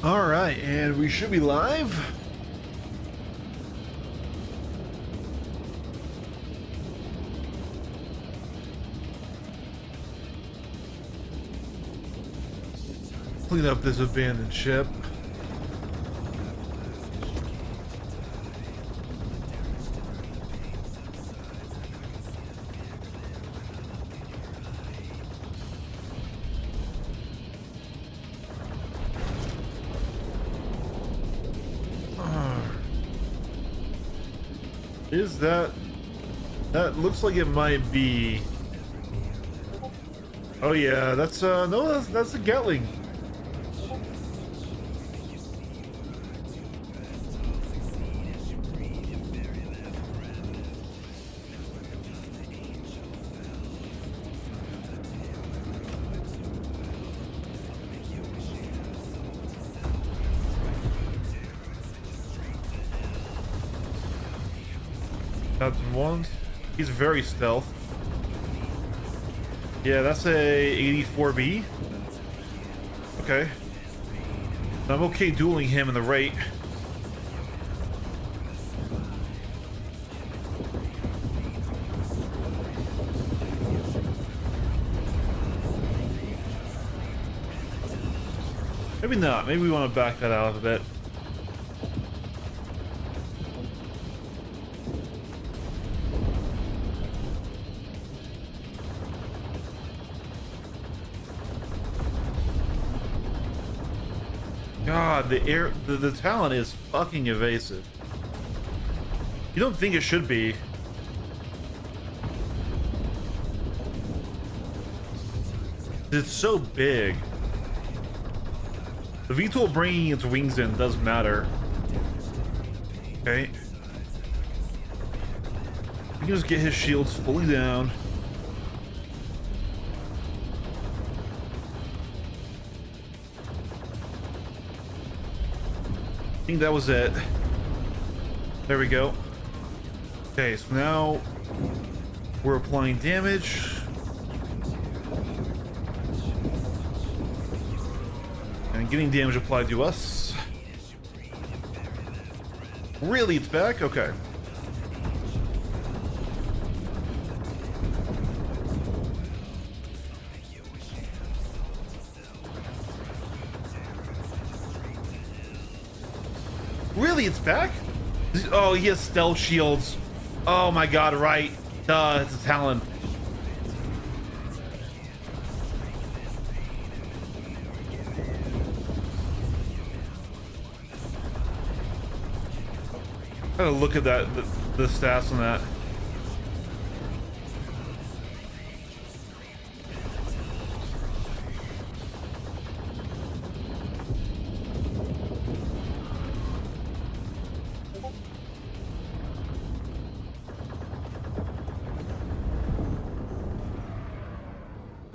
All right, and we should be live. Clean up this abandoned ship. Is that looks like it might be. Oh yeah, that's no, that's a Gatling. That's one. He's very stealth. Yeah, that's a 84B. Okay. I'm okay dueling him in the rate. Maybe not. Maybe we want to back that out a bit. God, the Talon is fucking evasive. You don't think it should be. It's so big. The VTOL bringing its wings in does matter. Okay. We can just get his shields fully down. I think that was it. There we go. Okay, so now we're applying damage. And getting damage applied to us. Really, it's back? Okay. Really, it's back? Oh, he has stealth shields. Oh my god, right. Duh, it's a Talon. Gotta look at that, the stats on that.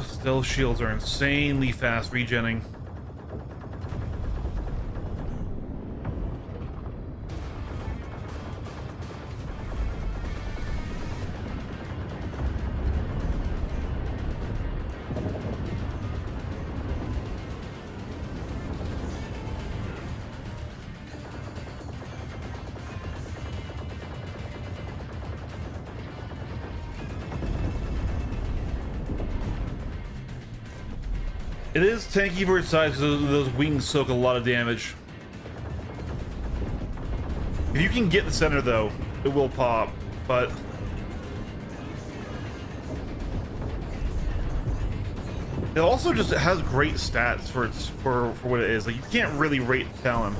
Stealth shields are insanely fast regenning. It is tanky for its size because those wings soak a lot of damage. If you can get the center though, it will pop, but it also just has great stats for its for what it is. Like, you can't really rate Talon.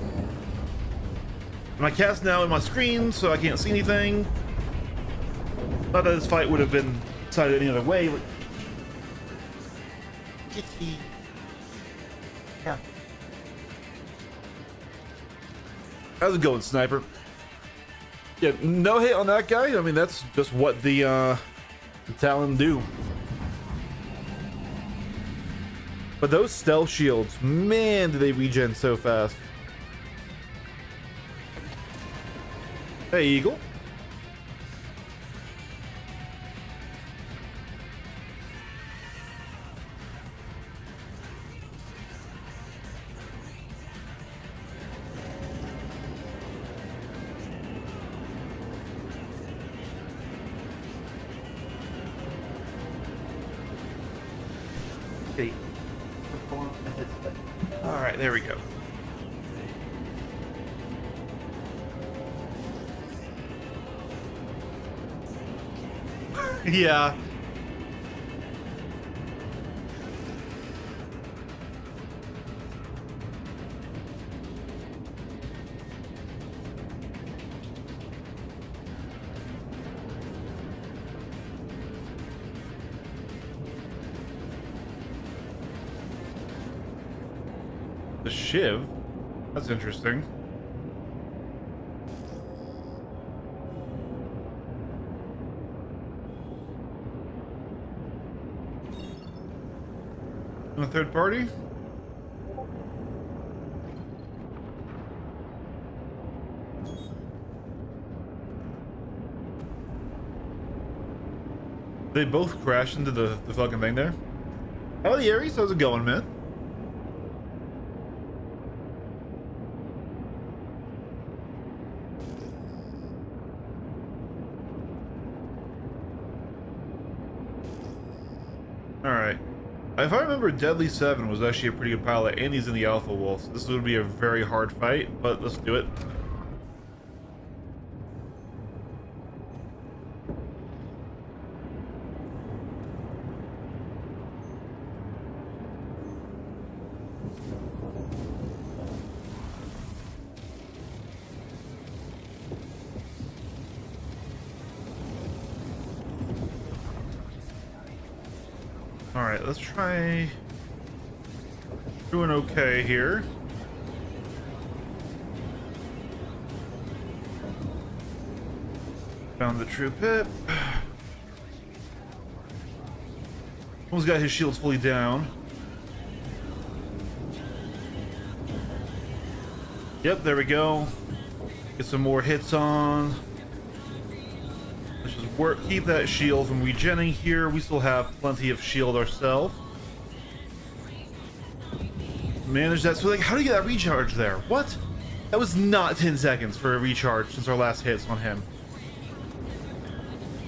My cat's now in my screen, so I can't see anything. Not that this fight would have been decided any other way. But... Kitty. Yeah. How's it going, Sniper? Yeah, no hit on that guy. I mean, that's just what the Talon do. But those stealth shields, man, do they regen so fast. Hey, Eagle. Okay. All right, there we go. Yeah. The Shiv? That's interesting. A third party? They both crashed into the fucking thing there. Howdy, Aries. How's it going, man? Alright. If I remember, Deadly 7 was actually a pretty good pilot, and he's in the Alpha Wolf. So this would be a very hard fight, but let's do it. Alright, let's try doing okay here. Found the true pip. Almost got his shields fully down. Yep, there we go. Get some more hits on. Let's just work, keep that shield from regenning here. We still have plenty of shield ourselves. Manage that. So, like, how do you get that recharge there? What? That was not 10 seconds for a recharge since our last hits on him.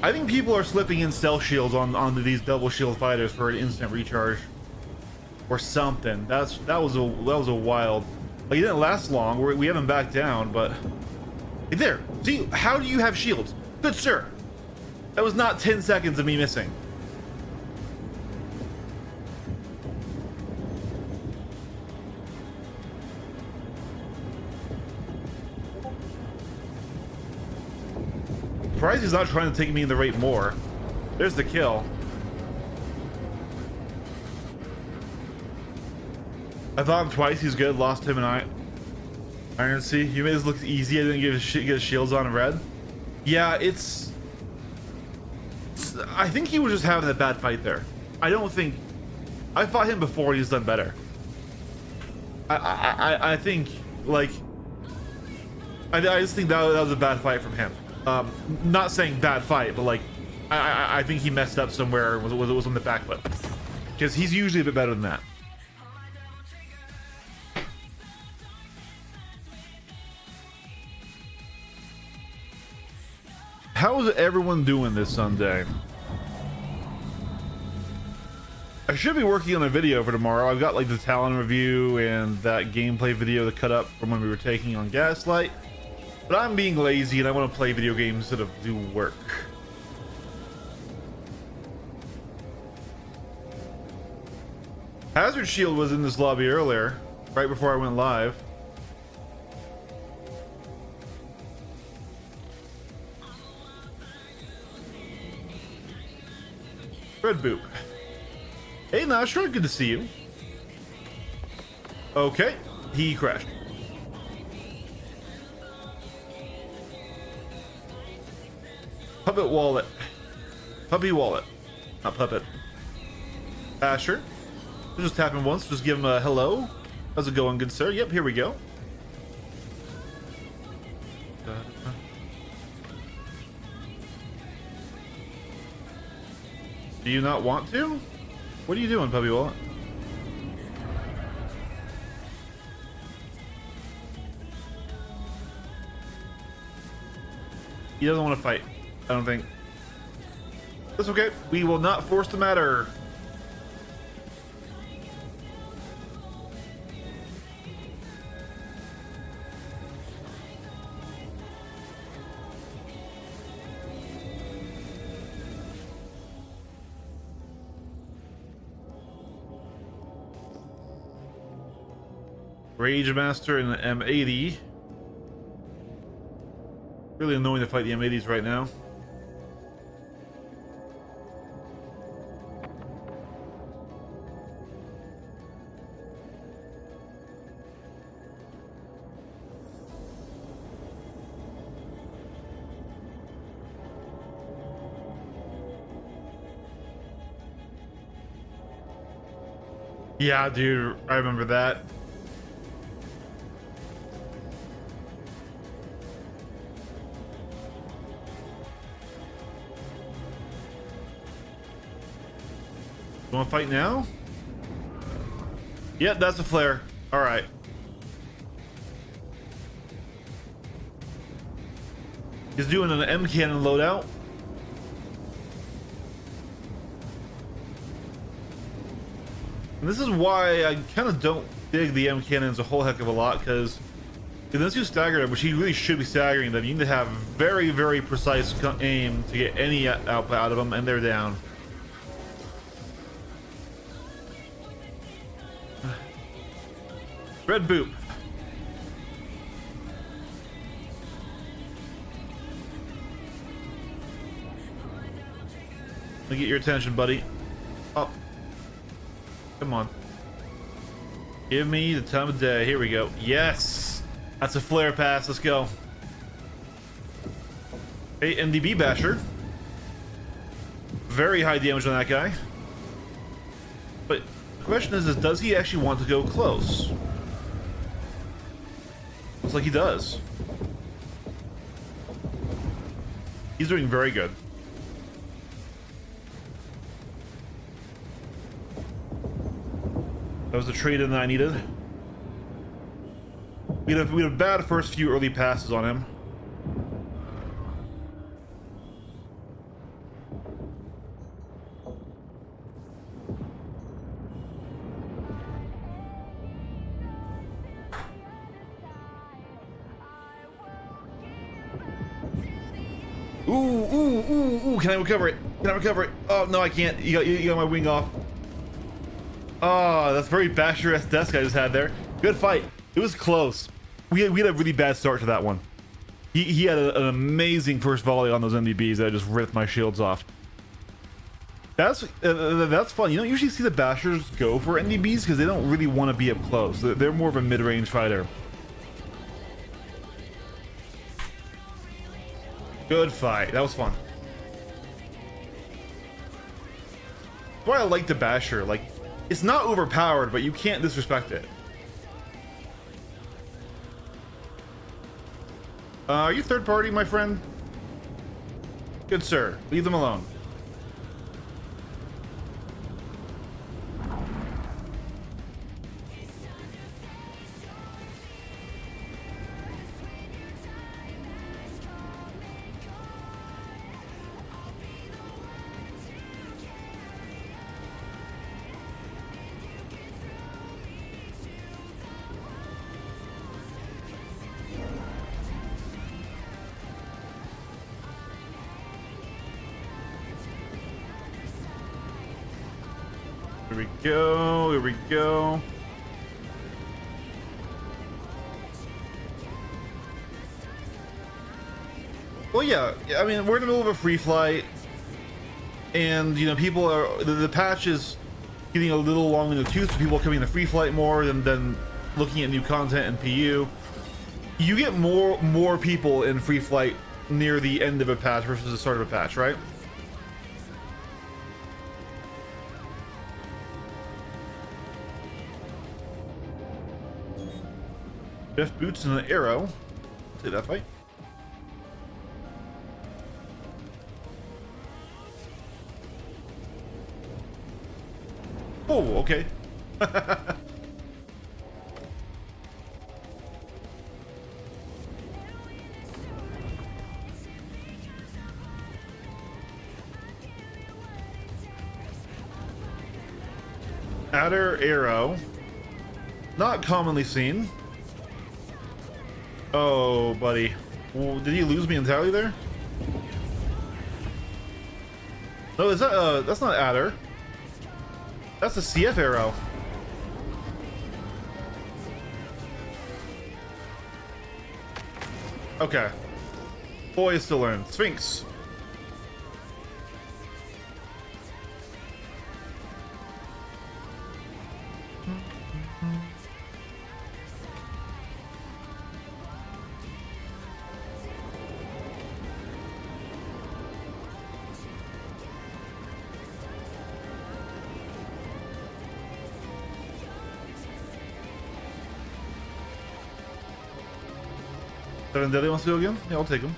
I think people are slipping in stealth shields onto these double shield fighters for an instant recharge or something. That was a wild. Like, it didn't last long. We haven't backed down, but hey, there. See, how do you have shields? Good sir. That was not 10 seconds of me missing. Surprised he's not trying to take me in the rate more. There's the kill. I thought him twice. He's good. Lost him and Iron Sea. You made this look easy. I didn't get his shields on in red. Yeah, it's. I think he was just having a bad fight there. I don't think. I fought him before. He's done better. I think like. I just think that was a bad fight from him. Not saying bad fight, but like, I think he messed up somewhere. Was on the back foot, because he's usually a bit better than that. How is everyone doing this Sunday? I should be working on a video for tomorrow. I've got like the Talon review and that gameplay video to cut up from when we were taking on Gaslight. But I'm being lazy and I want to play video games instead of do work. Hazard Shield was in this lobby earlier, right before I went live. Red Boop. Hey, Nashra, good to see you. Okay, he crashed. Puppet Wallet. Puppy Wallet. Not Puppet. Asher. We'll just tap him once, just give him a hello. How's it going, good sir? Yep, here we go. Do you not want to? What are you doing, Puppy Wallet? He doesn't want to fight, I don't think. That's okay. We will not force the matter. Rage Master and the M80. Really annoying to fight the M80s right now. Yeah, dude, I remember that. You want to fight now? Yep, that's a flare. All right. He's doing an M cannon loadout. And this is why I kind of don't dig the M cannons a whole heck of a lot, because unless you stagger them, which he really should be staggering them, you need to have very, very precise aim to get any output out of them, and they're down. Red Boop. Let me get your attention, buddy. Oh. Come on. Give me the time of day. Here we go. Yes! That's a flare pass. Let's go. Hey, MDB Basher. Very high damage on that guy. But the question is does he actually want to go close? Looks like he does. He's doing very good. That was the trade-in that I needed. We had a bad first few early passes on him. Ooh, can I recover it? Can I recover it? Oh, no, I can't. You got my wing off. Oh, that's very Basher-esque desk I just had there. Good fight. It was close. We had a really bad start to that one. He had an amazing first volley on those MDBs that just ripped my shields off. That's fun. You don't usually see the Bashers go for MDBs because they don't really want to be up close. They're more of a mid-range fighter. Good fight. That was fun. That's why I like the Basher. Like, it's not overpowered, but you can't disrespect it. Are you third party, my friend? Good sir. Leave them alone. Here we go, here we go. Well, yeah, I mean, we're in the middle of a free flight. and you know, people are the patch is getting a little long in the tooth, so people are coming to free flight more than looking at new content and PU. You get more people in free flight near the end of a patch versus the start of a patch, right? Jeff Boots and an arrow. Take that fight. Oh, okay. Adder arrow. Not commonly seen. Oh, buddy. Well, did he lose me entirely there? No, is that that's not adder. That's a CF arrow. Okay. Boy is to learn. Sphinx. Seven Deadly wants to go again? Yeah, I'll take him.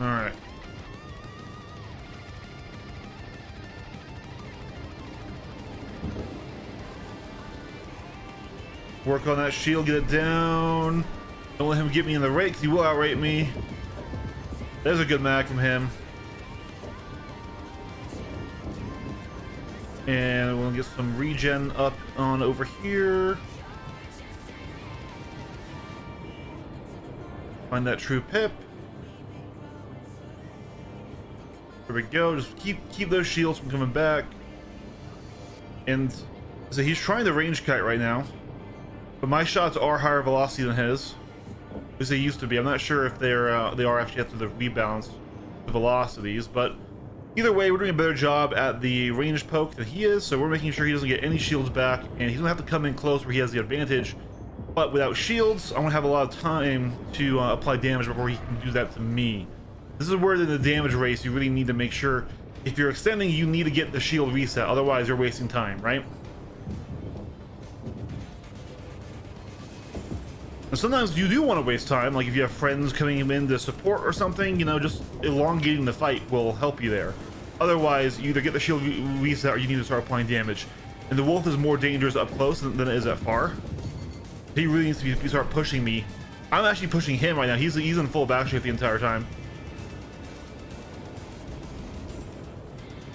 Alright. Work on that shield, get it down. Don't let him get me in the rate, because he will outrate me. There's a good mag from him. And we'll get some regen up on over here. Find that true pip. There we go. Just keep those shields from coming back. And so he's trying to range kite right now, but my shots are higher velocity than his, as they used to be. I'm not sure if they are actually after the rebalance the velocities, but either way, we're doing a better job at the range poke than he is, so we're making sure he doesn't get any shields back, and he's gonna have to come in close where he has the advantage. But without shields, I want to have a lot of time to apply damage before he can do that to me. This is where in the damage race, you really need to make sure, if you're extending, you need to get the shield reset, otherwise you're wasting time, right? And sometimes you do want to waste time, like if you have friends coming in to support or something, you know, just elongating the fight will help you there. Otherwise, you either get the shield reset or you need to start applying damage. And the wolf is more dangerous up close than it is at far. He really needs to start pushing me. I'm actually pushing him right now. He's in full backshift the entire time.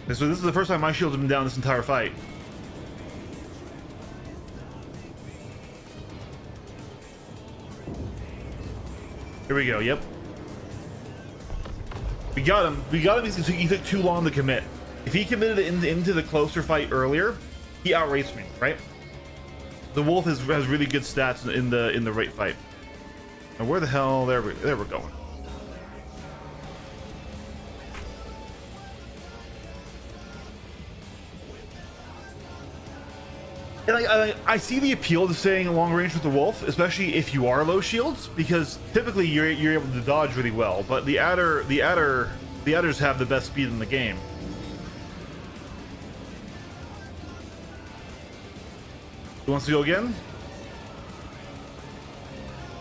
And so this is the first time my shields have been down this entire fight. Here we go, yep. We got him. We got him because he took too long to commit. If he committed into the closer fight earlier, he outrates me, right? The wolf has really good stats in the rate fight. Now where the hell? There we're going. And I see the appeal to staying long range with the wolf, especially if you are low shields, because typically you're able to dodge really well. But the adders have the best speed in the game. He wants to go again?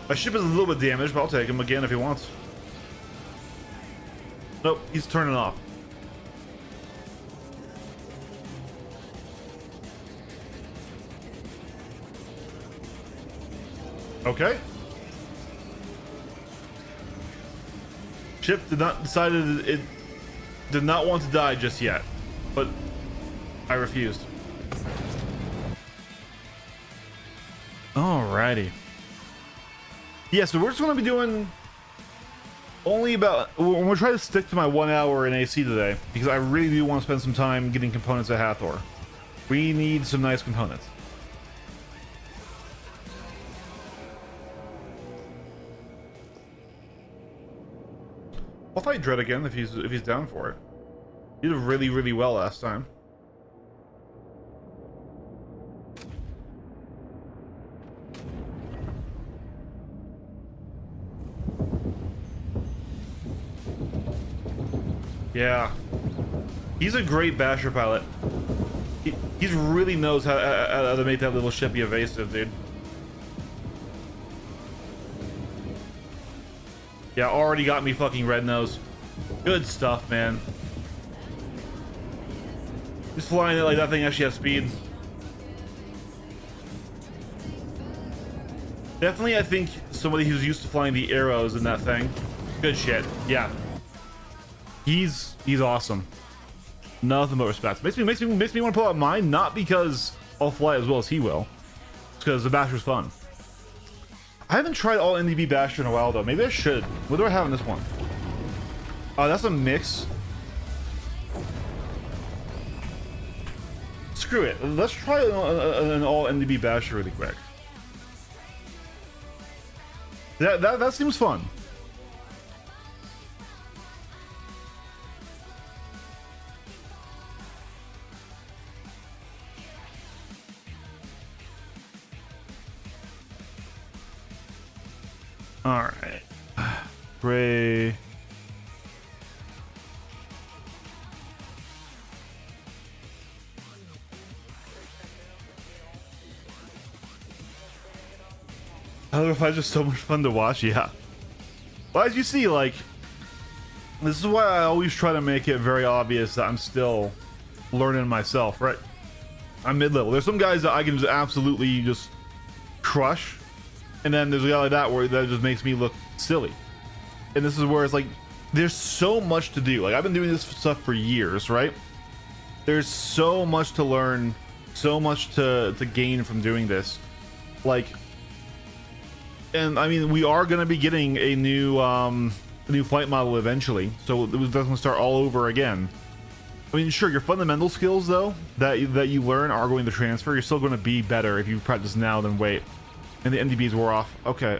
My ship is a little bit damaged, but I'll take him again if he wants. Nope, he's turning off. Okay. Ship decided it did not want to die just yet, but I refused. Alrighty. Yeah, so we're just going to be doing only about... We're going to try to stick to my 1 hour in AC today, because I really do want to spend some time getting components at Hathor. We need some nice components. I'll fight Dread again if he's down for it. He did really well last time. Yeah, he's a great basher pilot. He really knows how to make that little ship be evasive, dude. Yeah, already got me fucking red nose. Good stuff, man. Just flying it like that thing actually has speed. Definitely, I think somebody who's used to flying the arrows in that thing. Good shit. Yeah. He's awesome. Nothing but respect. Makes me want to pull out mine, not because I'll fly as well as he will. It's because the Basher's fun. I haven't tried all NDB Basher in a while though. Maybe I should. What do I have in this one? Oh, that's a mix. Screw it. Let's try an all NDB Basher really quick. That seems fun. All right, Gray. Otherwise, just so much fun to watch. Yeah. Well, as you see, like, this is why I always try to make it very obvious that I'm still learning myself. Right? I'm mid-level. There's some guys that I can just absolutely just crush. And then there's a guy like that where that just makes me look silly. And this is where it's like, there's so much to do. Like, I've been doing this stuff for years, right? There's so much to learn, so much to gain from doing this. Like, and I mean, we are going to be getting a new flight model eventually. So it was going to start all over again. I mean, sure, your fundamental skills, though, that you learn are going to transfer. You're still going to be better if you practice now than wait. And the NDBs wore off. Okay,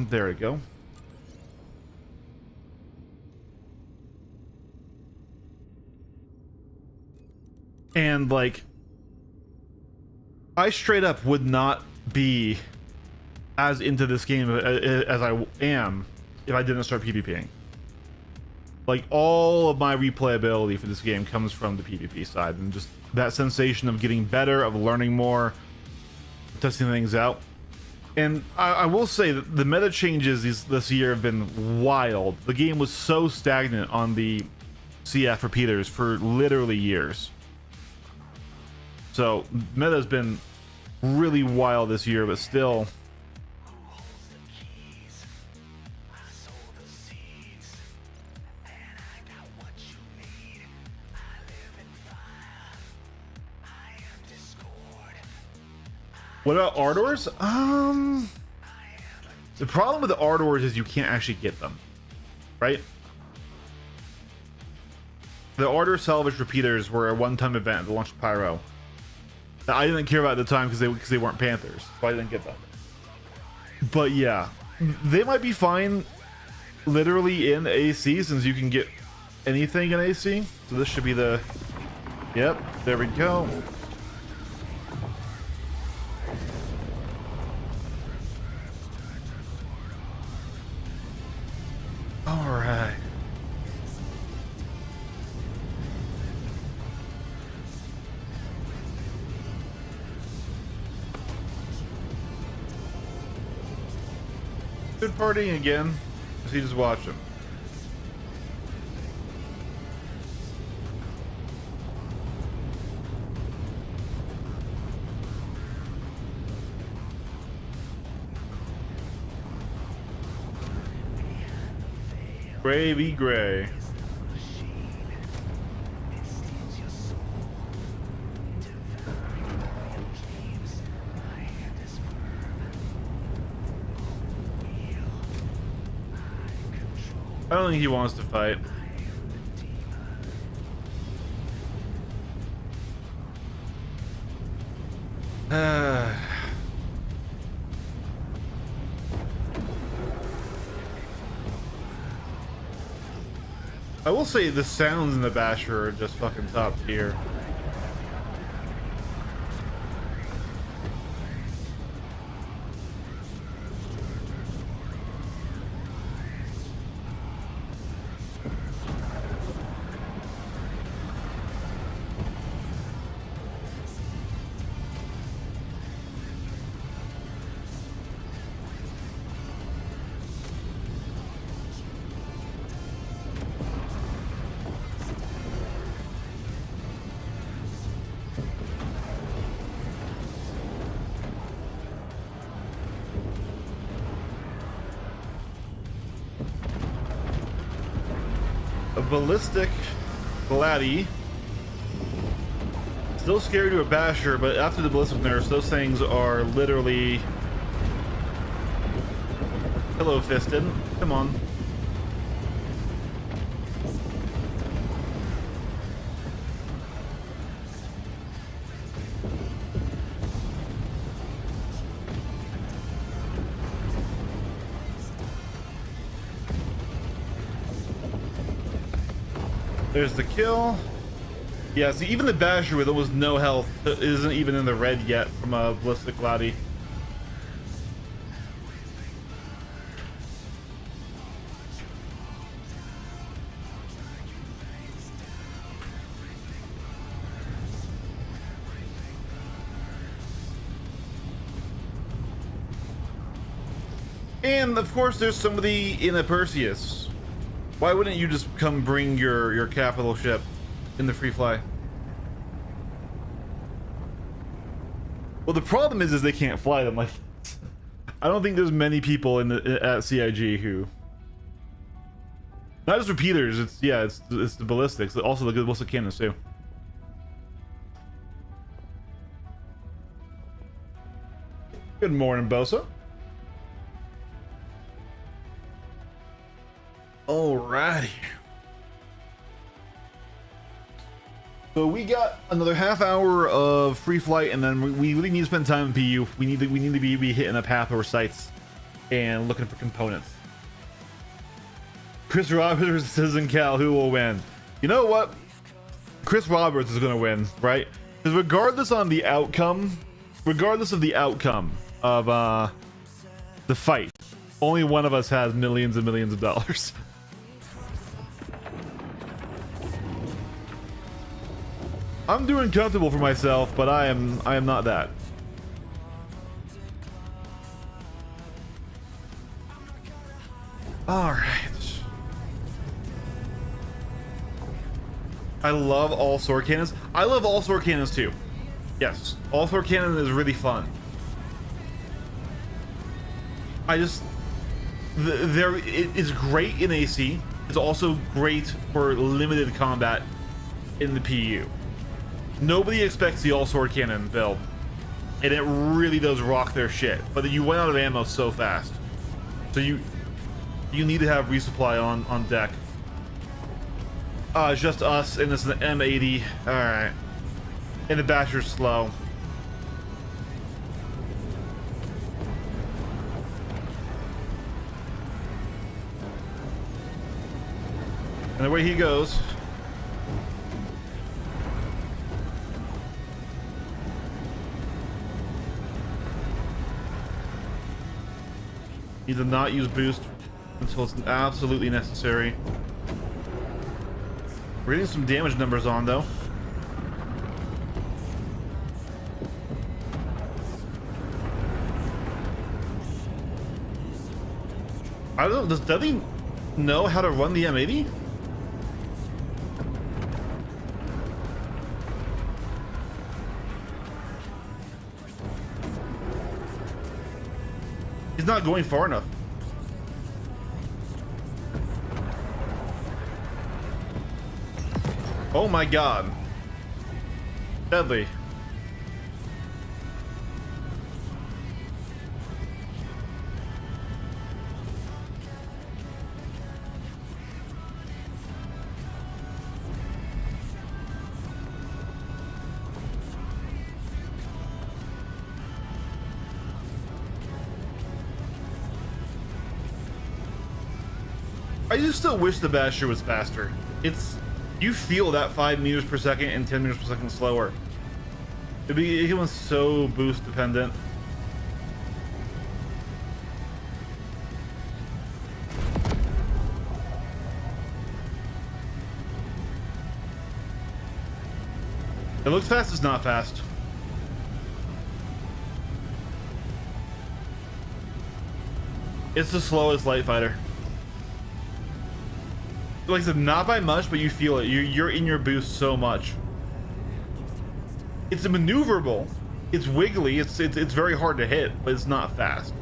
there we go. And, like, I straight up would not be as into this game as I am if I didn't start PvPing. Like, all of my replayability for this game comes from the PvP side, and just that sensation of getting better, of learning more, testing things out. And I will say that the meta changes this year have been wild. The game was so stagnant on the CF repeaters for literally years. So meta has been really wild this year, but still. What about Ardors? The problem with the Ardors is you can't actually get them, right? The Ardor salvage repeaters were a one-time event at the launch of Pyro. Now, I didn't care about it at the time because they weren't Panthers, so I didn't get them. But yeah, they might be fine literally in AC since you can get anything in AC. So this should be the... Yep, there we go. Alright. Good partying again. So you just watch him. Gray v. Gray. I don't think he wants to fight. I will say the sounds in the Basher are just fucking top tier. A ballistic Gladdy. Still scary to a Basher, but after the ballistic nerfs, those things are literally pillow-fisted. Come on. There's the kill. Yeah, see, even the Basher with almost no health isn't even in the red yet from a ballistic Gladdy. And of course, there's somebody in a Perseus. Why wouldn't you just come bring your capital ship in the free fly? Well, the problem is they can't fly them. Like, I don't think there's many people in the at CIG who, not just repeaters. It's the ballistics, also the ballistic cannons too. Good morning, Bosa. Alrighty. So we got another half hour of free flight, and then we really need to spend time in PU. We need to be hitting up Hathor sites and looking for components. Chris Roberts says in Cal, who will win? You know what? Chris Roberts is gonna win, right? Because regardless of the outcome of the fight, only one of us has millions and millions of dollars. I'm doing comfortable for myself, but I am not that. All right. I love all sword cannons. I love all sword cannons too. Yes, all sword cannon is really fun. I just it's great in AC. It's also great for limited combat in the PU. Nobody expects the all sword cannon build, and it really does rock their shit. But you went out of ammo so fast, so you need to have resupply on deck. It's just us, and it's an M80. All right, and the Basher's slow. And away he goes. He did not use boost until it's absolutely necessary. We're getting some damage numbers on though. I don't know, does Dudley know how to run the M80? He's not going far enough. Oh my god. Deadly. I just still wish the Basher was faster. It's, you feel that 5 meters per second and 10 meters per second slower. It becomes so boost dependent. It looks fast, it's not fast. It's the slowest light fighter. Like I said, not by much, but you feel it. You're in your boost so much. It's maneuverable. It's wiggly. It's very hard to hit, but it's not fast.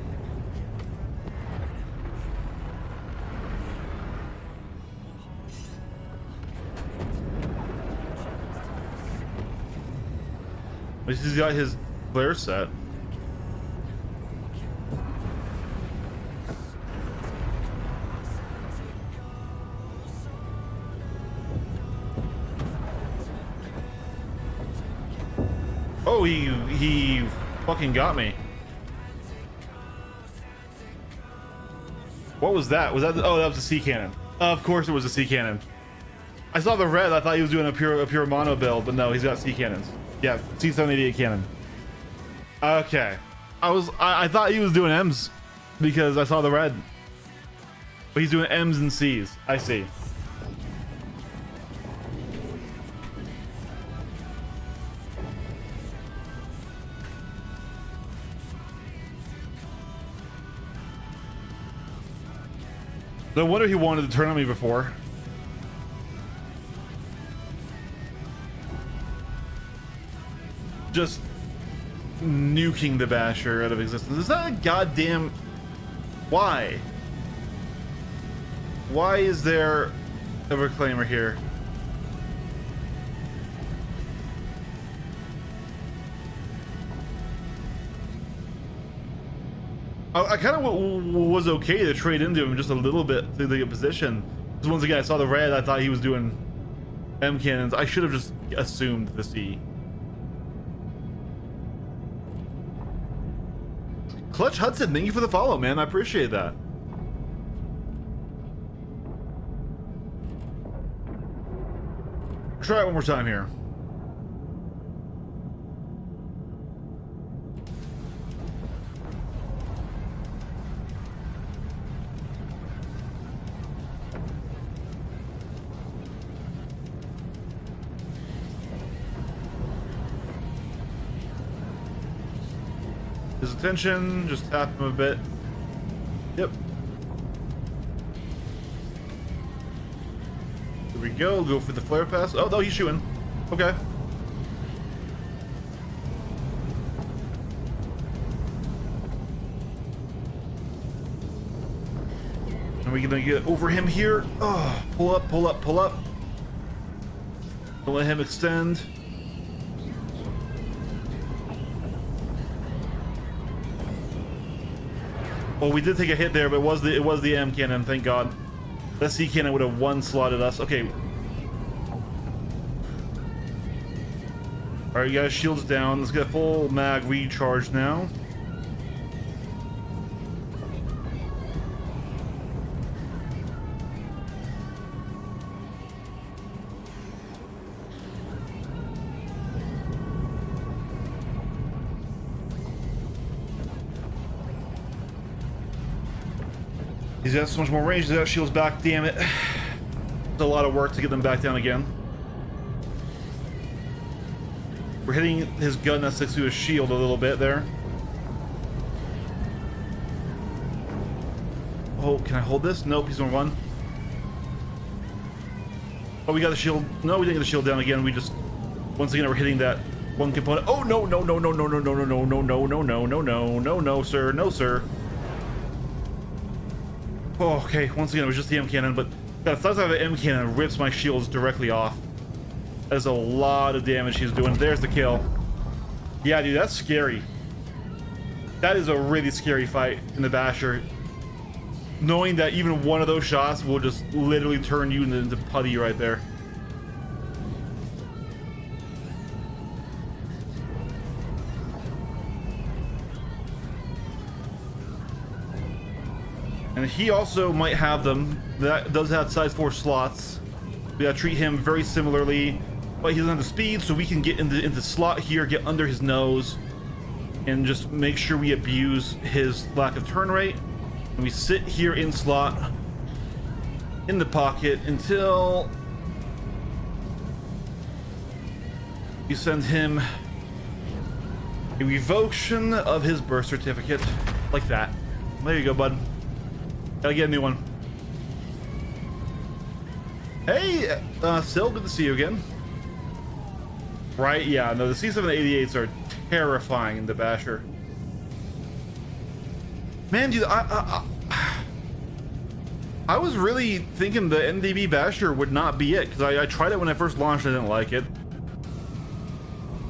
He's got his flare set. Oh, he fucking got me. What was that? Was that? Oh, that was a sea cannon. Of course, it was a sea cannon. I saw the red. I thought he was doing a pure mono build, but no, he's got sea cannons. Yeah, C788 cannon. Okay, I thought he was doing M's because I saw the red, but he's doing M's and C's. I see. No wonder he wanted to turn on me before. Just nuking the Basher out of existence. Is that a goddamn... Why? Why is there a reclaimer here? I kind of was okay to trade into him just a little bit to the position. Because once again, I saw the red. I thought he was doing M cannons. I should have just assumed the C. Clutch Hudson, thank you for the follow, man. I appreciate that. Try it one more time here. His attention, just tap him a bit. Yep. Here we go for the flare pass. Oh, no, he's shooting. Okay. And we're gonna get over him here. Oh, pull up, pull up, pull up. Don't let him extend. Well, we did take a hit there, but it was the M cannon, thank God. That C cannon would have one-slotted us. Okay. Alright, you guys, shields down. Let's get full mag recharge now. He's got so much more range. He's got shields back. Damn it. It's a lot of work to get them back down again. We're hitting his gun that sticks to his shield a little bit there. Oh, can I hold this? Nope, he's gonna run. Oh, we got the shield. No, we didn't get the shield down again. We just, once again, we're hitting that one component. Oh, no, no, no, no, no, no, no, no, no, no, no, no, no, no, no, no, no, sir. No, sir. Oh, okay, once again, it was just the M cannon, but that size of an M cannon rips my shields directly off. That's a lot of damage he's doing. There's the kill. Yeah, dude, that's scary. That is a really scary fight in the Basher. Knowing that even one of those shots will just literally turn you into putty right there. And he also might have them. That does have size 4 slots. We gotta treat him very similarly, but he doesn't have the speed, so we can get into slot here, get under his nose, and just make sure we abuse his lack of turn rate. And we sit here in slot, in the pocket, until we send him a revocation of his birth certificate, like that. There you go, bud. Gotta get a new one. Hey, Sil, good to see you again. Right, yeah, no, the C788s are terrifying in the Basher. Man, dude, I was really thinking the NDB Basher would not be it, because I tried it when I first launched, I didn't like it.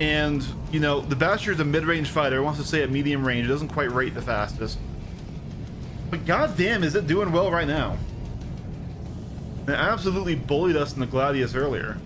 And, you know, the Basher is a mid-range fighter. It wants to stay at medium range. It doesn't quite rate the fastest. But goddamn, is it doing well right now? It absolutely bullied us in the Gladius earlier.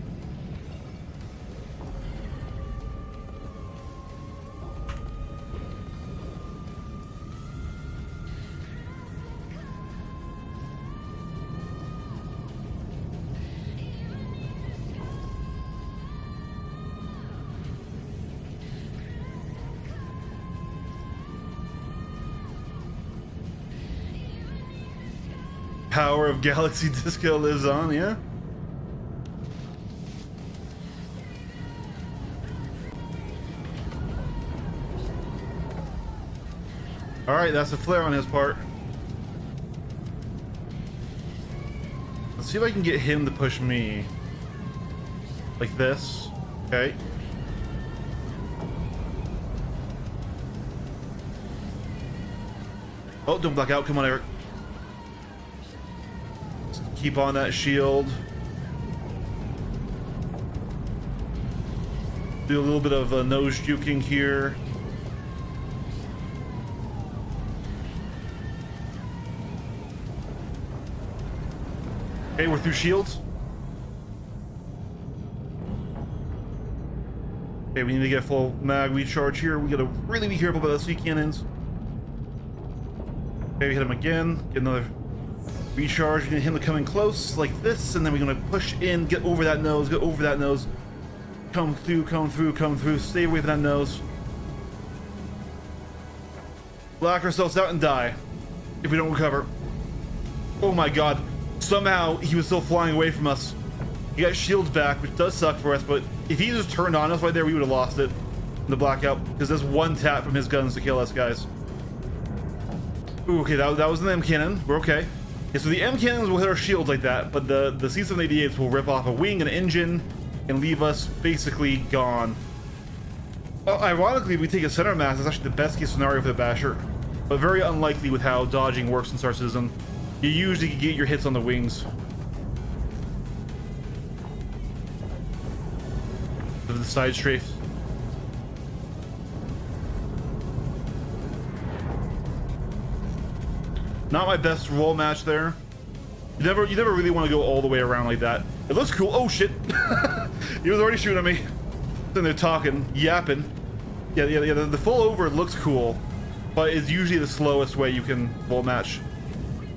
Power of Galaxy Disco lives on, yeah? Alright, that's a flare on his part. Let's see if I can get him to push me. Like this. Okay. Oh, don't black out. Come on, Eric. Keep on that shield. Do a little bit of nose juking here. Okay, we're through shields. Okay, we need to get full mag recharge here. We gotta really be careful about those sea cannons. Okay, we hit him again. Get another recharge. Get him to come in close like this, and then we're gonna push in, get over that nose, go over that nose. Come through, come through, come through. Stay away from that nose. Lock ourselves out and die if we don't recover. Oh my god. Somehow he was still flying away from us. He got shields back, which does suck for us, but if he just turned on us right there, we would have lost it in the blackout, because there's one tap from his guns to kill us, guys. Ooh, okay, that was an M cannon. We're okay. Okay, so the M cannons will hit our shields like that, but the C788s will rip off a wing and an engine and leave us basically gone. Well, ironically, if we take a center mass, it's actually the best case scenario for the Basher, but very unlikely with how dodging works in Star Citizen. You usually get your hits on the wings. Of the side strafe. Not my best roll match there. You never really want to go all the way around like that. It looks cool. Oh shit! He was already shooting at me. Then they're talking, yapping. Yeah. The full over looks cool, but it's usually the slowest way you can roll match.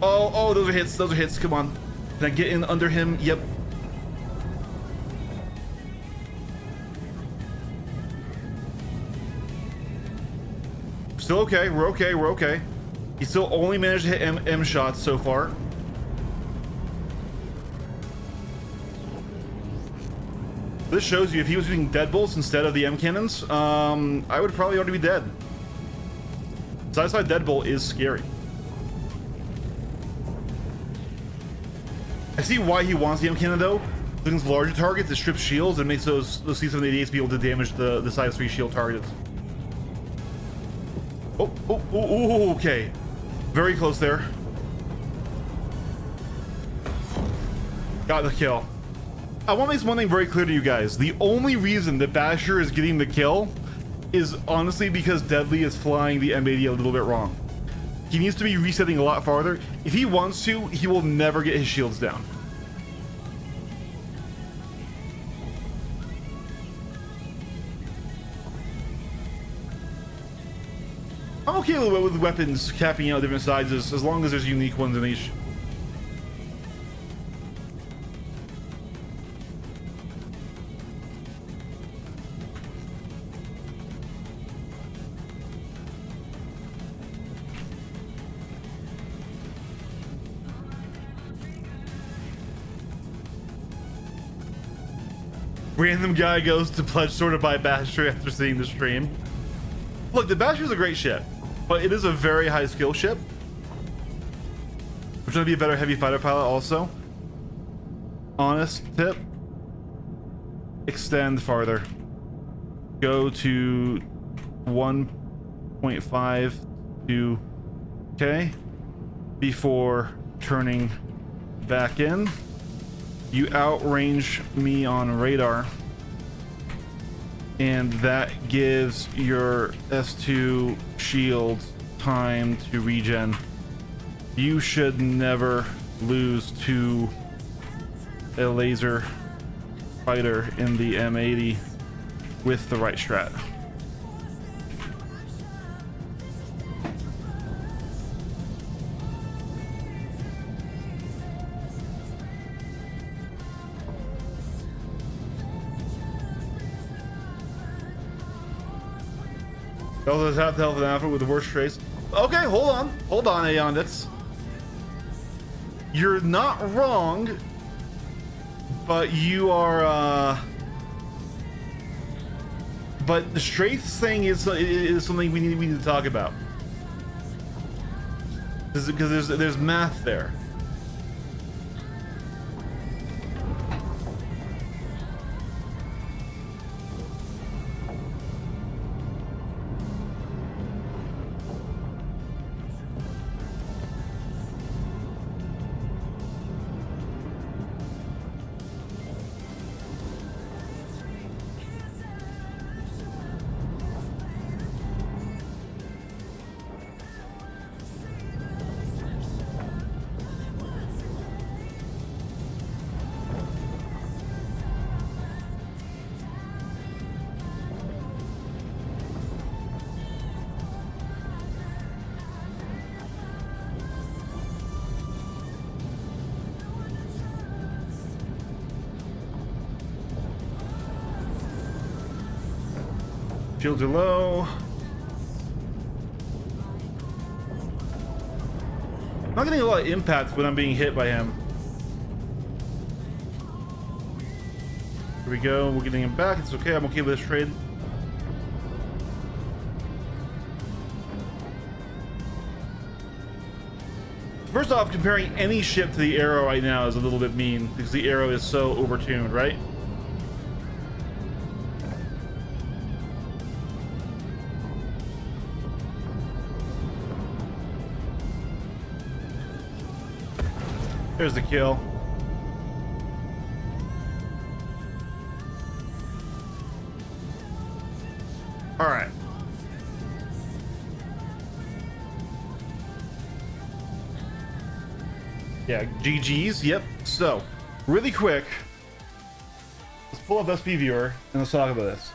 Oh, those are hits. Those are hits. Come on. Can I get in under him? Yep. Still okay. We're okay. We're okay. He still only managed to hit M shots so far. This shows you if he was using deadbolts instead of the M cannons, I would probably already be dead. Side deadbolt is scary. I see why he wants the M cannon though. Against larger targets, it strips shields and makes those C788s be able to damage the size 3 shield targets. Oh, okay. Very close there. Got the kill. I want to make one thing very clear to you guys. The only reason that Basher is getting the kill is honestly because Deadly is flying the M80 a little bit wrong. He needs to be resetting a lot farther. If he wants to, he will never get his shields down. I'm okay with weapons capping out different sizes as long as there's unique ones in each. Random guy goes to pledge sword to buy Basher after seeing the stream. Look, the Basher is a great ship, but it is a very high skill ship. Which would be a better heavy fighter pilot also. Honest tip. Extend farther. Go to 1.5 to K before turning back in. You outrange me on radar, and that gives your S2 shield time to regen. You should never lose to a laser fighter in the M80 with the right strat. Also has half the health of Alpha with the worst trace. Okay, hold on, Aeondix. You're not wrong, but you are. But the strength thing is something we need to talk about. Because there's math there. Shields are low. I'm not getting a lot of impact when I'm being hit by him. Here we go. We're getting him back. It's okay. I'm okay with this trade. First off, comparing any ship to the Arrow right now is a little bit mean because the Arrow is so overtuned, right? There's the kill. All right. Yeah, GG's. Yep. So, really quick, let's pull up SP Viewer and let's talk about this.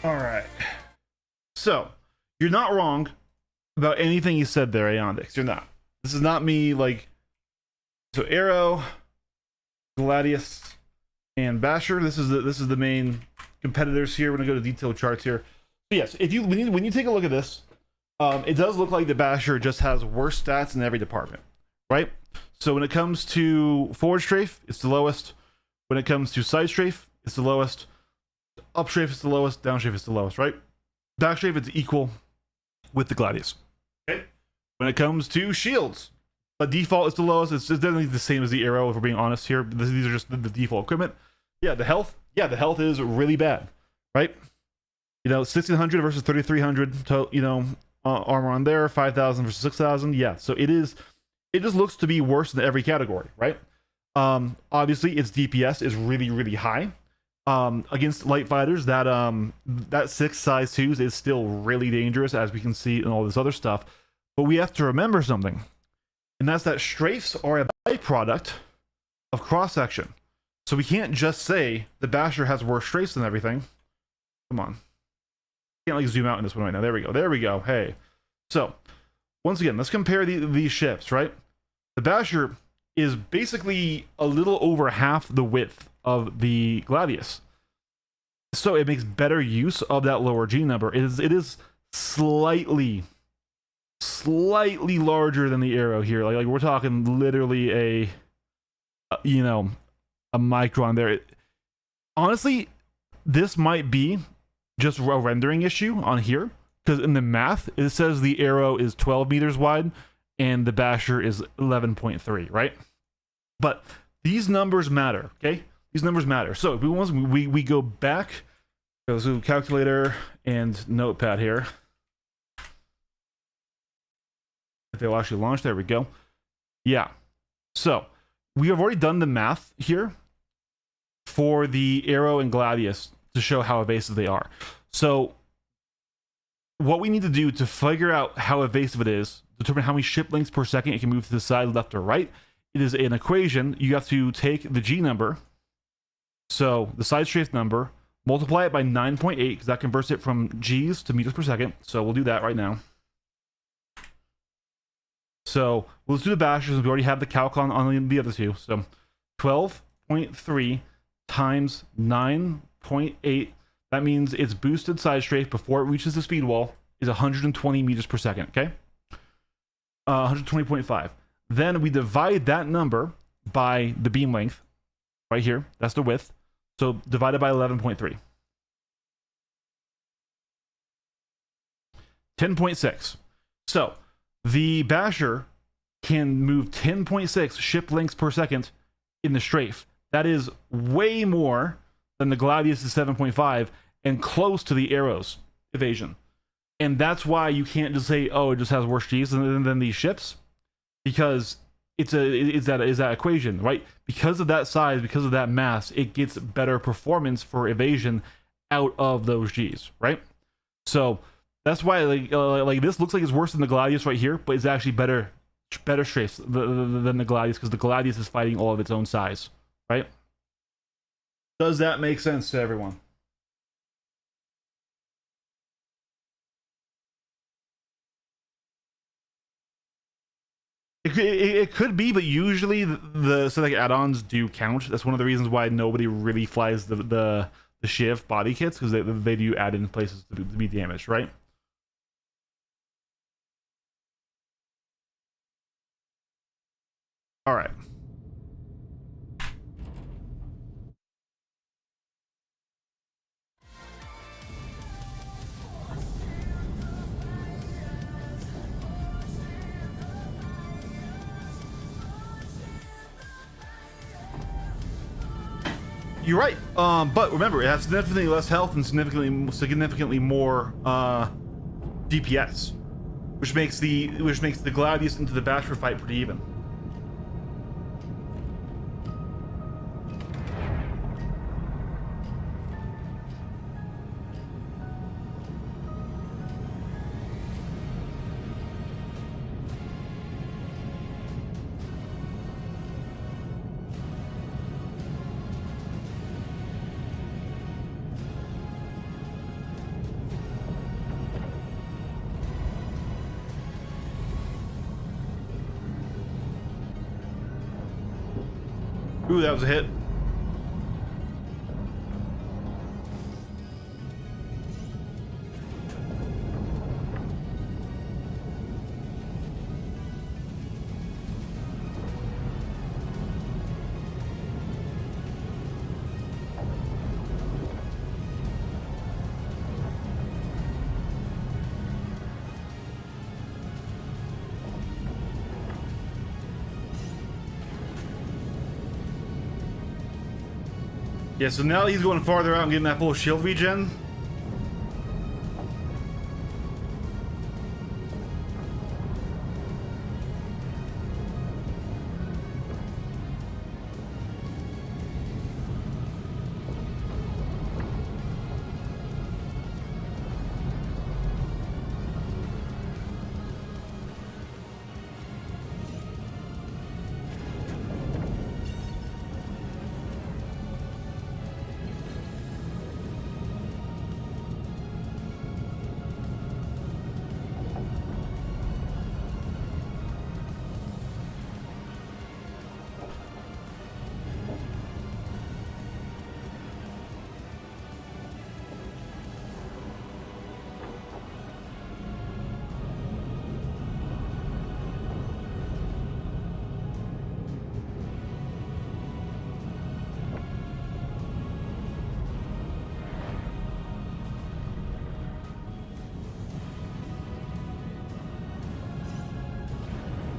All right. So, you're not wrong about anything you said there, Aeondix. You're not. This is not me, like... So, Arrow, Gladius, and Basher. This is the main competitors here. We're going to go to detailed charts here. So, yes, when you take a look at this, it does look like the Basher just has worse stats in every department, right? So, when it comes to forward strafe, it's the lowest. When it comes to side strafe, it's the lowest. Up strafe is the lowest. Down strafe is the lowest, right? Back strafe is equal with the Gladius. Okay. When it comes to shields, the default is the lowest. It's definitely the same as the Arrow, if we're being honest here. These are just the default equipment. Yeah, the health. Yeah, the health is really bad, right? You know, 1600 versus 3300. You know, armor on there. 5000 versus 6000. Yeah, so it is. It just looks to be worse in every category, right? Obviously, its DPS is really, really high. Against light fighters, that 6 size 2s is still really dangerous, as we can see in all this other stuff. But we have to remember something, and that's that strafes are a byproduct of cross section. So we can't just say the Basher has worse strafes than everything. Come on, can't like zoom out in this one right now. There we go. There we go. Hey, so once again, let's compare these ships. Right, the Basher is basically a little over half the width of the Gladius, so it makes better use of that lower G number. It is slightly slightly larger than the arrow here. Like we're talking literally a you know, a micron there. Honestly, this might be just a rendering issue on here, because in the math it says the arrow is 12 meters wide and the basher is 11.3, right? But these numbers matter, okay? These numbers matter. So if we go back, go to calculator and notepad here. If they'll actually launch, there we go. Yeah. So we have already done the math here for the arrow and gladius to show how evasive they are. So what we need to do to figure out how evasive it is, determine how many ship lengths per second it can move to the side, left, or right, it is an equation. You have to take the G number, so the side strafe number, multiply it by 9.8, because that converts it from G's to meters per second. So we'll do that right now. So let's do the bashers, since we already have the calc on the other two. So 12.3 times 9.8, that means its boosted side strafe before it reaches the speed wall is 120 meters per second, okay? 120.5. Then we divide that number by the beam length, right here. That's the width. So divided by 11.3. 10.6. So the basher can move 10.6 ship lengths per second in the strafe. That is way more than the gladius is 7.5 and close to the arrow's evasion. And that's why you can't just say, oh, it just has worse G's than these ships, because it's that equation, right? Because of that size, because of that mass, it gets better performance for evasion out of those G's, right? So that's why like this looks like it's worse than the gladius right here, but it's actually better strafes than the gladius, because the gladius is fighting all of its own size, right? Does that make sense to everyone? It could be, but usually the synthetic add-ons do count. That's one of the reasons why nobody really flies the Shiv body kits, because they do add in places to be damaged, right? All right. You're right. But remember, it has significantly less health and significantly more DPS, which makes the gladius into the basher fight pretty even. Ooh, that was a hit. Yeah, so now he's going farther out and getting that full shield regen.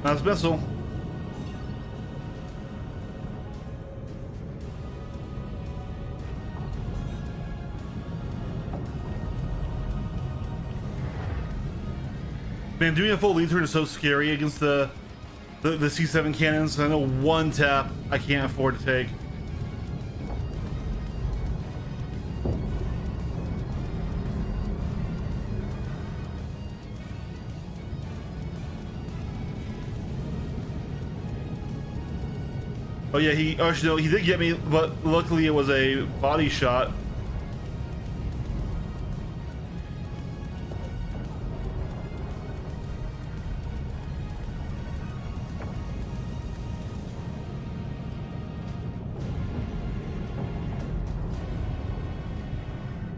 Nice missile. Man, doing a full lead turn is so scary against the C7 cannons. I know one tap I can't afford to take. Oh yeah, actually no, he did get me, but luckily it was a body shot.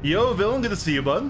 Yo, villain, good to see you, bud.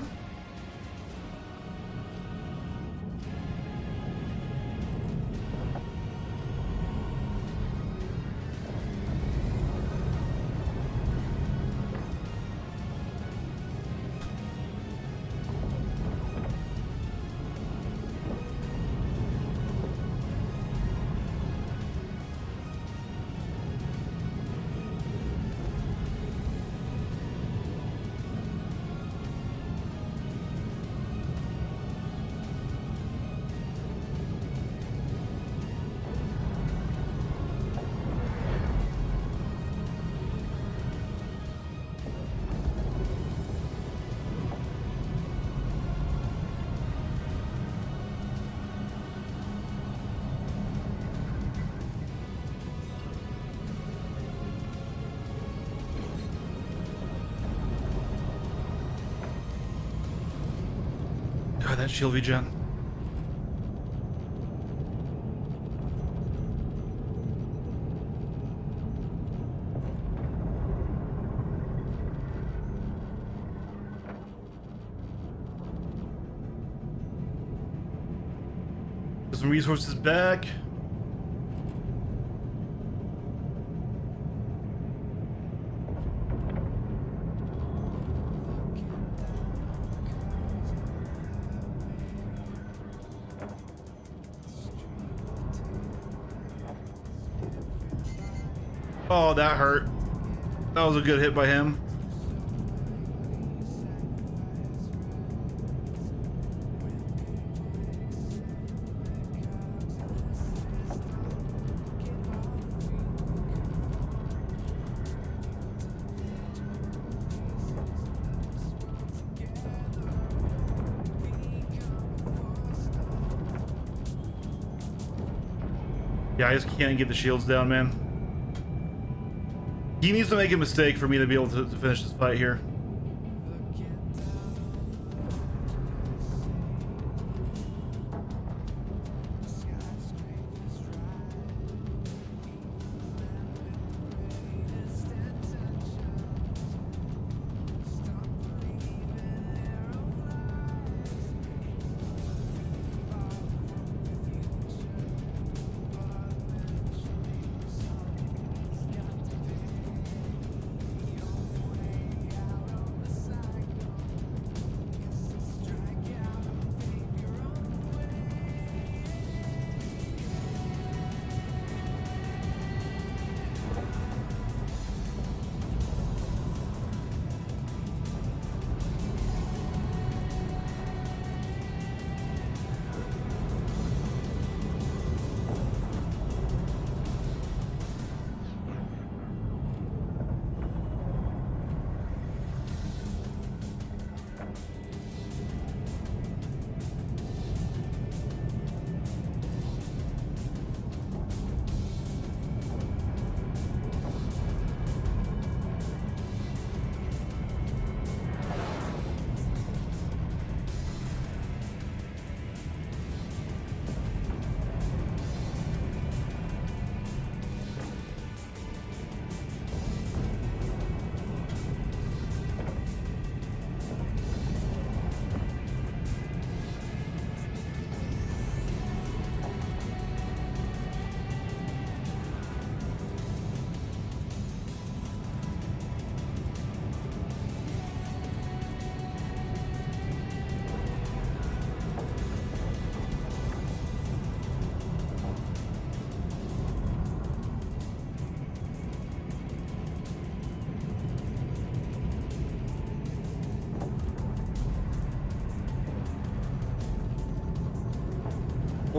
God, that shield regen. Some resources back. Oh, that hurt. That was a good hit by him. Yeah, I just can't get the shields down, man. He needs to make a mistake for me to be able to finish this fight here.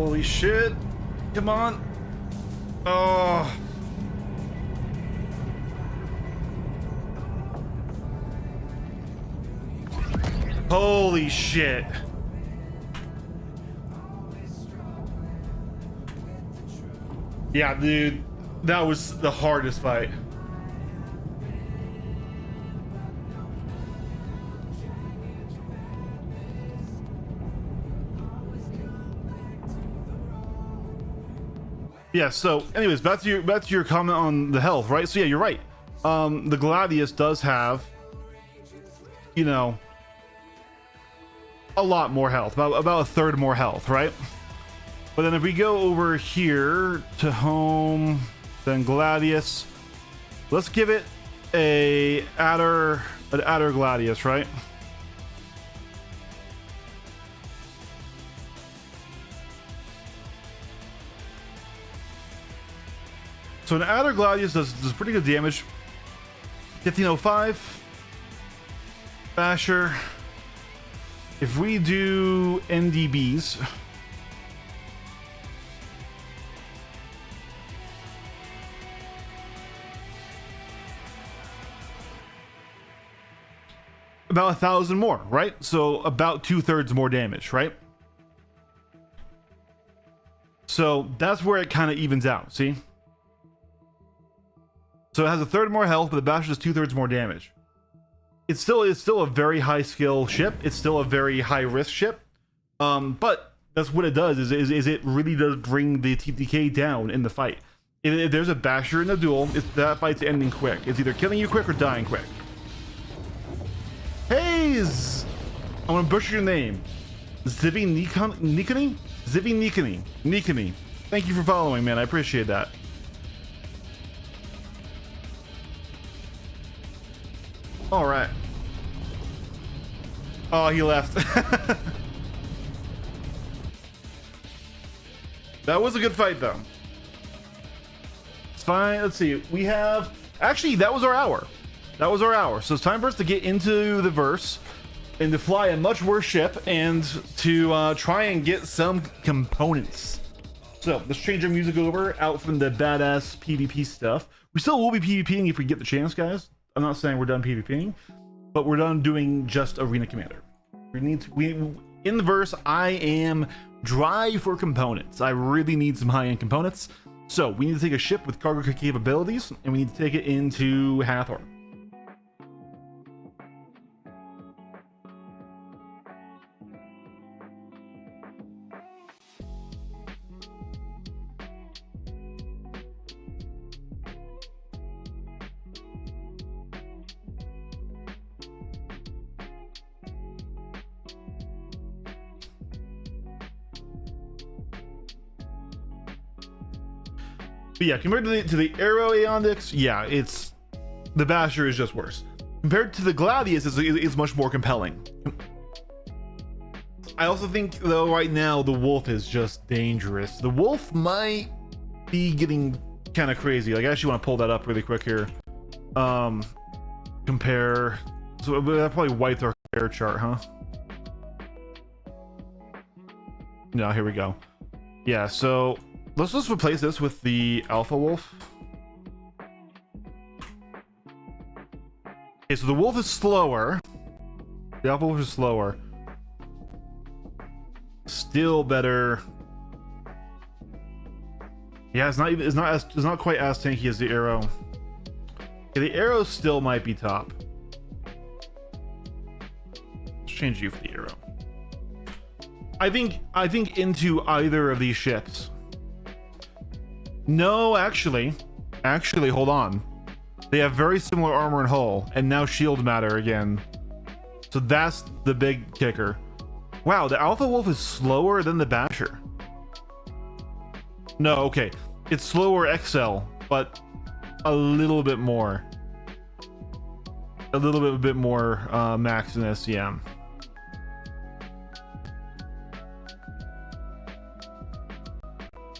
Holy shit. Come on. Oh. Holy shit. Yeah, dude. That was the hardest fight. Yeah, so anyways, back to your comment on the health, right? So yeah, you're right. The Gladius does have, you know, a lot more health, about a third more health, right? But then if we go over here to home, then Gladius, let's give it an adder Gladius, right? So an adder Gladius does pretty good damage. 1505. Basher. If we do NDBs, about 1,000 more, right? So about 2/3 more damage, right? So that's where it kind of evens out. See? So it has a third more health, but the Basher does 2/3 more damage. It's still a very high skill ship. It's still a very high risk ship. But that's what it does. Is it really does bring the TTK down in the fight. If there's a Basher in the duel, that fight's ending quick. It's either killing you quick or dying quick. Hayes, I want to butcher your name. Zivi Nikoni? Zivi Nikoni. Nikoni. Thank you for following, man. I appreciate that. All right. Oh, he left. That was a good fight, though. It's fine. Let's see. We have... Actually, that was our hour. That was our hour. So it's time for us to get into the verse and to fly a much worse ship and to try and get some components. So let's change our music over out from the badass PvP stuff. We still will be PvPing if we get the chance, guys. I'm not saying we're done PvPing, but we're done doing just Arena Commander. In the verse, I am dry for components. I really need some high-end components. So we need to take a ship with cargo capabilities, and we need to take it into Hathor. But yeah, compared to the Aero Aeonics, yeah, it's the Basher is just worse. Compared to the Gladius, it's much more compelling. I also think, though, right now the Wolf is just dangerous. The Wolf might be getting kind of crazy. Like, I actually want to pull that up really quick here. Compare. So that probably wiped our compare chart, huh? No, here we go. Yeah, so let's just replace this with the Alpha Wolf. Okay, so the Wolf is slower. The Alpha Wolf is slower. Still better. Yeah, it's not quite as tanky as the Arrow. Okay, the Arrow still might be top. Let's change you for the Arrow. I think into either of these ships. No, actually, hold on. They have very similar armor and hull, and now shield matter again. So that's the big kicker. Wow, the Alpha Wolf is slower than the Basher. No, okay. It's slower XL, but a little bit more. A little bit more max in SCM.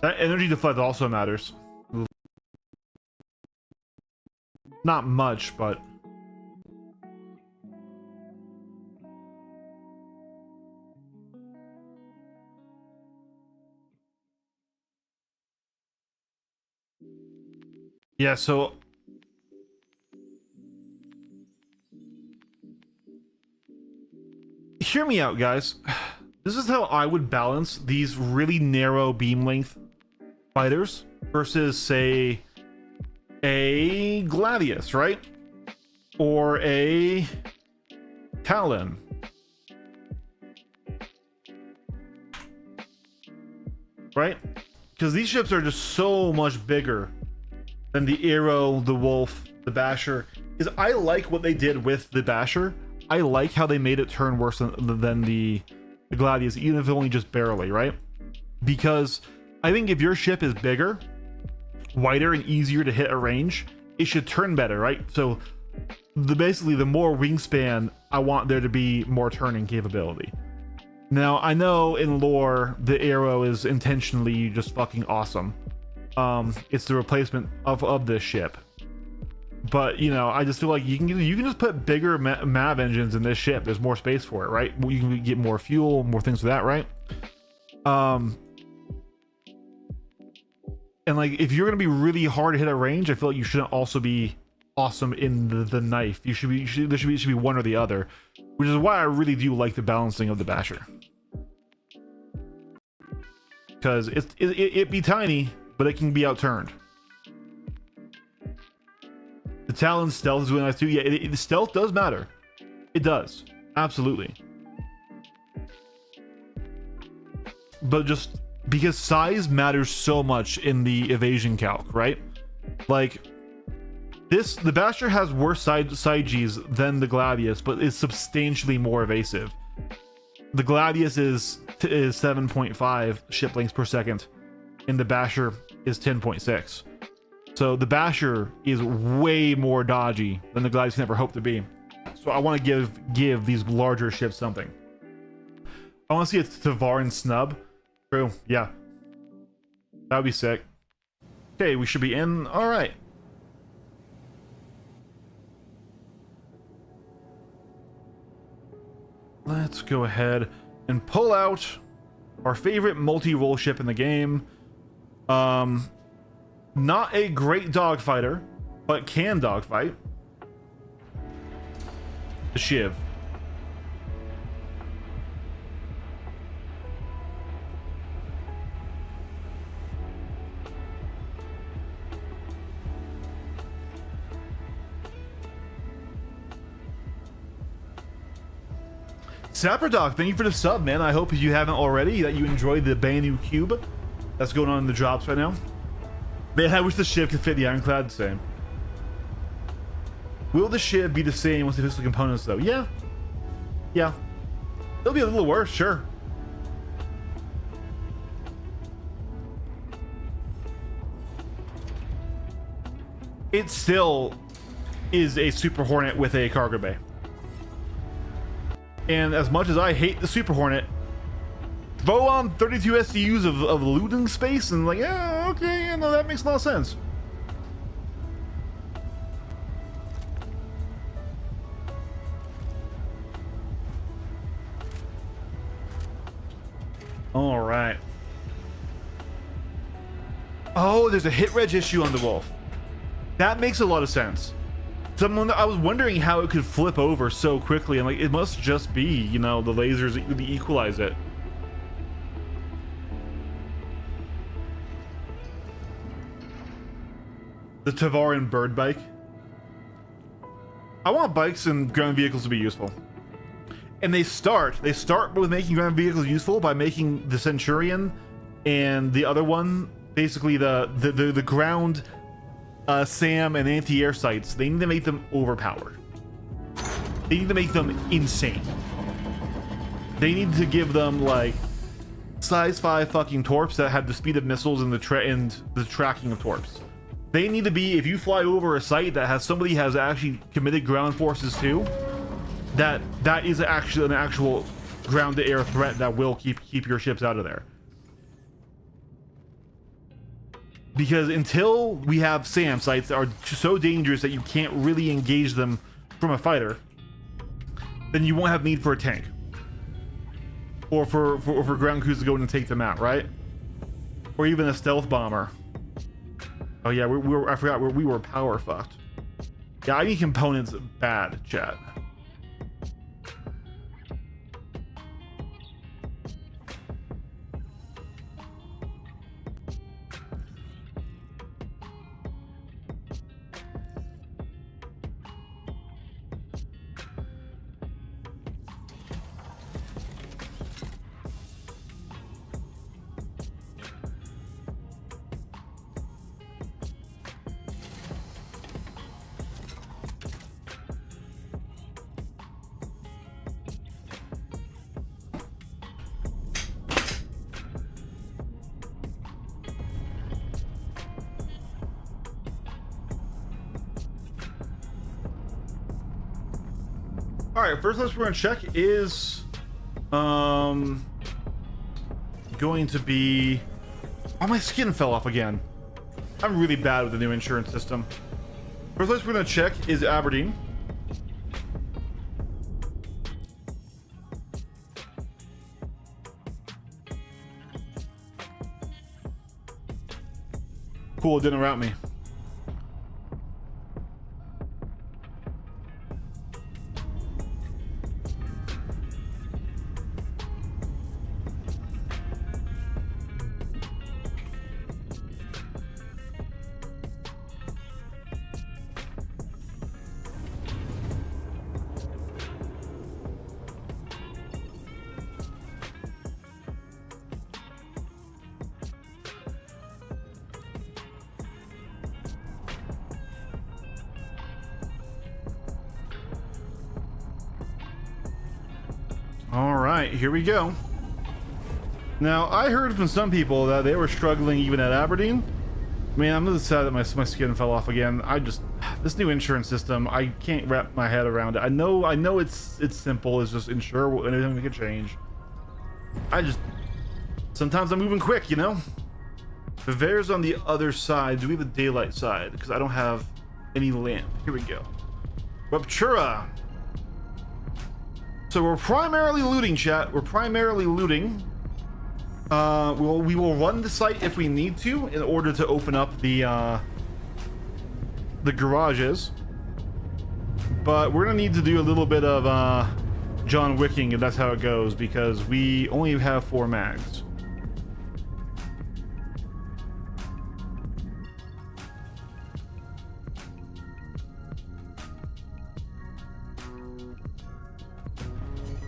That energy deflect also matters. Not much, but... Yeah, so hear me out, guys. This is how I would balance these really narrow beam length fighters versus, say, a Gladius, right? Or a Talon. Right? Because these ships are just so much bigger than the Arrow, the Wolf, the Basher. Because I like what they did with the Basher. I like how they made it turn worse than the Gladius, even if only just barely, right? Because I think if your ship is bigger, wider, and easier to hit a range, it should turn better, right? So basically, the more wingspan, I want there to be more turning capability. Now, I know in lore, the Arrow is intentionally just fucking awesome. It's the replacement of this ship. But, you know, I just feel like you can just put bigger MAV engines in this ship. There's more space for it, right? You can get more fuel, more things for that, right? And like, if you're gonna be really hard to hit a range, I feel like you shouldn't also be awesome in the knife. There should be one or the other, which is why I really do like the balancing of the Basher. Because it be tiny, but it can be outturned. The Talon stealth is really nice too. Yeah, the stealth does matter. It does. Absolutely. But just because size matters so much in the evasion calc, right? Like, the Basher has worse side Gs than the Gladius, but is substantially more evasive. The Gladius is 7.5 ship lengths per second, and the Basher is 10.6. So the Basher is way more dodgy than the Gladius can ever hope to be. So I want to give these larger ships something. I want to see a Tavaran snub. True, yeah. That would be sick. Okay, we should be in. All right. Let's go ahead and pull out our favorite multi-role ship in the game. Not a great dogfighter, but can dogfight. The Shiv. Sapper Dog, thank you for the sub, man. I hope if you haven't already, that you enjoyed the Banu Cube that's going on in the drops right now. Man, I wish the ship could fit the Ironclad the same. Will the ship be the same with the physical components, though? Yeah. Yeah. It'll be a little worse, sure. It still is a Super Hornet with a cargo bay. And as much as I hate the Super Hornet, throw on 32 SCUs of looting space and like, yeah, okay, yeah, no, that makes a lot of sense. All right. Oh, there's a hit reg issue on the Wolf. That makes a lot of sense. I was wondering how it could flip over so quickly, and like, it must just be, you know, the lasers that equalize it. The Tavaran bird bike. I want bikes and ground vehicles to be useful. And they start with making ground vehicles useful by making the Centurion and the other one, basically the ground SAM and anti-air sights. They need to make them overpowered. They need to make them insane. They need to give them like size 5 fucking torps that have the speed of missiles and the tracking of torps. They need to be, if you fly over a site that has somebody has actually committed ground forces to, that is actually an actual ground to air threat that will keep your ships out of there. Because until we have SAM sites that are so dangerous that you can't really engage them from a fighter, then you won't have need for a tank. Or for ground crews to go in and take them out, right? Or even a stealth bomber. Oh yeah, I forgot we were power fucked. Yeah, I need components bad, chat. All right, first list we're gonna check is going to be. Oh, my skin fell off again. I'm really bad with the new insurance system. First list we're gonna check is Aberdeen. Cool, it didn't route me. All right, here we go. Now, I heard from some people that they were struggling even at Aberdeen. Man, I'm really sad that my skin fell off again. This new insurance system, I can't wrap my head around it. I know it's simple. It's just insure anything we can change. Sometimes I'm moving quick, you know? Viver's on the other side. Do we have a daylight side? Because I don't have any lamp. Here we go. Webtura. So we're primarily looting, chat. We're primarily looting. We will run the site if we need to in order to open up the garages. But we're gonna need to do a little bit of John Wicking if that's how it goes, because we only have 4 mags.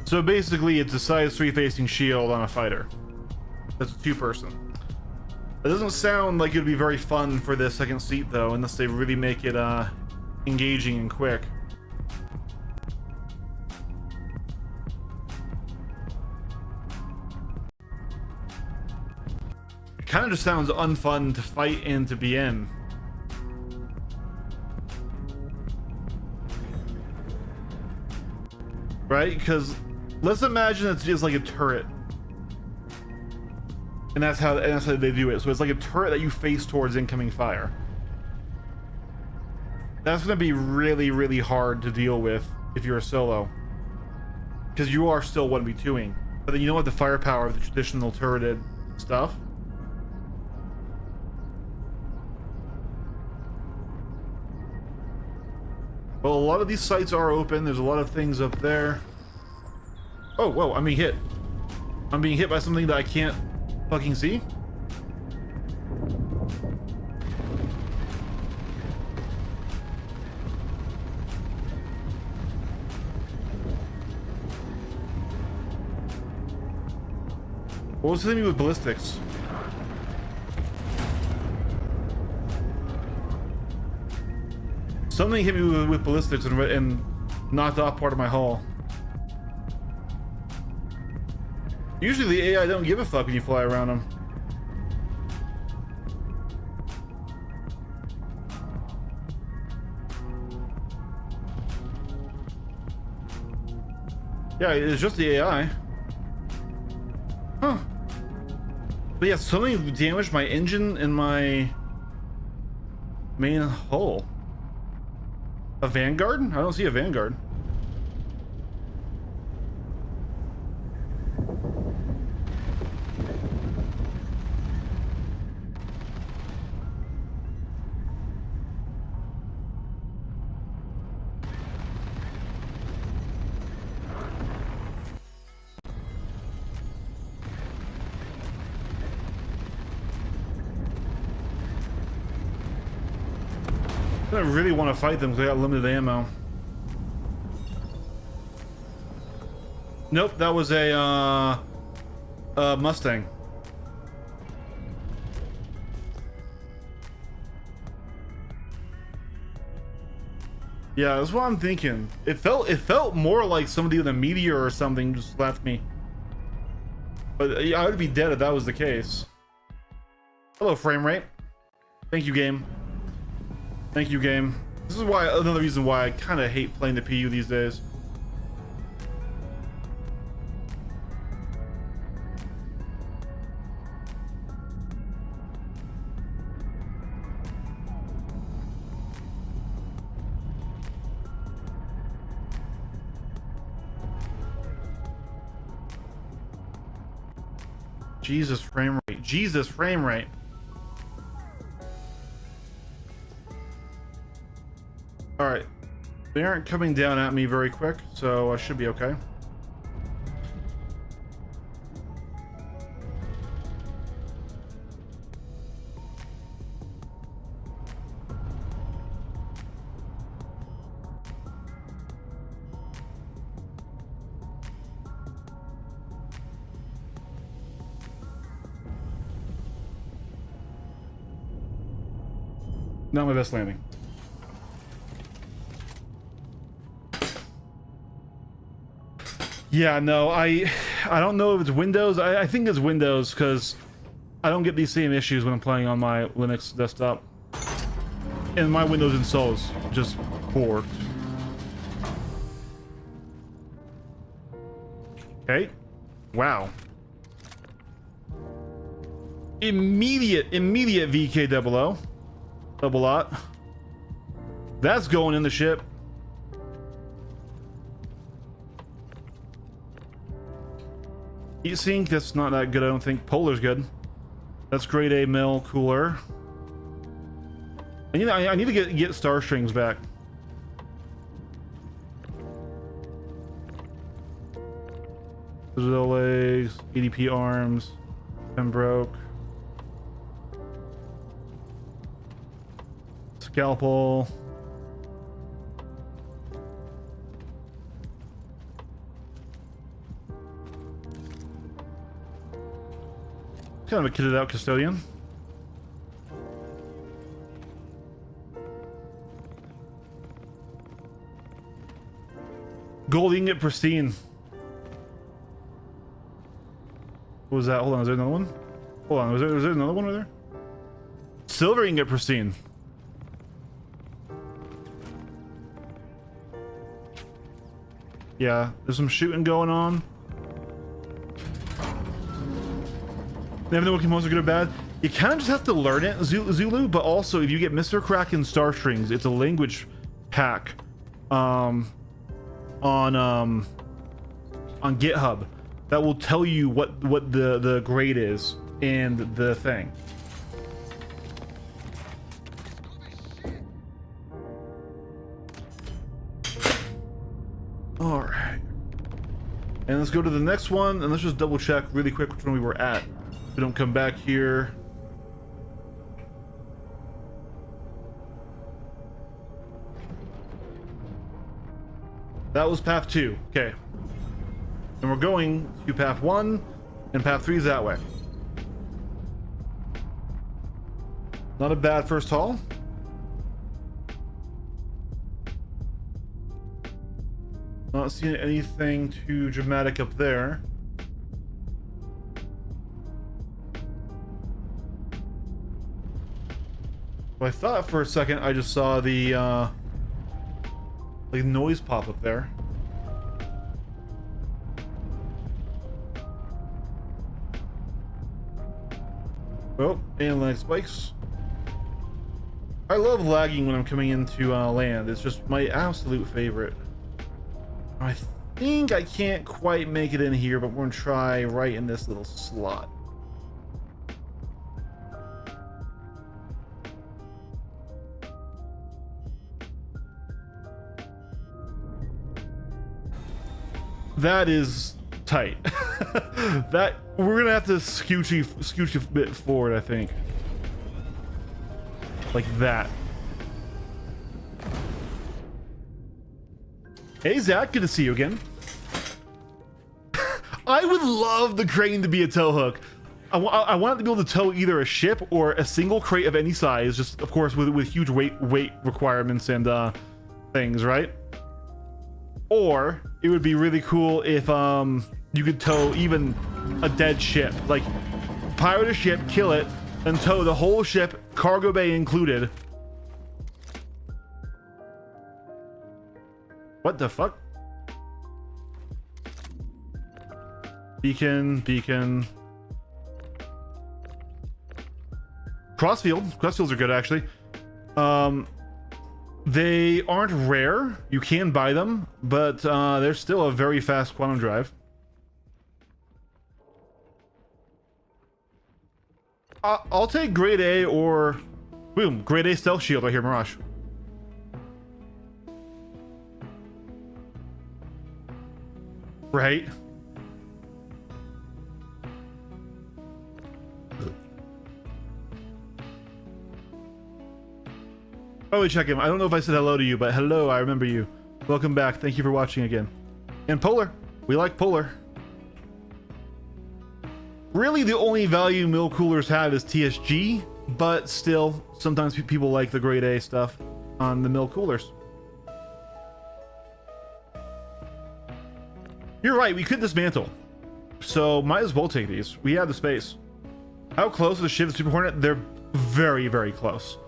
So basically, it's a size 3 facing shield on a fighter. That's a 2-person. It doesn't sound like it'd be very fun for the second seat, though, unless they really make it engaging and quick. It kind of just sounds unfun to fight and to be in. Right? Because let's imagine it's just like a turret. And that's how they do it. So it's like a turret that you face towards incoming fire. That's going to be really, really hard to deal with if you're a solo. Because you are still 1v2ing. But then you don't have the firepower of the traditional turreted stuff. Well, a lot of these sites are open. There's a lot of things up there. Oh, whoa, I'm being hit. I'm being hit by something that I can't fucking see. What was hitting me with ballistics? Something hit me with ballistics and knocked off part of my hull. Usually the AI don't give a fuck when you fly around them. Yeah, it's just the AI. Huh. But yeah, something damaged my engine and my main hull. A Vanguard? I don't see a Vanguard. I really want to fight them because I got limited ammo. Nope, that was a Mustang. Yeah, that's what I'm thinking. It felt more like somebody with a meteor or something just left me. But yeah, I would be dead if that was the case. Hello, frame rate. Thank you, game. Thank you, game. This is why another reason why I kind of hate playing the PU these days. Jesus frame rate. Jesus frame rate. All right. They aren't coming down at me very quick, so I should be okay. Not my best landing. Yeah, no, I don't know if it's Windows. I think it's Windows because I don't get these same issues when I'm playing on my Linux desktop. And my Windows installs just poor. Okay. Wow. Immediate VK00. Double lot. That's going in the ship. Heat sink, that's not that good, I don't think. Polar's good. That's grade A mill cooler. I need to get star strings back. Digital legs, EDP arms, Pembroke. Scalpel. Kind of a kitted out custodian. Gold ingot pristine. What was that? Hold on, is there another one? Hold on, was there another one over there? Silver ingot pristine. Yeah, there's some shooting going on. Never know what components are good or bad. You kind of just have to learn it, Zulu, but also if you get Mr. Kraken Star Strings, it's a language pack on GitHub that will tell you what the grade is and the thing. All right. And let's go to the next one and let's just double check really quick which one we were at. We don't come back here. That was path 2. Okay. And we're going to path 1, and path 3 is that way. Not a bad first haul. Not seeing anything too dramatic up there. I thought for a second I just saw the like noise pop up there. Oh, and lag spikes. I love lagging when I'm coming into land. It's just my absolute favorite. I think I can't quite make it in here, but we're gonna try right in this little slot. That is tight. That we're gonna have to scooch a bit forward, I think. Like that. Hey Zach, good to see you again. I would love the crane to be a tow hook. I want it to be able to tow either a ship or a single crate of any size, just of course with huge weight requirements and things, right? Or it would be really cool if you could tow even a dead ship, like pirate a ship, kill it, and tow the whole ship, cargo bay included. What the fuck? Beacon. Crossfields are good actually. They aren't rare. You can buy them, but they're still a very fast quantum drive. I'll take grade A or boom, grade A stealth shield right here, Mirage. Right? Oh, check him. I don't know if I said hello to you, but hello, I remember you. Welcome back. Thank you for watching again. And Polar. We like Polar. Really, the only value mill coolers have is TSG, but still, sometimes people like the grade A stuff on the mill coolers. You're right, we could dismantle. So, might as well take these. We have the space. How close is the Shiv to Super Hornet? They're very, very close.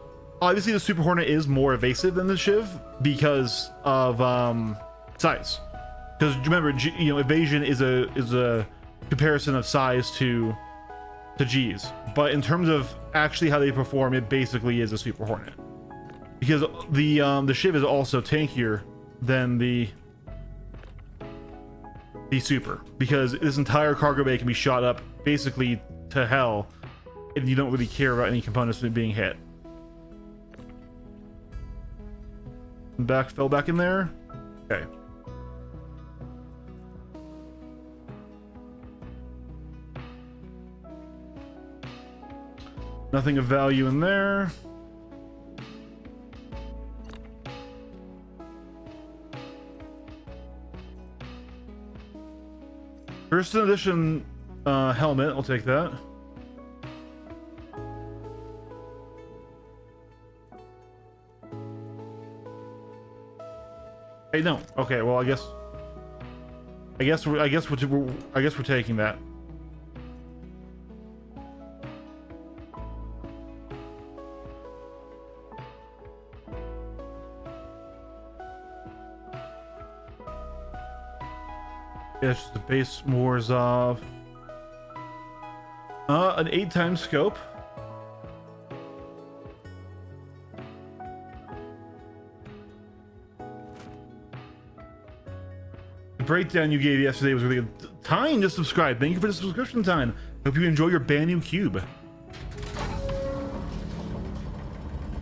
Obviously, the Super Hornet is more evasive than the Shiv because of size. Because remember, evasion is a comparison of size to G's. But in terms of actually how they perform, it basically is a Super Hornet. Because the Shiv is also tankier than the Super. Because this entire cargo bay can be shot up basically to hell, and you don't really care about any components being hit. Fell back in there. Okay. Nothing of value in there. First edition helmet, I'll take that. Hey, no. Okay, well, I guess we're taking that. Yeah, it's just the base Morzov. An 8x scope. The breakdown you gave yesterday was really good. Time to subscribe. Thank you for the subscription time. Hope you enjoy your Banu cube.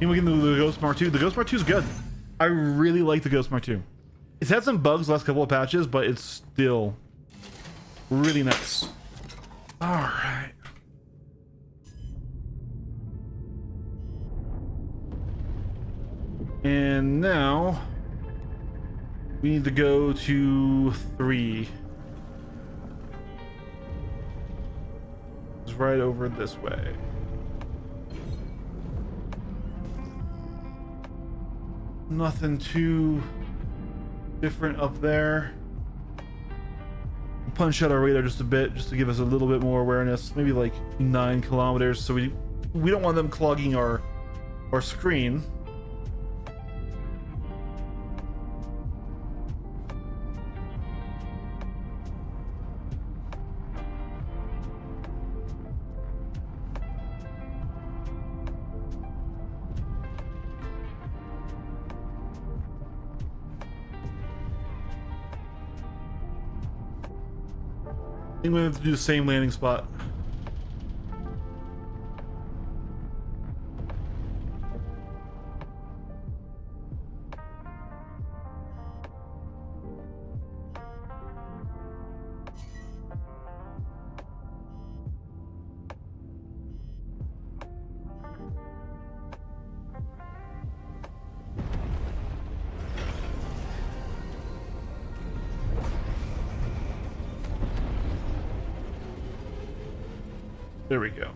And we get the Ghost Mark 2. The Ghost Mark 2 is good. I really like the Ghost Mark 2. It's had some bugs the last couple of patches, but it's still really nice. All right. And now we need to go to 3. It's right over this way. Nothing too different up there. Punch out our radar just a bit, just to give us a little bit more awareness, maybe like 9 kilometers, so we don't want them clogging our screen. I think we have to do the same landing spot. There we go.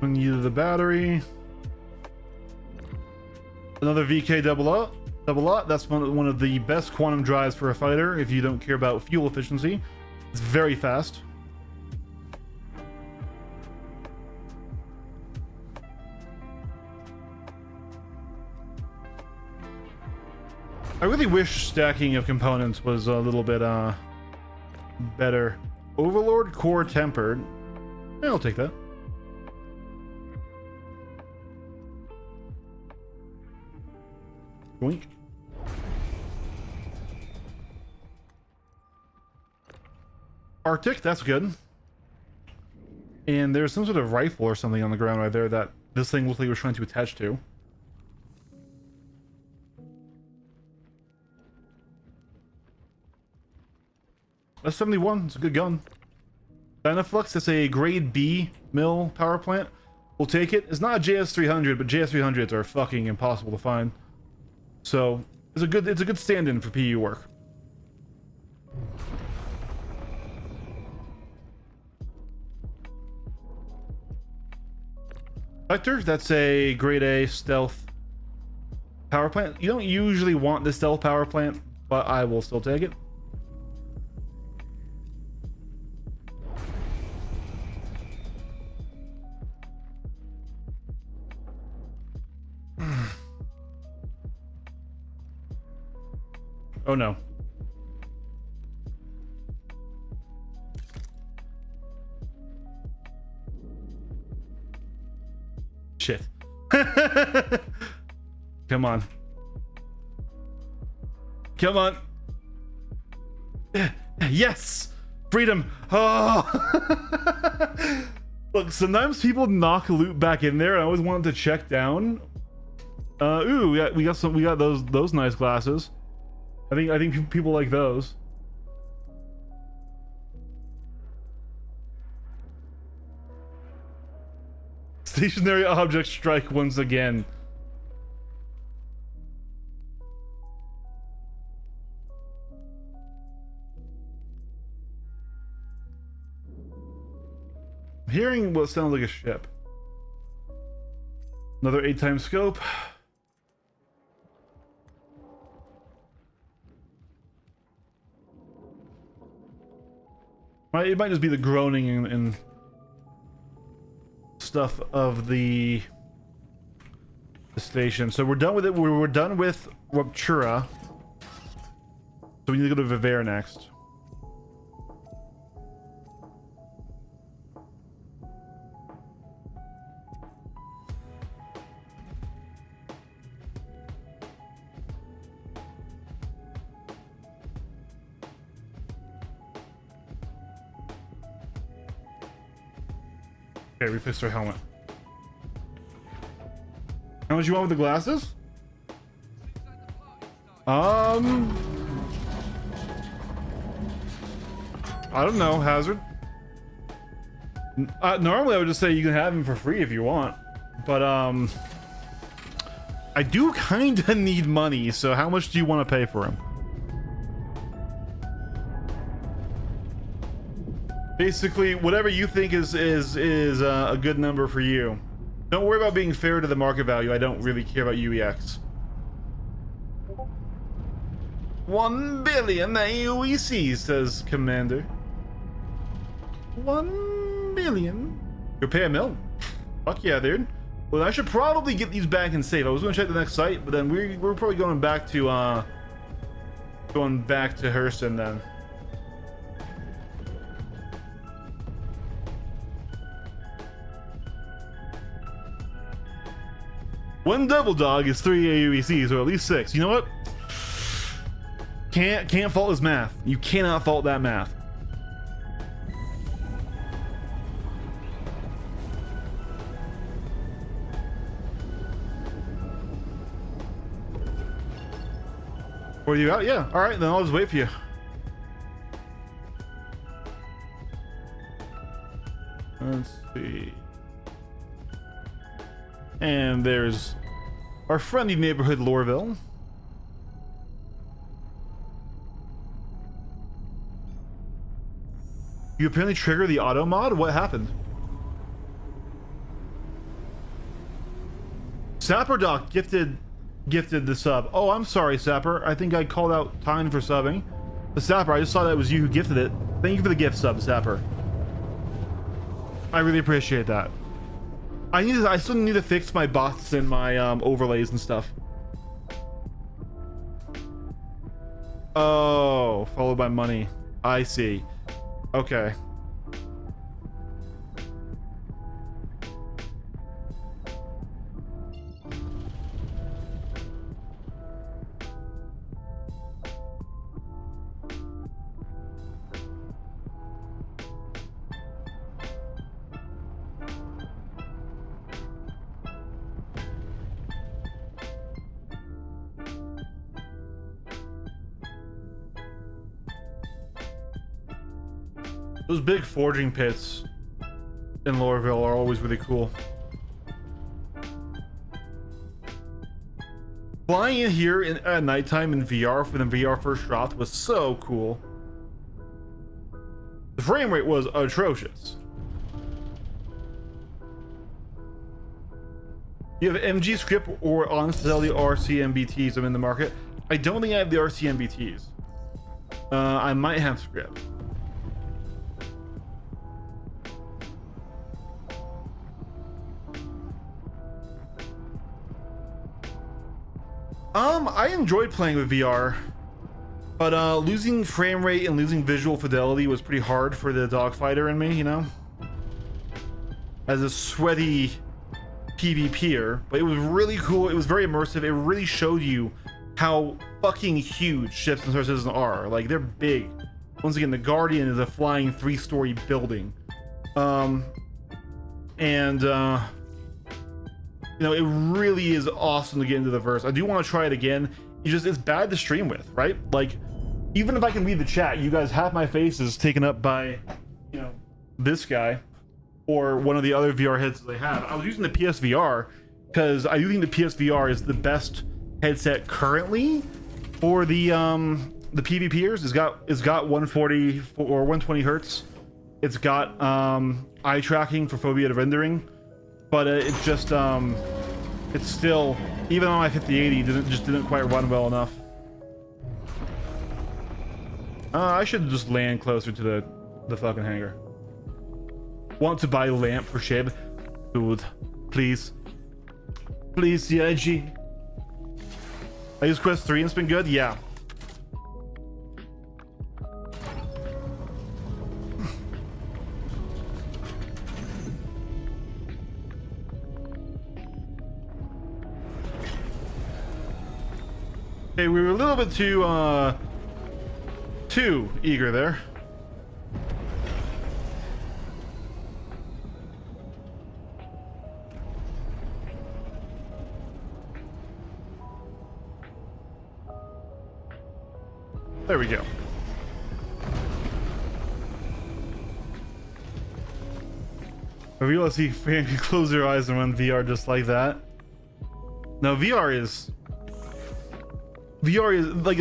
You the battery. Another VK double up. That's one of the best quantum drives for a fighter if you don't care about fuel efficiency. It's very fast. I really wish stacking of components was a little bit better. Overlord core tempered. Yeah, I'll take that. Boink. Arctic, that's good. And there's some sort of rifle or something on the ground right there that this thing looks like it was trying to attach to. S71, it's a good gun. Dynaflux, that's a grade B mill power plant. We'll take it. It's not a JS300, but JS300s are fucking impossible to find. So it's a good stand-in for PU work. Vector, that's a grade A stealth power plant. You don't usually want the stealth power plant, but I will still take it. Oh no. Shit. Come on. Come on. Yes! Freedom! Oh! Look, sometimes people knock loot back in there and I always wanted to check down. Ooh, we got those nice glasses. I think people like those. Stationary object strike once again. I'm hearing what sounds like a ship. Another 8x scope. It might just be the groaning and stuff of the station. So we're done with it. We're done with Ruptura. So we need to go to Vivair next. Okay, we fixed our helmet. How much you want with the glasses? I don't know, Hazard. Normally I would just say you can have him for free if you want, but I do kinda need money, so how much do you want to pay for him? Basically, whatever you think is a good number for you. Don't worry about being fair to the market value. I don't really care about UEX. 1 billion AUEC, says Commander. 1 billion? You'll pay a mil? Fuck yeah, dude. Well, I should probably get these back and save. I was going to check the next site, but then we're probably going back to Hurston then. One double dog is 3 AUECs, or at least 6. You know what? Can't fault his math. You cannot fault that math. Were you out? Yeah. All right, then I'll just wait for you. Let's see. And there's our friendly neighborhood, Lorville. You apparently triggered the auto mod? What happened? Sapper Doc gifted the sub. Oh, I'm sorry, Sapper. I think I called out time for subbing. The Sapper, I just saw that it was you who gifted it. Thank you for the gift sub, Sapper. I really appreciate that. I still need to fix my bots and my overlays and stuff. Oh, followed by money. I see. Okay. Those big forging pits in Lorville are always really cool. Flying in here at nighttime in VR when the VR first dropped was so cool. The frame rate was atrocious. You have MG script or on sale the RCMBTs I'm in the market. I don't think I have the RCMBTs. I might have script. I enjoyed playing with VR, but losing frame rate and losing visual fidelity was pretty hard for the dogfighter in me, you know? As a sweaty PvPer, but it was really cool. It was very immersive. It really showed you how fucking huge ships in Star Citizen are. Like, they're big. Once again, the Guardian is a flying 3-story building. You know, it really is awesome to get into the verse. I do want to try it again. It's bad to stream with, right? Like, even if I can read the chat, you guys, half my face is taken up by, you know, this guy or one of the other VR headsets they have. I was using the PSVR because I do think the PSVR is the best headset currently for the PvPers. It's got 140 or 120 hertz. It's got eye tracking for phobia to rendering. But it's just it's still, even on my 5080, didn't quite run well enough. I should just land closer to the fucking hangar. Want to buy a lamp for Shib? Dude, please, CIG. I use Quest 3 and it's been good. Yeah. Okay, we were a little bit too eager there. There we go. If you want to see Frankie close your eyes and run VR just like that. No, VR is like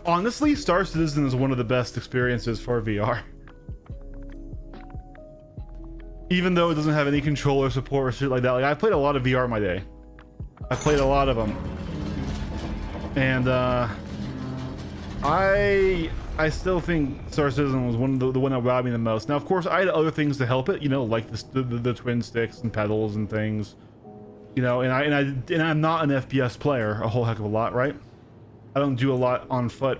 honestly, Star Citizen is one of the best experiences for VR. Even though it doesn't have any controller support or shit like that. Like, I played a lot of VR in my day. I played a lot of them. And I still think Star Citizen was the one that wowed me the most. Now, of course, I had other things to help it, you know, like the twin sticks and pedals and things, you know. And I'm not an FPS player a whole heck of a lot, right? I don't do a lot on foot.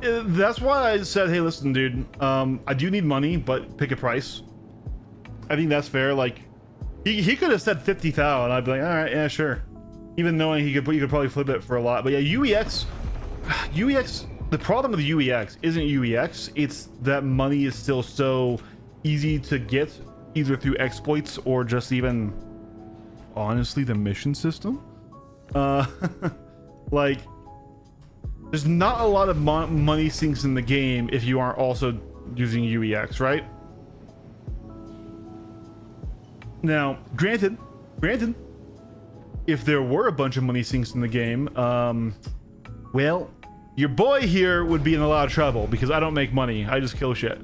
That's why I said, hey, listen, dude, I do need money, but pick a price. I think that's fair. Like, he could have said 50,000. I'd be like, all right, yeah, sure. Even knowing you could probably flip it for a lot. But yeah, UEX, the problem with UEX isn't UEX, it's that money is still so easy to get, either through exploits or just even, honestly, the mission system. Like, there's not a lot of money sinks in the game if you aren't also using UEX, right? Now, granted, if there were a bunch of money sinks in the game, well, your boy here would be in a lot of trouble because I don't make money. I just kill shit.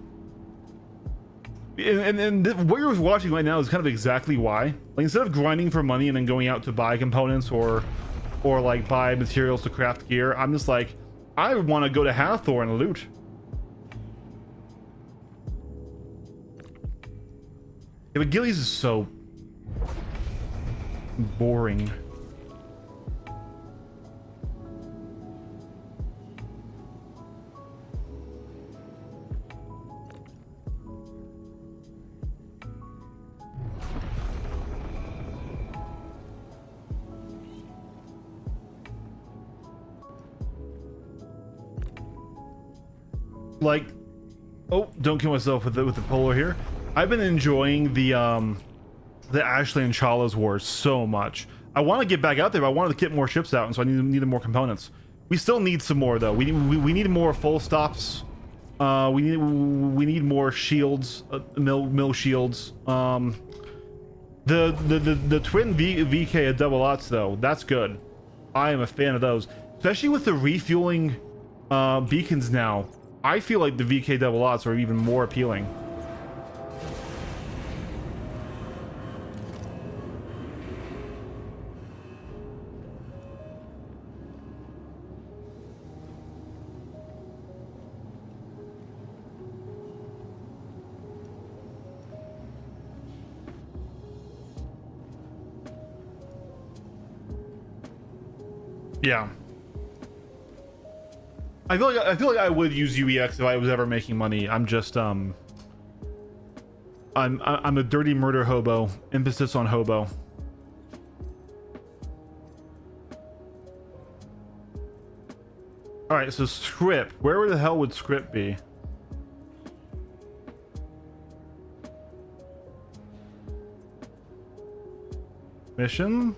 And what you're watching right now is kind of exactly why. Like, instead of grinding for money and then going out to buy components or like buy materials to craft gear, I'm just like, I want to go to Hathor and loot. Yeah, but Gillies is so boring. Like, oh, don't kill myself with the polar here. I've been enjoying the Ashley and Chala's wars so much. I want to get back out there, but I wanted to get more ships out, and so I needed more components. We still need some more though. We need more full stops. We need more shields, mill shields. The twin VK at double lots though, that's good. I am a fan of those, especially with the refueling beacons now. I feel like the VK double lots are even more appealing. Yeah. I feel like I would use UEX if I was ever making money. I'm just I'm a dirty murder hobo. Emphasis on hobo. All right, so script. Where the hell would script be? Mission?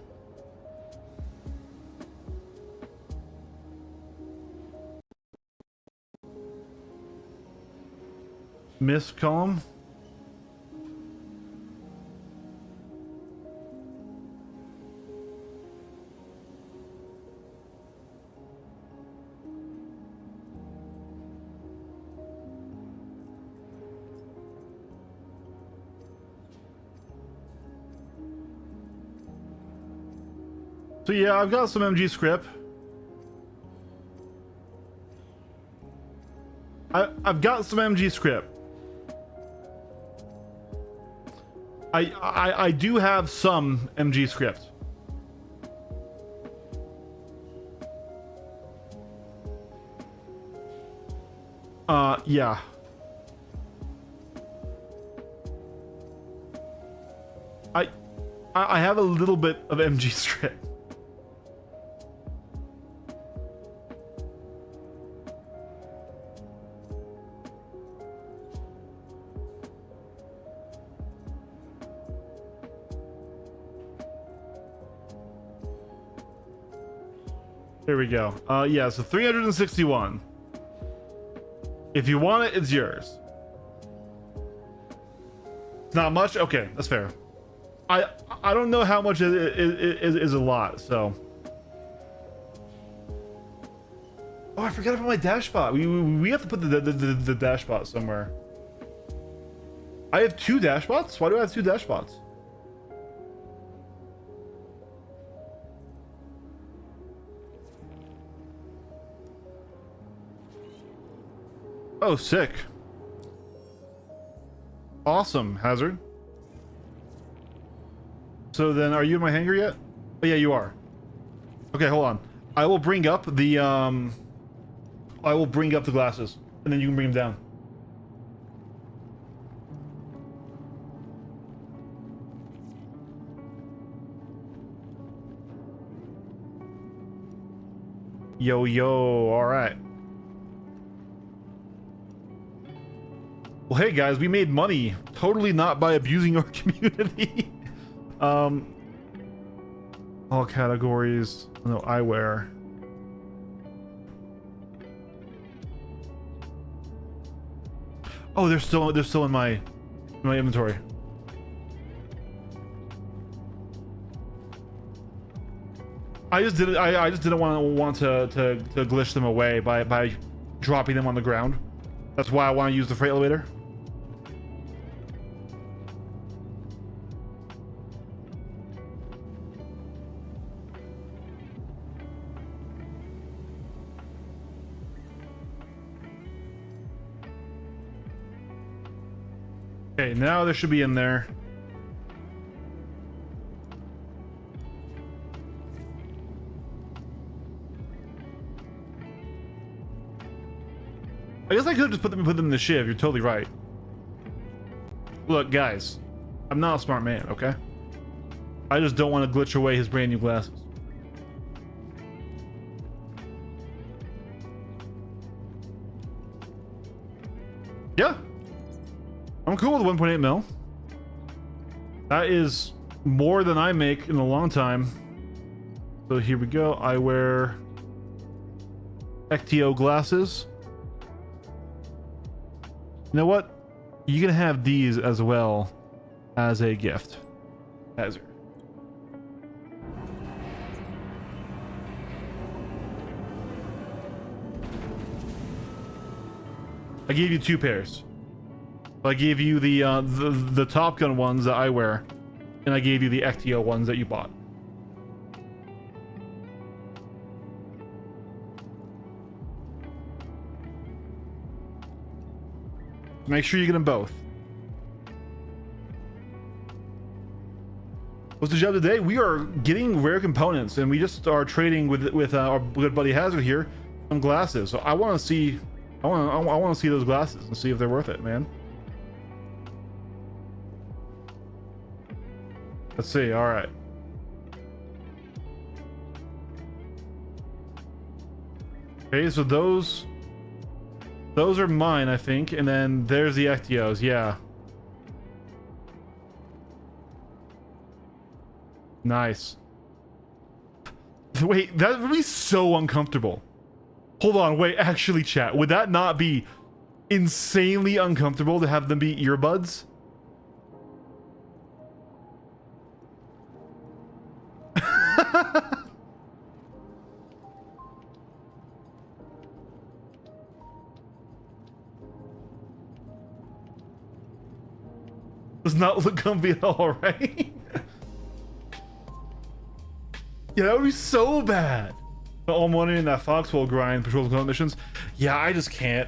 Miss column? So yeah, I've got some MG script. I've got some MG script. I do have some MG script. Yeah. I have a little bit of MG script. There we go. Yeah, so 361. If you want it, it's yours. It's not much? Okay, that's fair. I don't know how much is a lot, so. Oh, I forgot about my dash bot. We have to put the dash bot somewhere. I have 2 dash bots? Why do I have 2 dash bots? Oh, sick. Awesome, Hazard. So then, are you in my hangar yet? Oh, yeah, you are. Okay, hold on. I will bring up the glasses, and then you can bring them down. Yo, yo, all right. Well, hey guys, we made money. Totally not by abusing our community. All categories. No, eyewear. Oh, they're still in my inventory. I just didn't want to glitch them away by dropping them on the ground. That's why I want to use the freight elevator. Okay, now there should be in there. I guess I could have just put them in the shiv. You're totally right. Look, guys, I'm not a smart man, okay? I just don't want to glitch away his brand new glasses. Yeah, I'm cool with 1.8 mil. That is more than I make in a long time. So here we go. I wear XTO glasses. You know what? You can have these as well as a gift. Hazard. I gave you 2 pairs. I gave you the Top Gun ones that I wear, and I gave you the XTO ones that you bought. Make sure you get them both. What's the job today? We are getting rare components, and we just are trading with our good buddy Hazard here some glasses. So I want to see, I want to see those glasses and see if they're worth it, man. Let's see. All right. Okay, so those are mine, I think, and then there's the XTOs. Yeah. Nice. Wait, that would be so uncomfortable. Hold on, wait, actually, chat, would that not be insanely uncomfortable to have them be earbuds? Does not look comfy at all, right? Yeah, that would be so bad. All money in that Foxhole grind, patrol missions. Yeah, I just can't.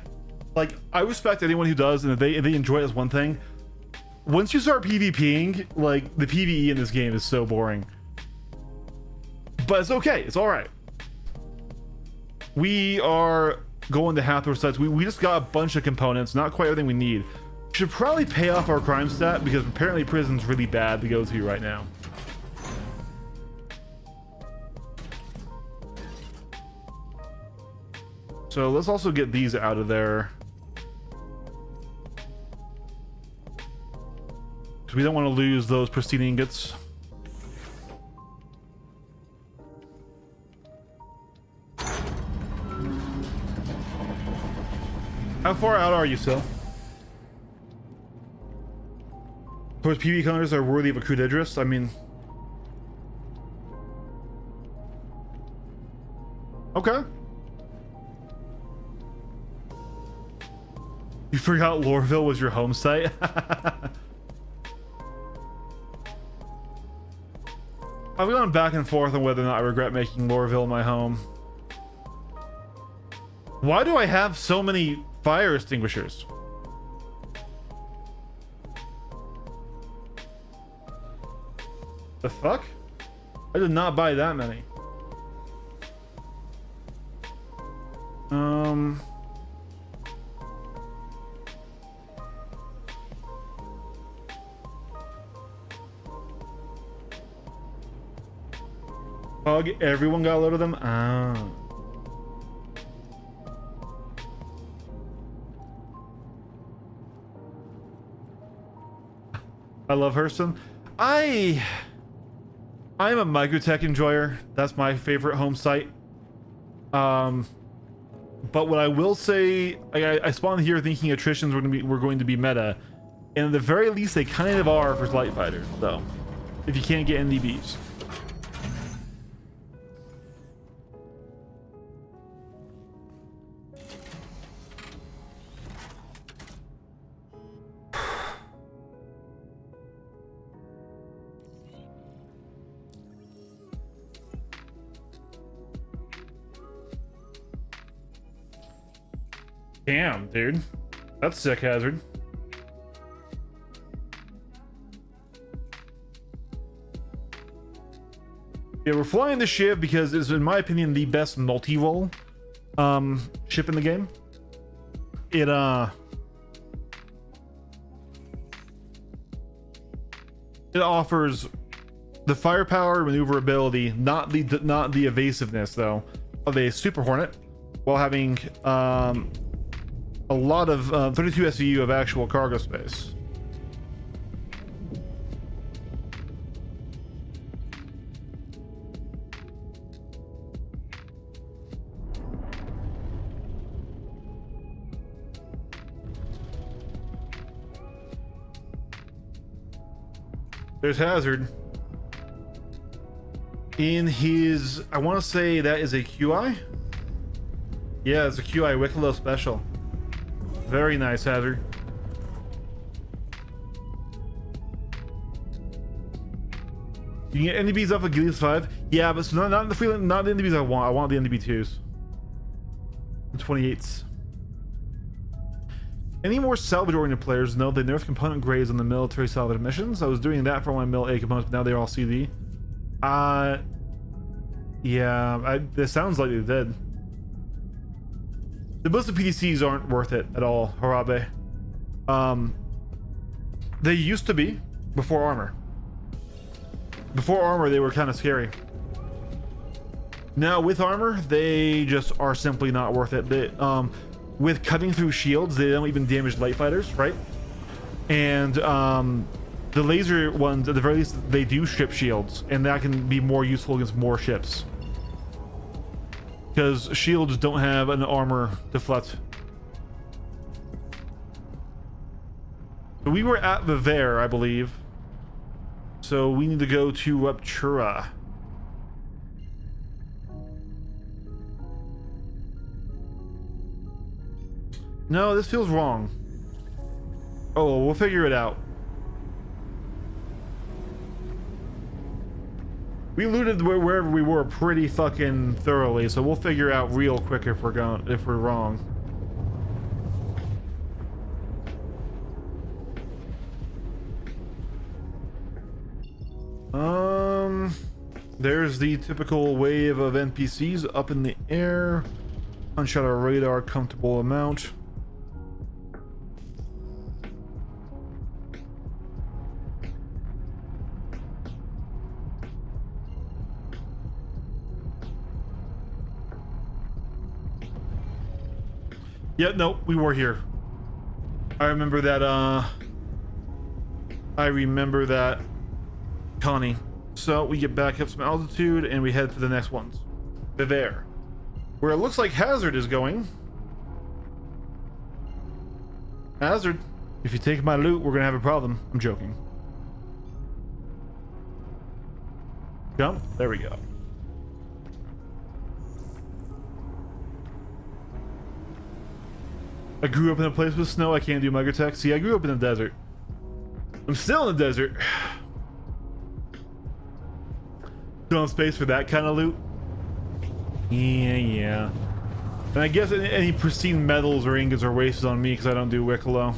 Like, I respect anyone who does, and if they enjoy it as one thing. Once you start PvPing, like, the PvE in this game is so boring. But it's okay. It's all right. We are going to Hathor sites. We just got a bunch of components, not quite everything we need. Should probably pay off our crime stat because apparently prison's really bad to go to right now. So let's also get these out of there. Because we don't want to lose those pristine ingots. How far out are you, Sil? Towards PvE counters are worthy of a crude Idris? I mean... Okay. You forgot Lorville was your home site? I've gone back and forth on whether or not I regret making Lorville my home. Why do I have so many fire extinguishers? The fuck? I did not buy that many. Everyone got a load of them? Ah. I love Hurston. I'm a Microtech enjoyer. That's my favorite home site. But what I will say, I spawned here thinking attritions were going to be meta, and at the very least they kind of are for light fighters. So, if you can't get NDBs. Damn, dude. That's sick, Hazard. Yeah, we're flying the ship because it's, in my opinion, the best multi-role ship in the game. It offers the firepower, maneuverability, not the evasiveness though, of a Super Hornet, while having a lot of 32 SEU of actual cargo space. There's Hazard. In his, I want to say that is a QI? Yeah, it's a QI Wicklow special. Very nice, Hazard. You can get NDBs up at Gilius 5. Yeah, but not the freelance, not the NDBs I want. I want the NDB 2s. The 28s. Any more salvage-oriented players know they nerfed component grades on the military salvage missions? I was doing that for my Mil A components, but now they're all CD. Yeah, this sounds like they did. The ballistic PDCs aren't worth it at all, Harabe. They used to be before armor. Before armor, they were kind of scary. Now with armor, they just are simply not worth it. They, with cutting through shields, they don't even damage light fighters, right? And the laser ones, at the very least, they do strip shields, and that can be more useful against more ships. Because shields don't have an armor deflect. So we were at Vivair, I believe. So we need to go to Ruptura. No, this feels wrong. Oh, we'll figure it out. We looted wherever we were pretty fucking thoroughly, so we'll figure out real quick if we're wrong. There's the typical wave of NPCs up in the air. Unshot our radar, comfortable amount. Yeah, no, we were here. I remember that, Connie. So we get back up some altitude and we head for the next ones. Vivair. Where it looks like Hazard is going. Hazard, if you take my loot, we're gonna have a problem. I'm joking. Jump. There we go. I grew up in a place with snow. I can't do Microtech. See, I grew up in the desert. I'm still in the desert. Don't have space for that kind of loot. Yeah. And I guess any pristine metals or ingots are wasted on me because I don't do Wicklow.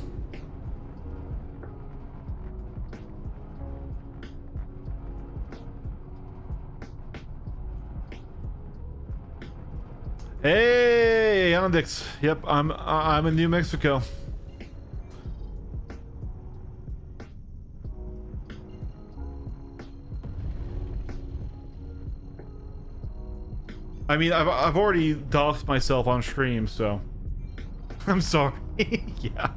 Hey, Yondix. Yep, I'm in New Mexico. I mean, I've already doxed myself on stream, so I'm sorry. Yeah.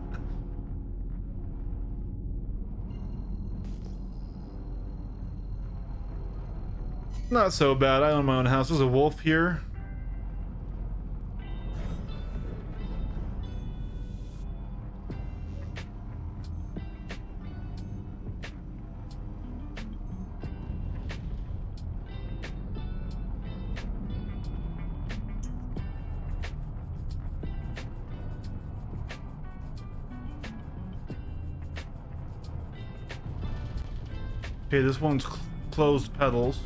Not so bad. I own my own house. There's a wolf here. Okay, this one's closed pedals.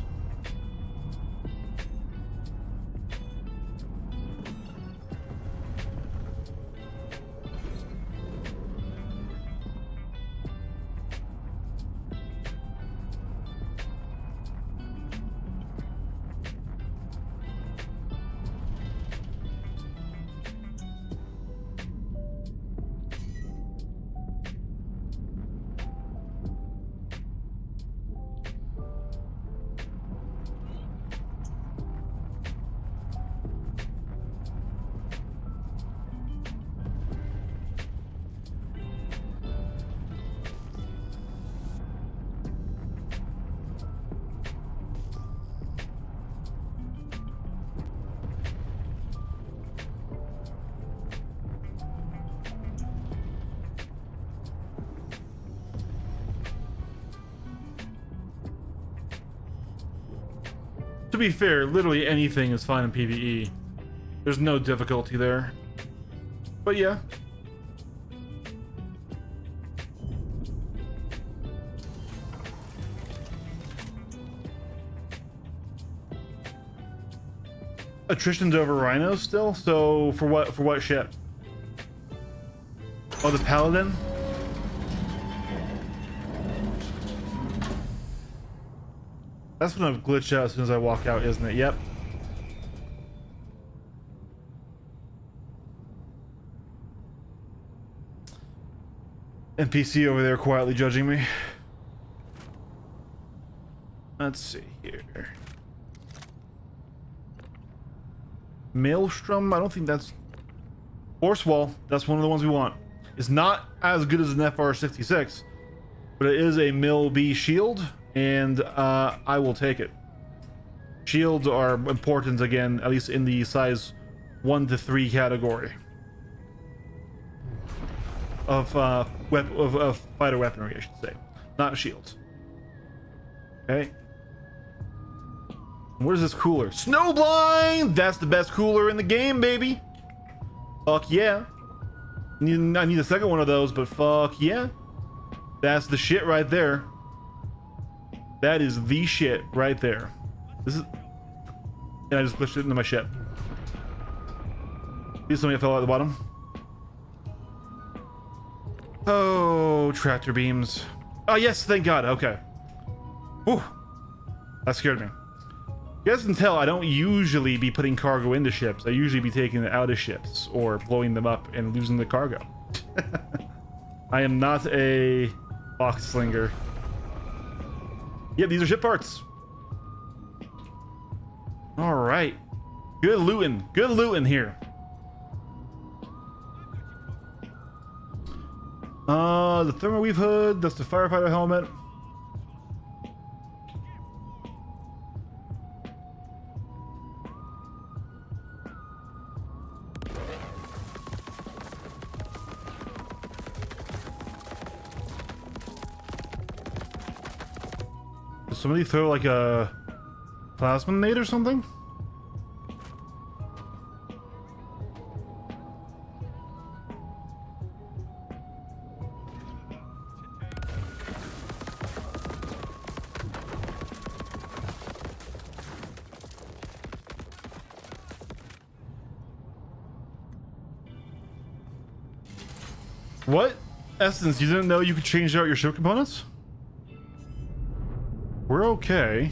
To be fair, literally anything is fine in PvE. There's no difficulty there. But yeah. Attrition's over Rhinos still? So for what ship? Oh, the Paladin? That's gonna glitch out as soon as I walk out, isn't it? Yep. NPC over there quietly judging me. Let's see here. Maelstrom, I don't think that's... Force Wall, that's one of the ones we want. It's not as good as an FR66, but it is a Mil B shield, and I will take it. Shields are important again, at least in the size 1 to 3 category of fighter weaponry, I should say, not shields. Okay. What is this cooler? Snowblind! That's the best cooler in the game, baby. Fuck yeah. I need a second one of those, but fuck yeah. That's the shit right there. That is the shit right there. This is... And I just glitched it into my ship. Please tell me I fell out the bottom. Oh, tractor beams. Oh yes, thank God. Okay. Whew. That scared me. You guys can tell I don't usually be putting cargo into ships. I usually be taking it out of ships or blowing them up and losing the cargo. I am not a box slinger. Yep, these are ship parts. All right. Good looting. Good looting here. The thermoweave hood. That's the firefighter helmet. Did somebody throw like a plasma nade or something? What? Essence, you didn't know you could change out your ship components? We're okay.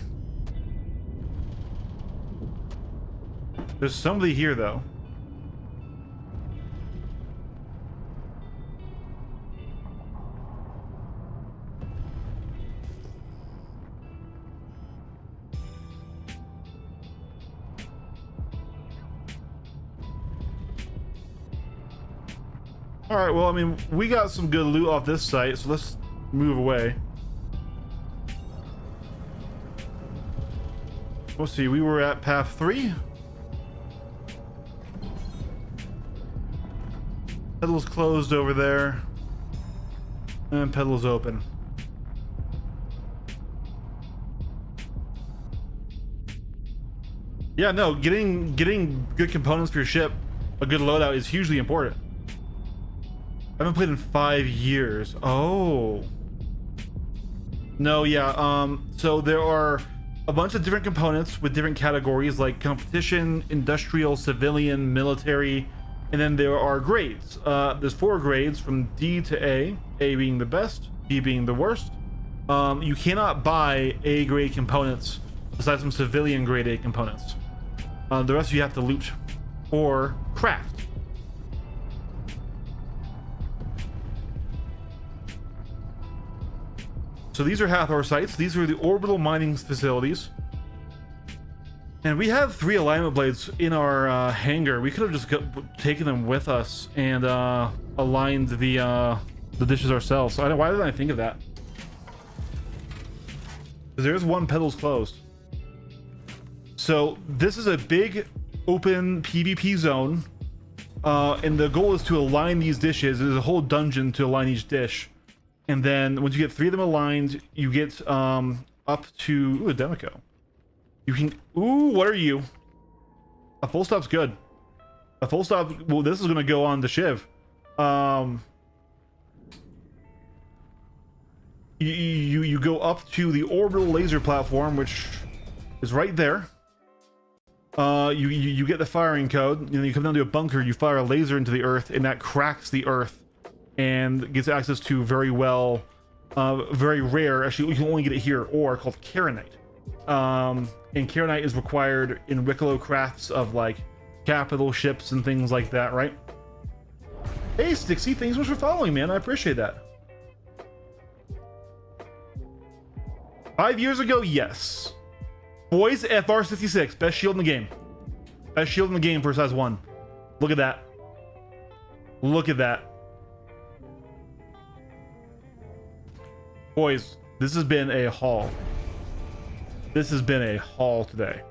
There's somebody here, though. Alright, well, I mean, we got some good loot off this site, so let's move away. Let's see, we were at path 3. Pedal's closed over there. And pedal's open. Yeah, no, getting good components for your ship, a good loadout is hugely important. I haven't played in 5 years. Oh. No, yeah, so there are a bunch of different components with different categories like competition, industrial, civilian, military, and then there are grades. There's 4 grades from D to A being the best, D being the worst. You cannot buy A grade components besides some civilian grade A components. The rest you have to loot or craft. So these are Hathor sites. These are the orbital mining facilities. And we have 3 alignment blades in our hangar. We could have just taken them with us and aligned the dishes ourselves. So why didn't I think of that? Because there's one pedals closed. So this is a big open PvP zone. And the goal is to align these dishes. There's a whole dungeon to align each dish. And then once you get 3 of them aligned, you get up to a Demico. You can, ooh, what are you? A full stop's good. A full stop, well, this is gonna go on the Shiv. You go up to the orbital laser platform, which is right there. You get the firing code, and then you come down to a bunker, you fire a laser into the earth, and that cracks the earth and gets access to very rare, actually you can only get it here, ore called Karenite. And Karenite is required in Wicklow crafts of like capital ships and things like that, right? Hey Stixie, thanks so much for following, man. I appreciate that. 5 years ago, yes. Boys, FR66, best shield in the game. Best shield in the game for size 1. Look at that. Look at that. Boys, this has been a haul. This has been a haul today.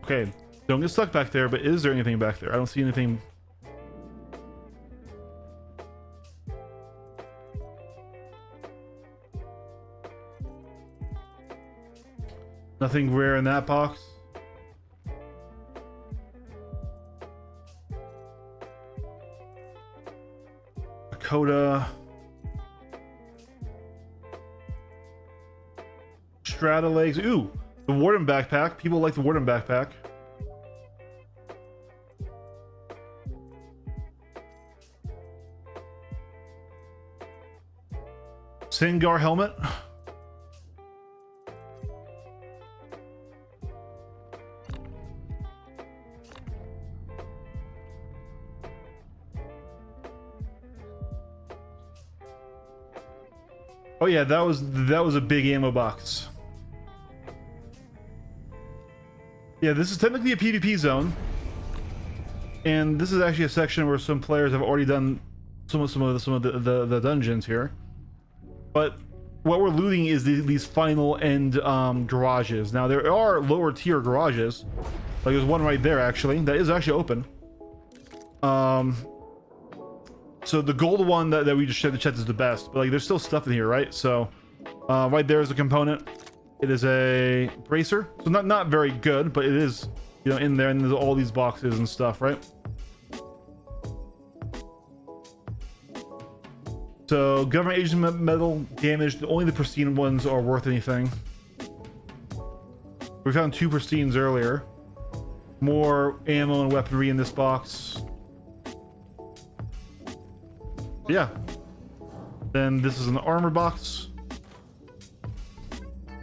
Okay, don't get stuck back there, but is there anything back there? I don't see anything. Nothing rare in that box. Coda. Strata legs. Ooh, the Warden backpack. People like the Warden backpack. Singar helmet. Oh yeah, that was a big ammo box. Yeah, this is technically a PvP zone, and this is actually a section where some players have already done some of the dungeons here. But what we're looting is these final end garages. Now there are lower tier garages, like there's one right there actually that is actually open. So the gold one that we just checked is the best, but like there's still stuff in here, right? So right there is a component. It is a bracer, so not very good, but it is, you know, in there, and there's all these boxes and stuff, right? So government agent metal damaged. Only the pristine ones are worth anything. We found 2 pristines earlier. More ammo and weaponry in this box. Yeah. Then this is an armor box.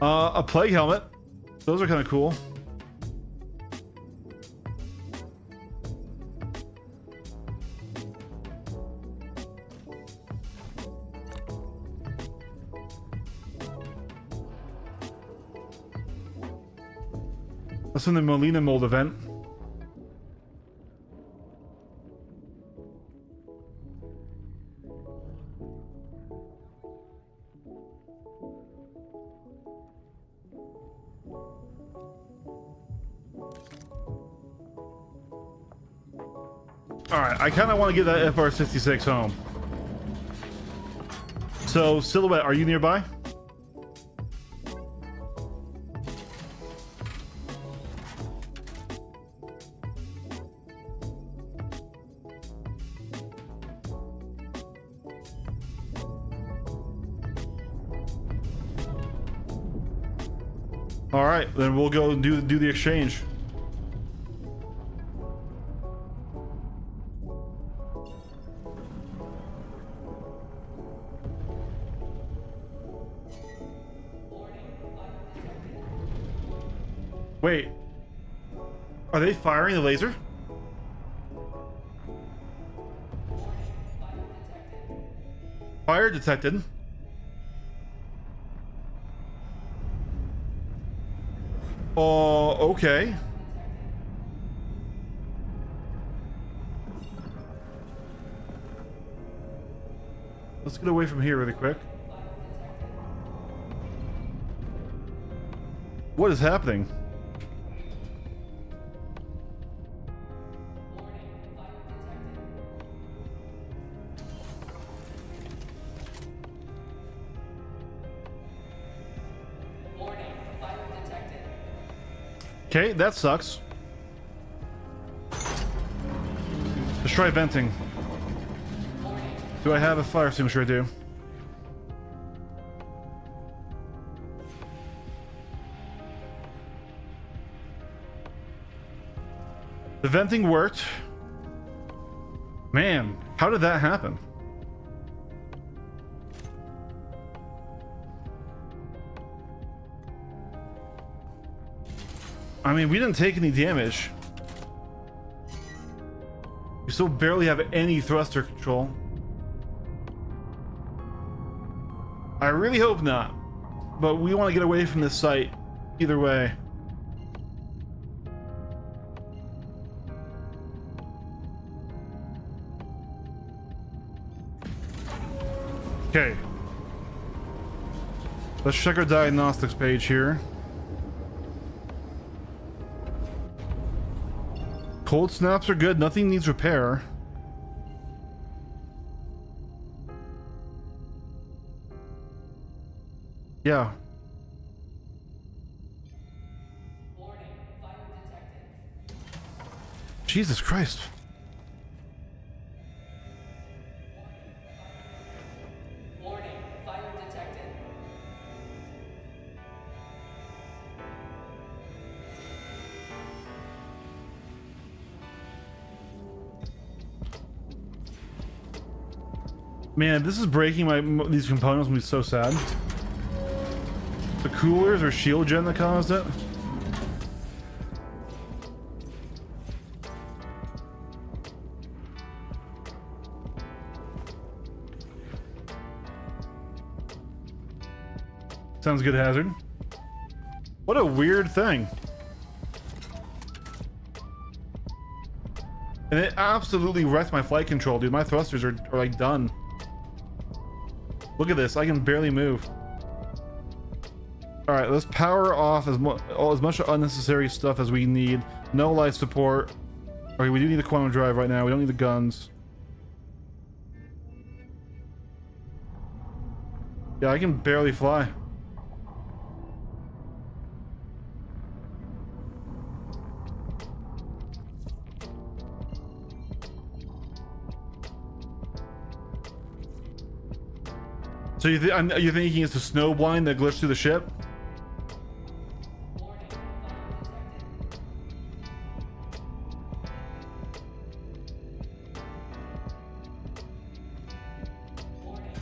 A plague helmet. Those are kind of cool. That's from the Molina mold event. Alright, I kind of want to get that FR-66 home. So, Silhouette, are you nearby? Alright, then we'll go do the exchange. Wait, are they firing the laser? Fire detected. Oh, okay. Let's get away from here really quick. What is happening? Okay, that sucks. Let's try venting. Do I have a fire extinguisher? I do. The venting worked. Man, how did that happen? I mean, we didn't take any damage. We still barely have any thruster control. I really hope not. But we want to get away from this site either way. Okay. Let's check our diagnostics page here. Cold snaps are good. Nothing needs repair. Yeah. Warning, fire detected. Jesus Christ. Warning, fire detected. Man, this is breaking these components will be so sad. The coolers or shield gen that caused it. Sounds good, Hazard. What a weird thing. And it absolutely wrecked my flight control, dude. My thrusters are like done. Look at this. I can barely move. All right, let's power off as much unnecessary stuff as we need. No life support. Okay, we do need the quantum drive right now. We don't need the guns. Yeah, I can barely fly. So you're thinking it's the snow blind that glitched through the ship? Warning, fire detected. Warning.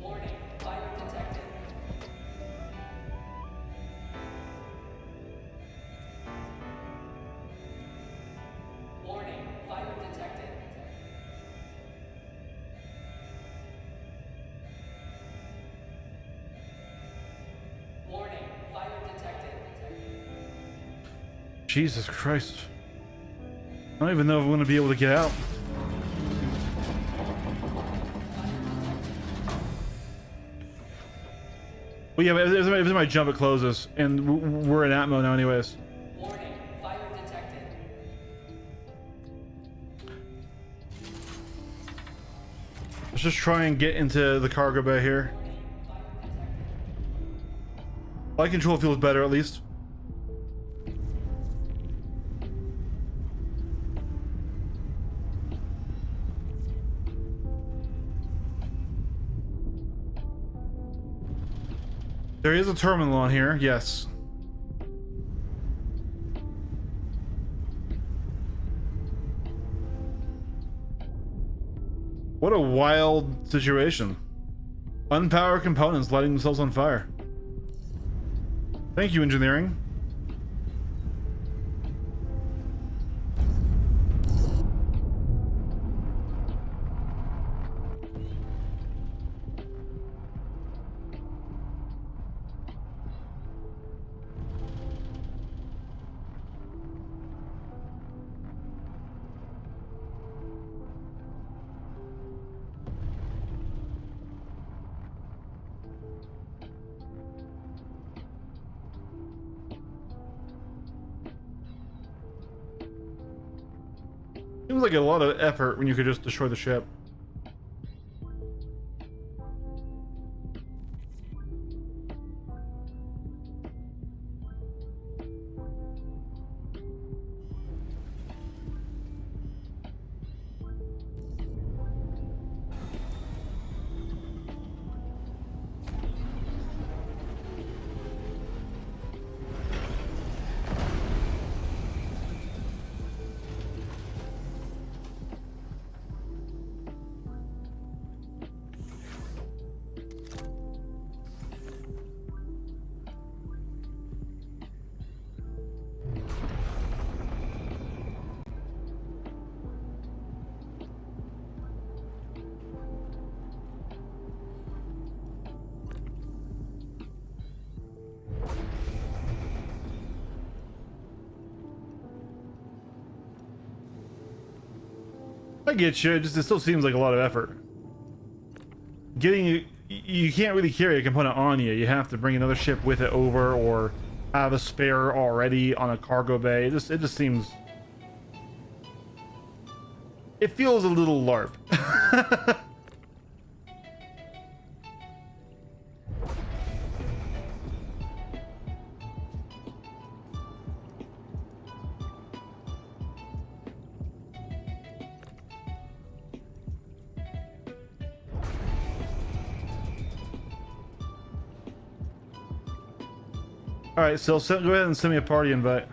Warning, Jesus Christ. I don't even know if I'm going to be able to get out. Well, yeah, but if my jump, it closes. And we're in Atmo now anyways. Warning, fire detected. Let's just try and get into the cargo bay here. Flight control feels better at least. There is a terminal on here, yes. What a wild situation. Unpowered components lighting themselves on fire. Thank you, engineering. Seems like a lot of effort when you could just destroy the ship. I get you, it still seems like a lot of effort. You can't really carry a component on you. You have to bring another ship with it over, or have a spare already on a cargo bay. It just seems... It feels a little LARP. Alright, so go ahead and send me a party invite.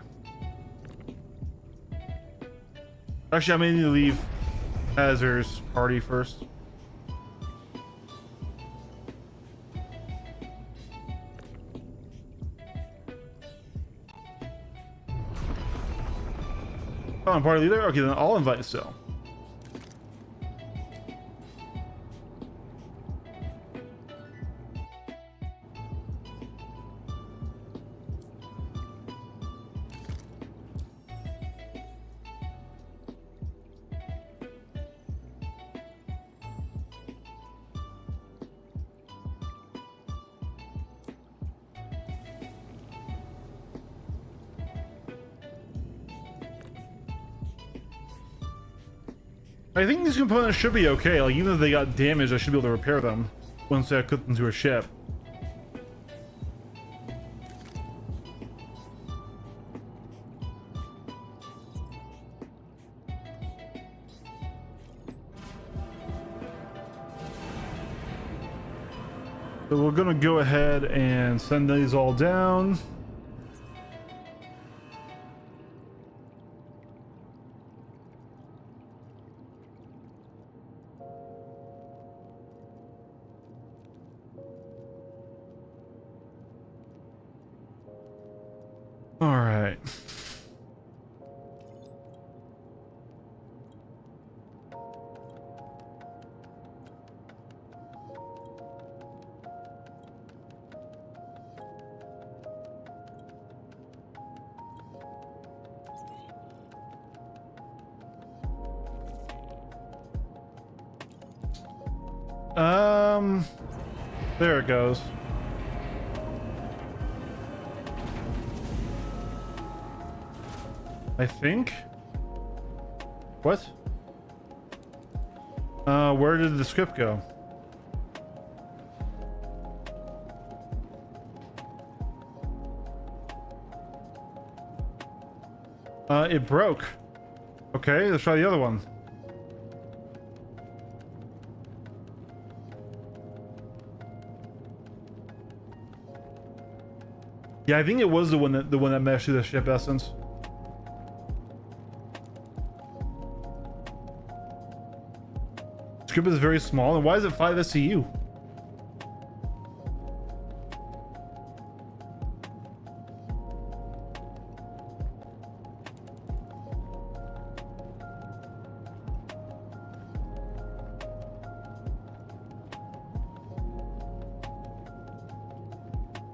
Actually, I may need to leave Azur's party first. Oh, I'm party leader? Okay, then I'll invite Sil. I think these components should be okay. Like, even if they got damaged, I should be able to repair them once I put them to a ship. So we're gonna go ahead and send these all down. All right. There it goes. I think. What? Where did the script go? It broke. Okay, let's try the other one. Yeah, I think it was the one that meshed through the ship essence. Script is very small, and why is it 5 SCU?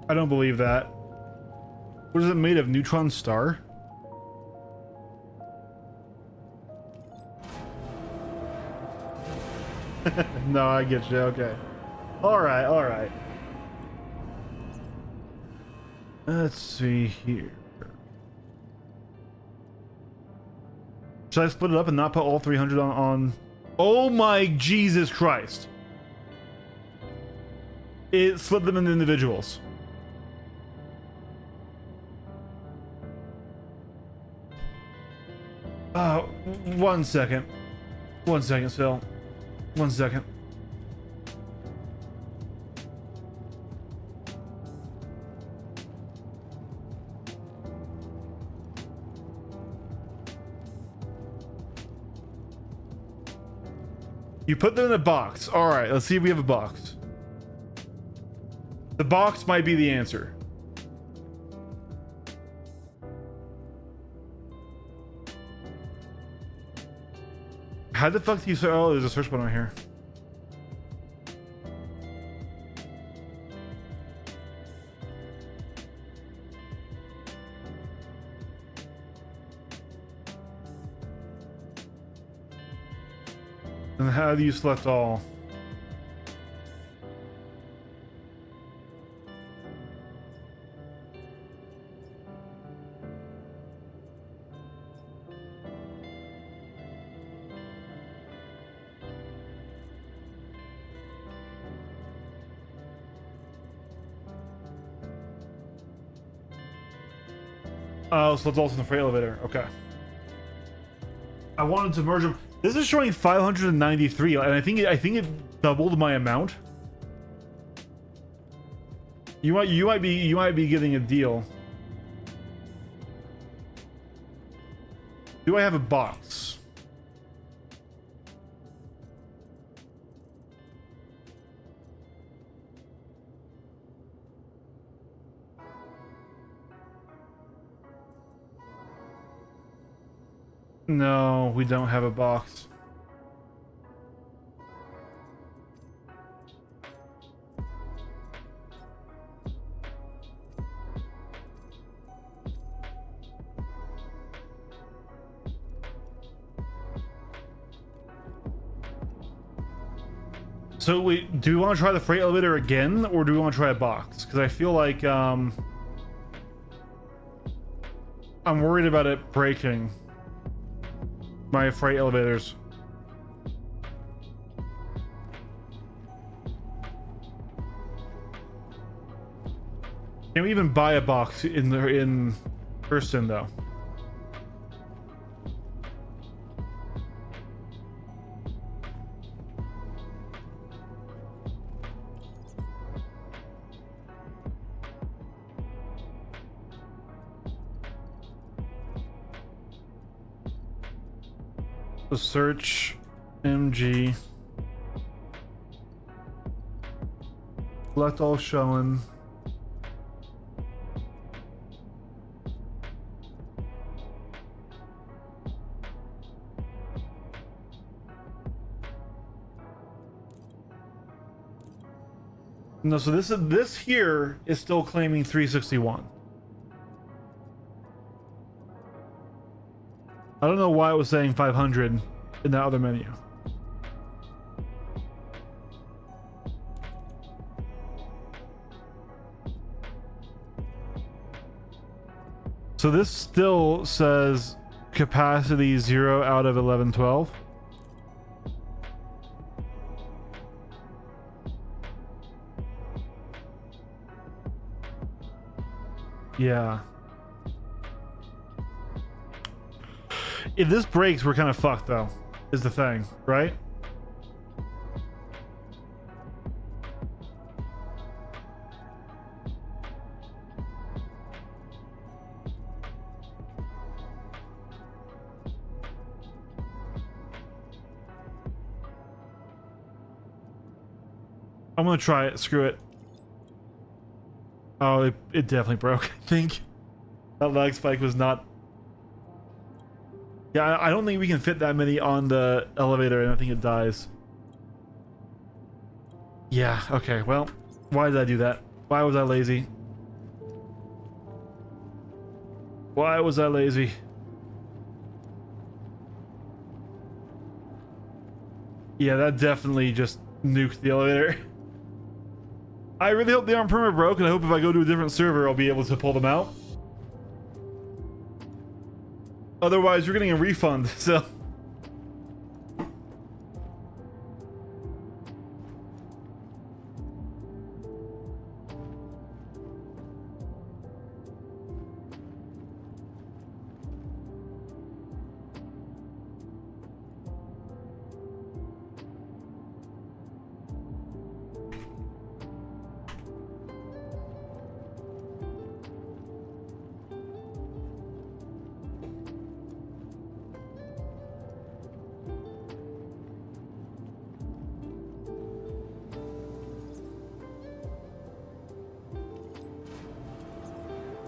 I don't believe that. What is it made of? Neutron star? No, I get you. Okay. All right. All right. Let's see here. Should I split it up and not put all 300 on? Oh my Jesus Christ. It split them into individuals. One second. 1 second, Phil. 1 second. You put them in a box. All right, let's see if we have a box. The box might be the answer. How the fuck do you say? Oh, there's a search button right here. And how do you select all? Oh, so it's also in the freight elevator. Okay. I wanted to merge them. This is showing 593, and I think it doubled my amount. You might be getting a deal. Do I have a box? No, we don't have a box. So wait, do we want to try the freight elevator again, or do we want to try a box? Because I feel like I'm worried about it breaking my freight elevators. Can we even buy a box in person though? So search MG. Select all showing. No, so this here is still claiming 361. I don't know why it was saying 500 in that other menu. So this still says capacity 0 out of 1112. Yeah. If this breaks, we're kind of fucked though, is the thing, right? I'm gonna try it. Screw it. Oh, it definitely broke. I think that lag spike was not. Yeah, I don't think we can fit that many on the elevator, and I think it dies. Yeah. Okay. Well, why did I do that? Why was I lazy? Why was I lazy? Yeah, that definitely just nuked the elevator. I really hope they aren't perma broke, and I hope if I go to a different server, I'll be able to pull them out. Otherwise, you're getting a refund, so...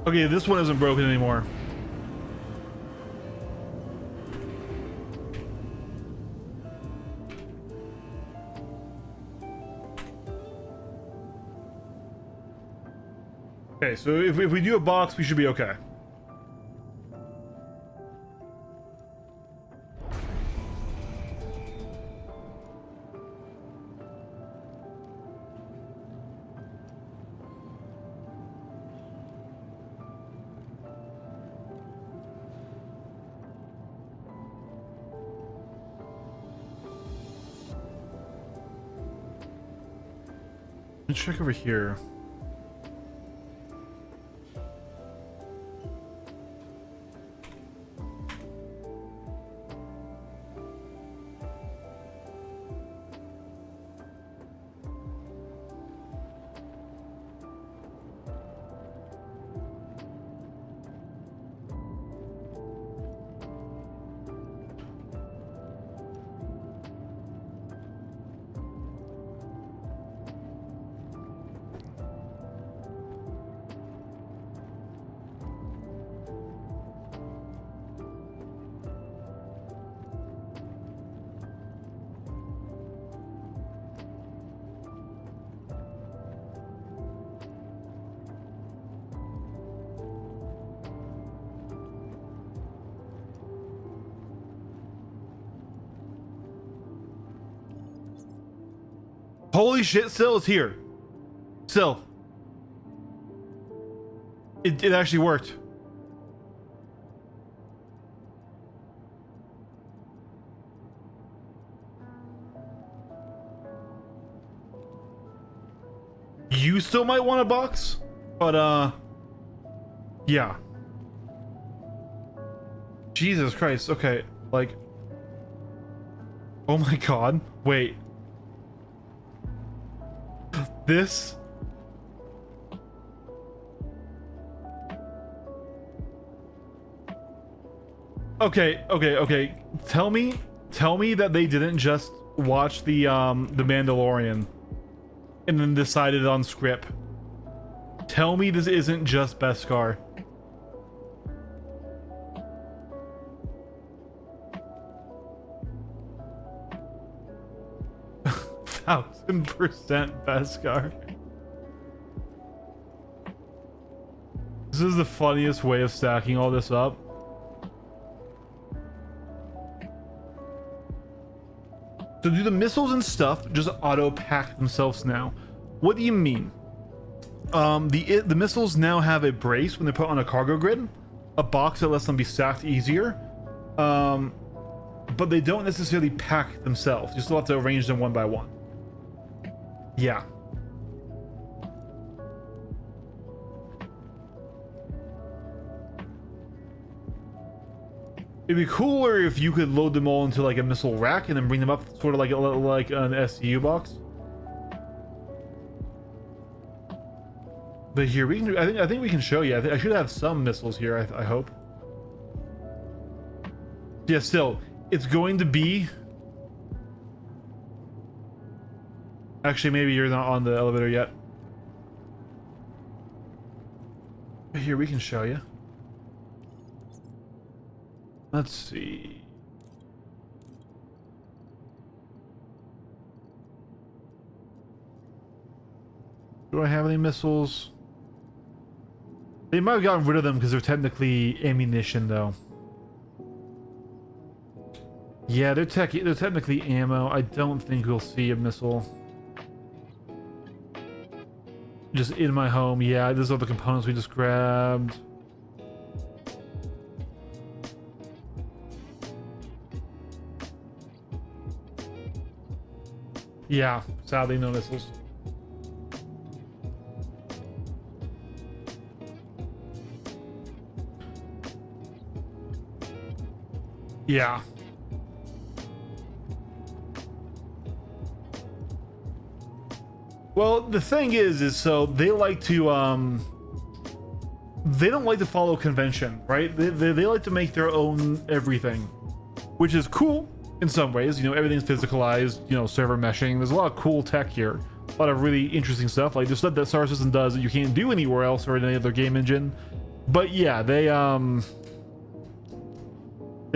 Okay, this one isn't broken anymore. Okay, so if we do a box, we should be okay. Let's check over here. Holy shit, Sil is here. Sil. It actually worked. You still might want a box, but yeah. Jesus Christ, okay, like, oh my god, wait. This okay. Tell me that they didn't just watch the Mandalorian and then decided on script. Tell me this isn't just Beskar. 1000% Beskar. This is the funniest way of stacking all this up. So do the missiles and stuff just auto pack themselves now? What do you mean? The missiles now have a brace when they're put on a cargo grid, a box that lets them be stacked easier. But they don't necessarily pack themselves. You still have to arrange them one by one. Yeah. It'd be cooler if you could load them all into like a missile rack and then bring them up sort of like an SCU box. But here we can do, I think we can show you. I should have some missiles here, I hope. Yeah, still, it's going to be... Actually, maybe you're not on the elevator yet. But here we can show you. Let's see. Do I have any missiles? They might have gotten rid of them because they're technically ammunition, though. Yeah, they're technically ammo. I don't think we'll see a missile. Just in my home. Yeah, these are the components we just grabbed. Yeah, sadly no missiles. Yeah. Well, the thing is so they like to, they don't like to follow convention, right? They like to make their own everything, which is cool in some ways. You know, everything's physicalized, you know, server meshing. There's a lot of cool tech here. A lot of really interesting stuff. Like, there's stuff that Star Citizen does that you can't do anywhere else or in any other game engine. But yeah, they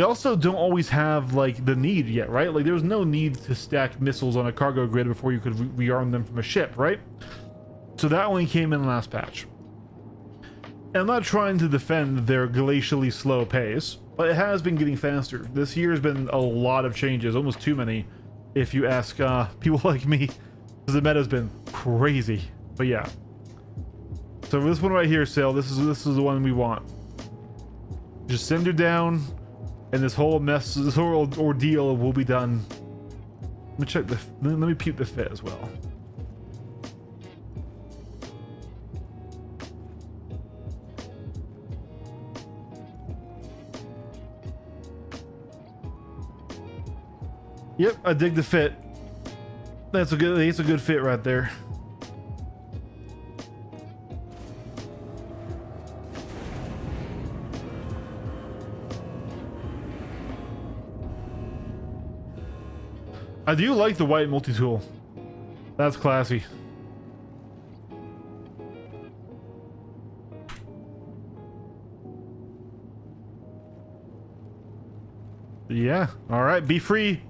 also don't always have, like, the need yet, right? Like, there's no need to stack missiles on a cargo grid before you could rearm them from a ship, right? So that only came in the last patch. And I'm not trying to defend their glacially slow pace, but it has been getting faster. This year has been a lot of changes, almost too many, if you ask people like me, because the meta's been crazy. But yeah. So this one right here, Sail, this is the one we want. Just send her down. And this whole mess, this whole ordeal will be done. Let me check let me peep the fit as well. Yep, I dig the fit. It's a good fit right there. I do like the white multi-tool. That's classy. Yeah, all right, be free.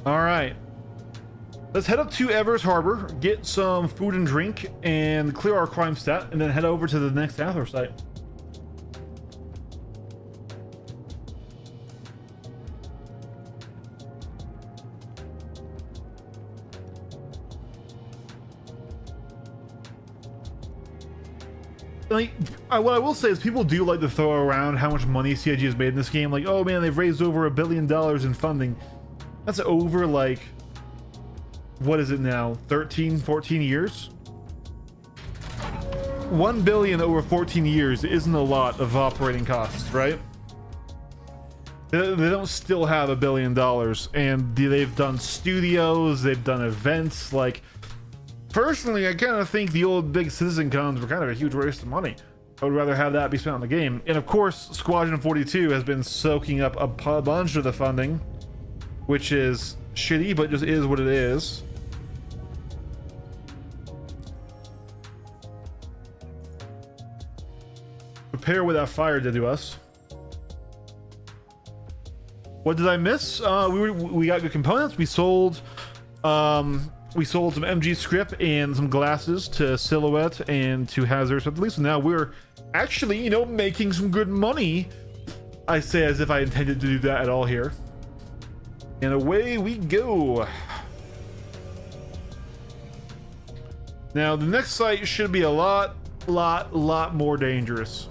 All right. Let's head up to Evers Harbor, get some food and drink, and clear our crime stat, and then head over to the next Athor site. Like, what I will say is people do like to throw around how much money CIG has made in this game. Like, oh man, they've raised over $1 billion in funding. That's over, like, what is it now? 13, 14 years? 1 billion over 14 years isn't a lot of operating costs, right? They don't still have $1 billion, and they've done studios, they've done events. Like, personally, I kind of think the old big Citizen Cons were kind of a huge waste of money. I would rather have that be spent on the game. And of course, Squadron 42 has been soaking up a bunch of the funding, which is shitty, but just is what it is. Prepare what that fire did to us. What did I miss? We got good components. We sold some MG script and some glasses to Silhouette and to Hazard. So at least now we're actually, you know, making some good money. I say as if I intended to do that at all here. And away we go. Now the next site should be a lot more dangerous.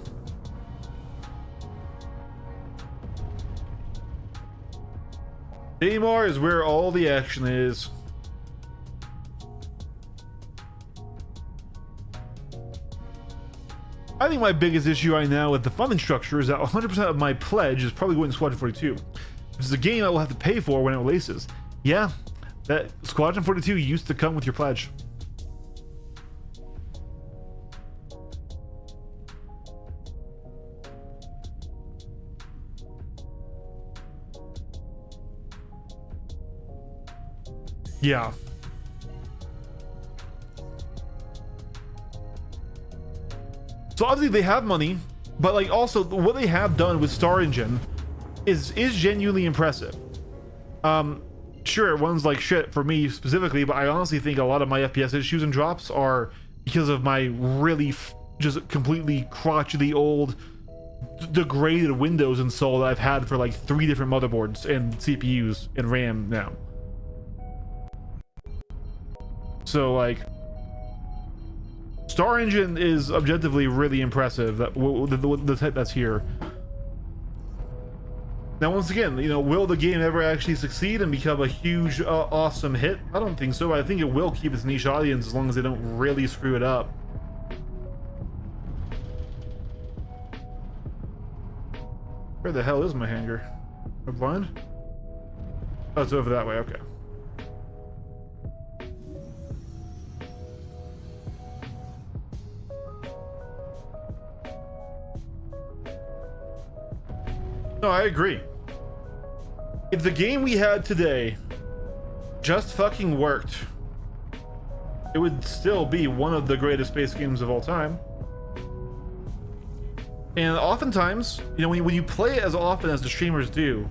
Daymar is where all the action is. I think my biggest issue right now with the funding structure is that 100% of my pledge is probably going to Squadron 42. This is a game I will have to pay for when it releases. Yeah, that Squadron 42 used to come with your pledge. Yeah. So obviously they have money, but like also what they have done with Star Engine is genuinely impressive. Sure, it runs like shit for me specifically, but I honestly think a lot of my FPS issues and drops are because of my really just completely crotchety old degraded Windows install that I've had for like 3 different motherboards and CPUs and RAM now. So like Star Engine is objectively really impressive, that the type that's here. Now once again, you know, will the game ever actually succeed and become a huge awesome hit? I don't think so. I think it will keep its niche audience as long as they don't really screw it up. Where the hell is my hangar? Am I blind? Oh, it's over that way. Okay. No, I agree. If the game we had today just fucking worked, it would still be one of the greatest space games of all time. And oftentimes, you know, when you play it as often as the streamers do,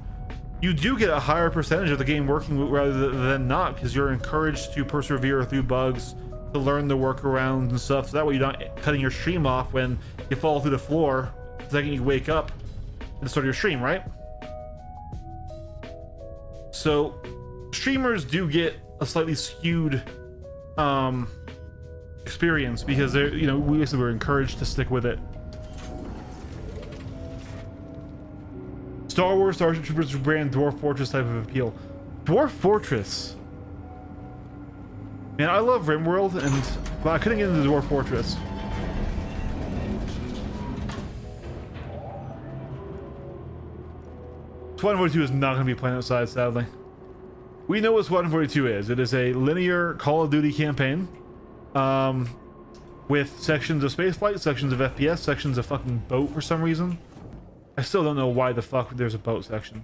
you do get a higher percentage of the game working rather than not, because you're encouraged to persevere through bugs, to learn the workarounds and stuff, so that way you're not cutting your stream off when you fall through the floor the second you wake up and start your stream, right? So streamers do get a slightly skewed experience because they're, you know, we were encouraged to stick with it. Star Wars, Starship Troopers brand Dwarf Fortress type of appeal. Dwarf Fortress. Man, I love RimWorld, but I couldn't get into Dwarf Fortress. Squadron 42 is not going to be PlanetSide, sadly. We know what Squadron 42 is. It is a linear Call of Duty campaign with sections of spaceflight, sections of FPS, sections of fucking boat for some reason. I still don't know why the fuck there's a boat section.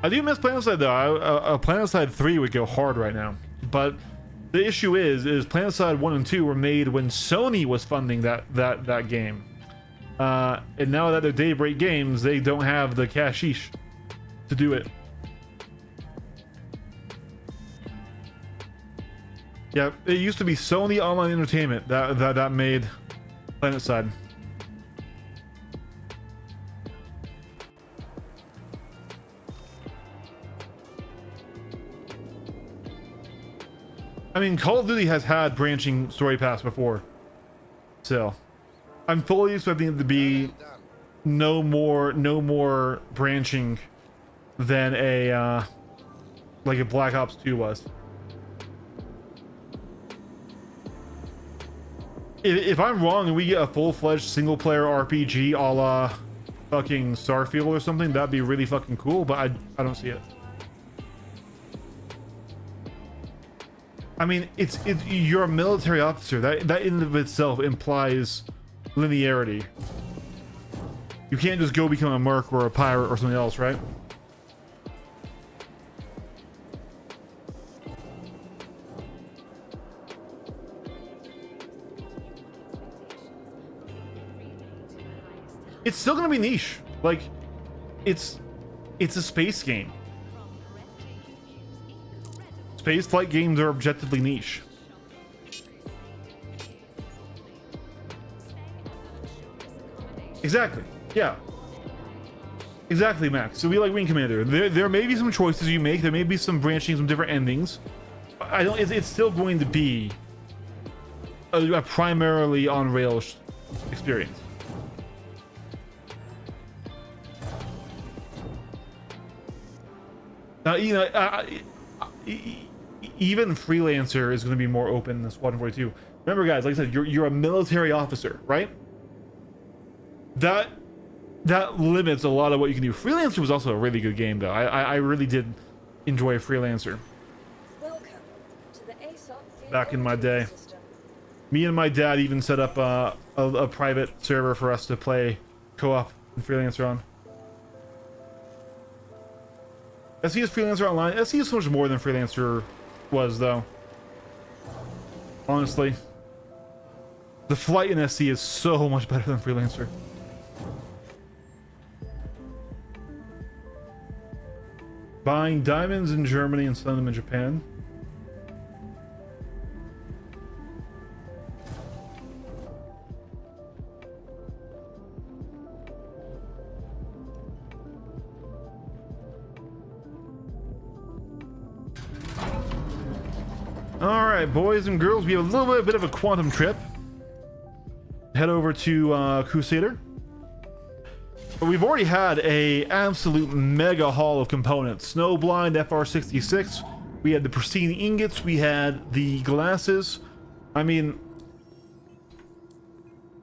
I do miss PlanetSide though. PlanetSide 3 would go hard right now, but the issue is PlanetSide 1 and 2 were made when Sony was funding that game. And now that they're Daybreak Games, they don't have the cashish to do it. Yeah, it used to be Sony Online Entertainment that made PlanetSide. I mean, Call of Duty has had branching story paths before, so I'm fully expecting it to be no more branching than a like a Black Ops 2 was. If I'm wrong and we get a full-fledged single-player RPG a la fucking Starfield or something, that'd be really fucking cool, but I don't see it. I mean, it's you're a military officer. That in and of itself implies linearity. You can't just go become a merc or a pirate or something else, right? It's still gonna be niche. Like, it's a space game. Space flight games are objectively niche. Exactly. Yeah. Exactly, Max. So we like Wing Commander. There may be some choices you make. There may be some branching, some different endings. I don't. It's still going to be a primarily on rails experience. Now, you know, even Freelancer is going to be more open than Squadron 42. Remember, guys, like I said, you're a military officer, right? That limits a lot of what you can do. Freelancer was also a really good game, though. I really did enjoy Freelancer. Welcome to the ASOP Back in my day. system. Me and my dad even set up a private server for us to play co-op and Freelancer on. SE is Freelancer online. SE is so much more than Freelancer was, though. Honestly. The flight in SC is so much better than Freelancer. Buying diamonds in Germany and selling them in Japan. Alright, boys and girls, we have a little bit of a quantum trip. Head over to Crusader. But we've already had a absolute mega haul of components. Snowblind, FR66. We had the pristine ingots. We had the glasses. I mean,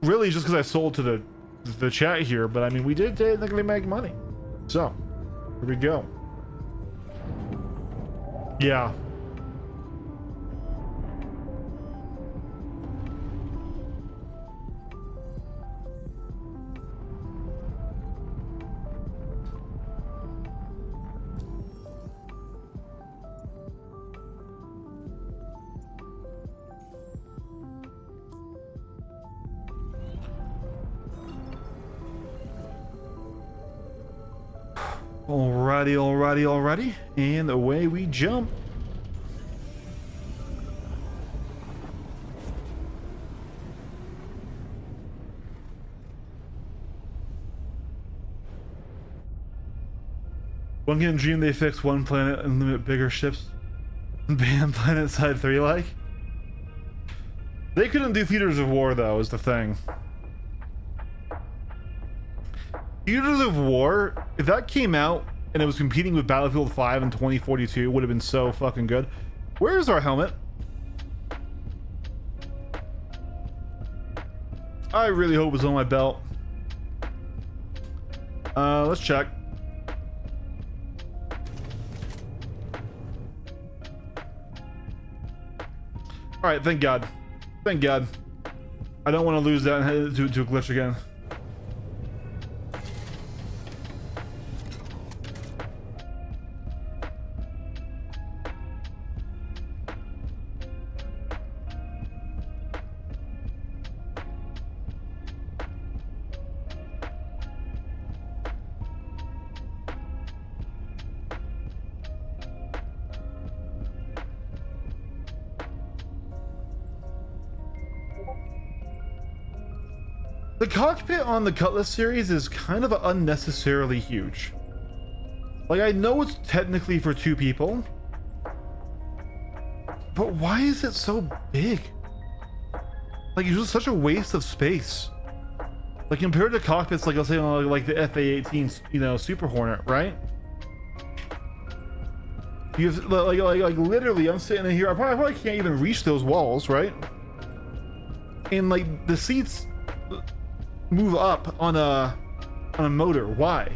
really just because I sold to the chat here, but I mean, we did technically make money. So, here we go. Yeah. Alrighty, and away we jump. One can dream they fix one planet and limit bigger ships. Ban Planet Side 3 like? They couldn't do Theaters of War though, is the thing. Theaters of War, if that came out and it was competing with Battlefield 5 in 2042, it would have been so fucking good. Where's our helmet? I really hope it's on my belt. Let's check. Alright, thank God. Thank God. I don't want to lose that and head to a glitch again. The cockpit on the Cutlass series is kind of unnecessarily huge. Like, I know it's technically for 2 people, but why is it so big? Like, it's just such a waste of space. Like, compared to cockpits, like, I'll say, like the FA-18, you know, Super Hornet, right? You have, like literally, I'm sitting in here, I probably can't even reach those walls, right? And, like, the seats move up on a motor. Why?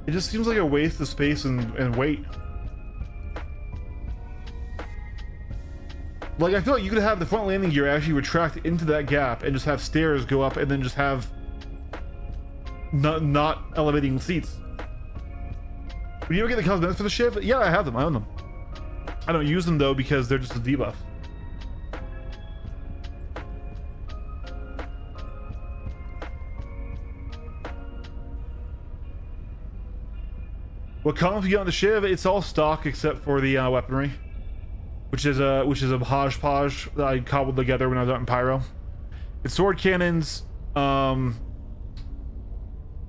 It just seems like a waste of space and weight. Like, I feel like you could have the front landing gear actually retract into that gap and just have stairs go up and then just have not elevating seats. But you don't get the cosmetics for the ship? Yeah, I have them. I own them. I don't use them though because they're just a debuff. What comps you get on the Shiv, it's all stock except for the weaponry, which is a hodgepodge that I cobbled together when I was out in Pyro. It's sword cannons,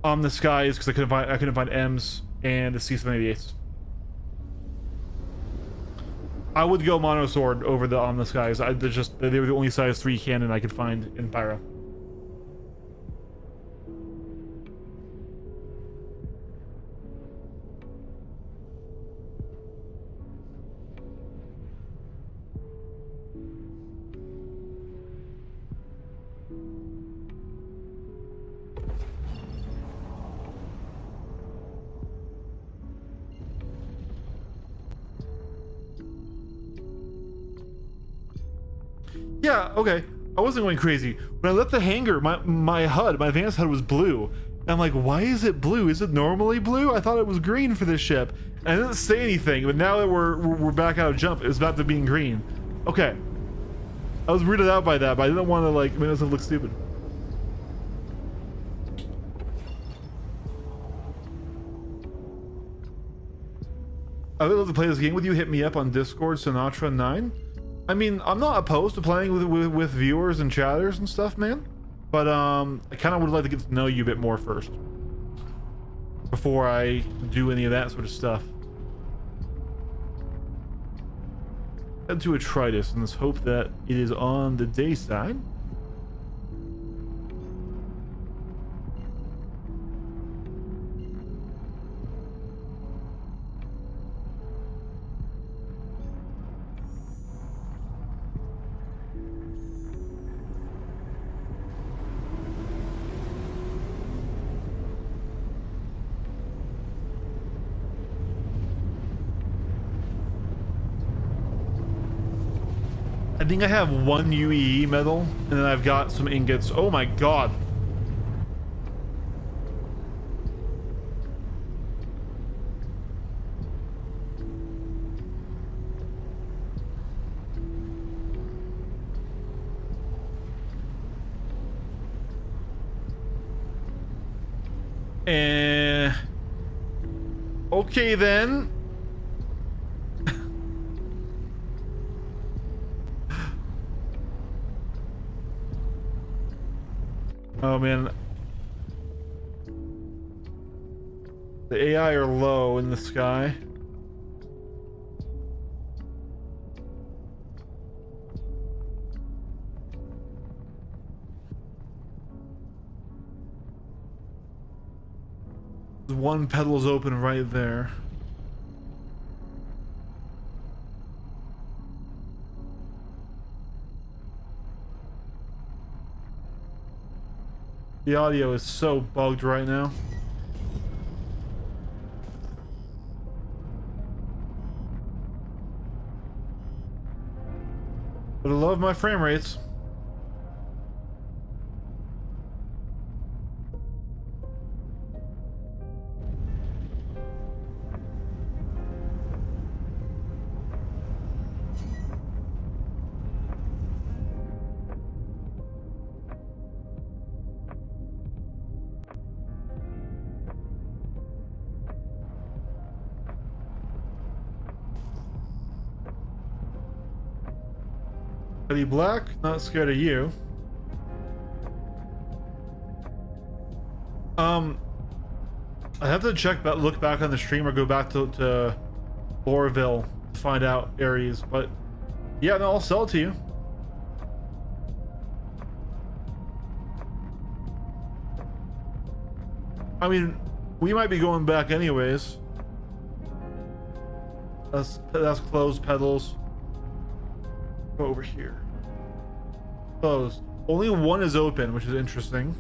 on the skies because I couldn't find M's and the C-788s. I would go Mono Sword over the on the skies. They were the only size 3 cannon I could find in Pyro. Yeah, okay. I wasn't going crazy. When I left the hangar, my advanced HUD was blue. And I'm like, why is it blue? Is it normally blue? I thought it was green for this ship. And I didn't say anything, but now that we're back out of jump, it's back to being green. Okay. I was weirded out by that, but I didn't want to like make myself look stupid. I would love to play this game with you. Hit me up on Discord, Sinatra9. I mean, I'm not opposed to playing with viewers and chatters and stuff, man. But I kind of would like to get to know you a bit more first before I do any of that sort of stuff. Head to Atreides and let's hope that it is on the day side. I think I have 1 UEE medal, and then I've got some ingots. Oh my god. Okay then. Oh man. The AI are low in the sky. One pedal's open right there. The audio is so bugged right now. But I love my frame rates. Eddie Black, not scared of you. I have to look back on the stream or go back to Oroville to find out areas, but yeah, no, I'll sell it to you. I mean, we might be going back anyways. That's closed pedals. Go over here. Closed. Only one is open, which is interesting.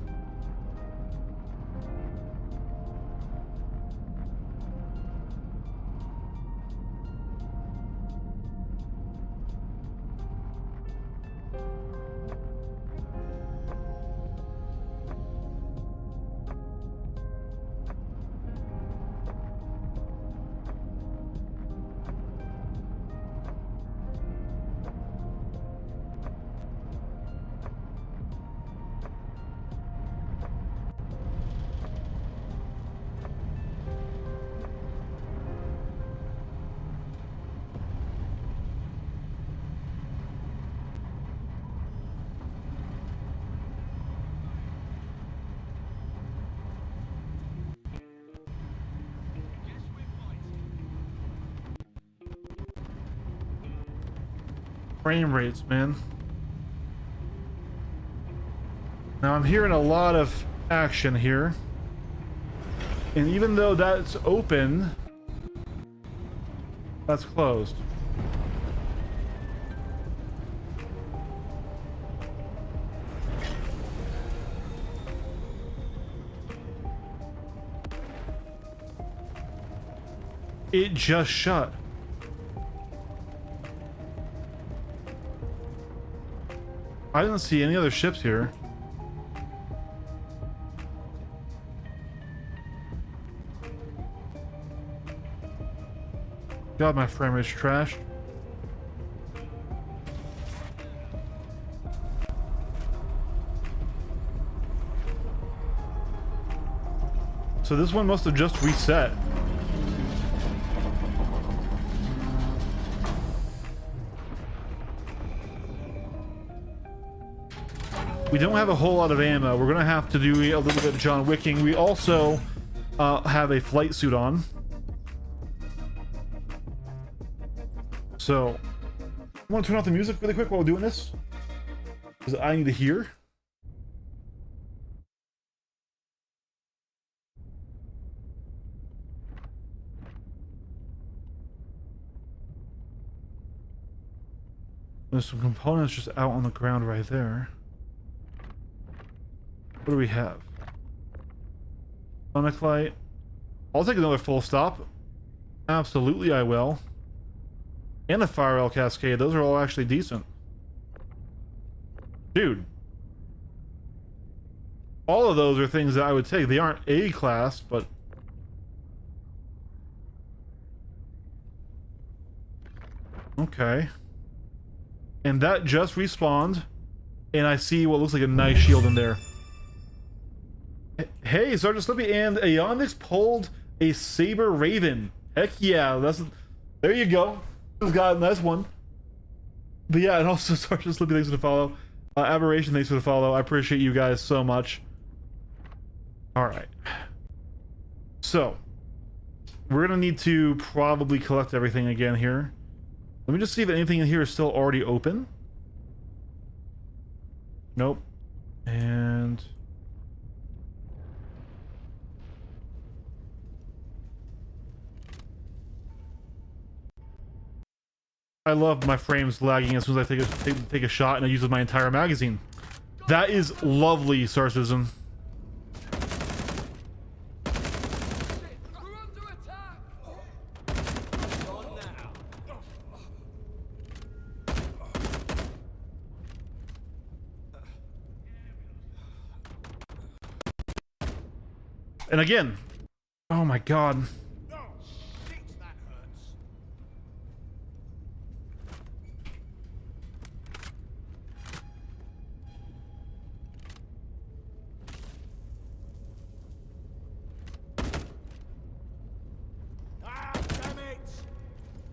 Frame rates, man. Now I'm hearing a lot of action here. And even though that's open, that's closed. It just shut. I didn't see any other ships here. God, my frame rate's trash. So this one must have just reset. We don't have a whole lot of ammo. We're gonna have to do a little bit of John Wicking. We also have a flight suit on. So, I want to turn off the music really quick while we're doing this, because I need to hear. There's some components just out on the ground right there. What do we have? Sonic light. I'll take another full stop. Absolutely, I will. And a fire rail cascade. Those are all actually decent. Dude. All of those are things that I would take. They aren't A class, but... Okay. And that just respawned. And I see what looks like a nice shield in there. Hey, Sergeant Slippy and Aeonix pulled a Saber Raven. Heck yeah, there you go. Just got a nice one. But yeah, and also Sergeant Slippy, thanks for the follow. Aberration, thanks for the follow. I appreciate you guys so much. Alright. So, we're gonna need to probably collect everything again here. Let me just see if anything in here is still already open. Nope. And... I love my frames lagging as soon as I take a shot and it uses my entire magazine. That is lovely, Star Citizen. And again, oh my god.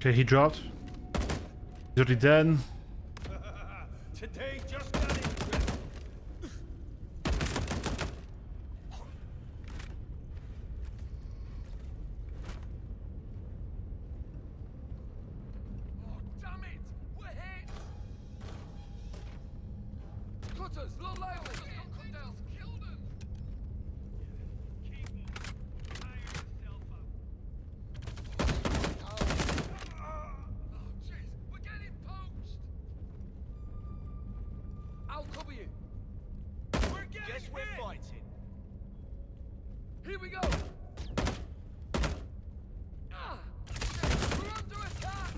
Okay, he dropped. He's already dead. Today just got it. Oh, damn it! We're hit! Cutters, low loyalists! Cutdales, kill them! Keep them. Tire yourself up. Oh, jeez, we're getting poached! I'll cover you. We're getting Guess hit. We're fighting. Here we go. Ah, we're under attack.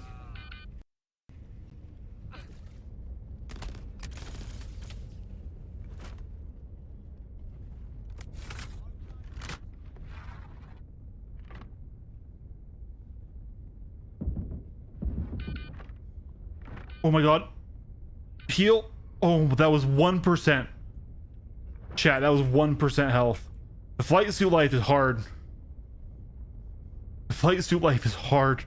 Oh my god. Heal. Oh, that was 1%. Chat, that was 1% health. The flight suit life is hard. The flight suit life is hard.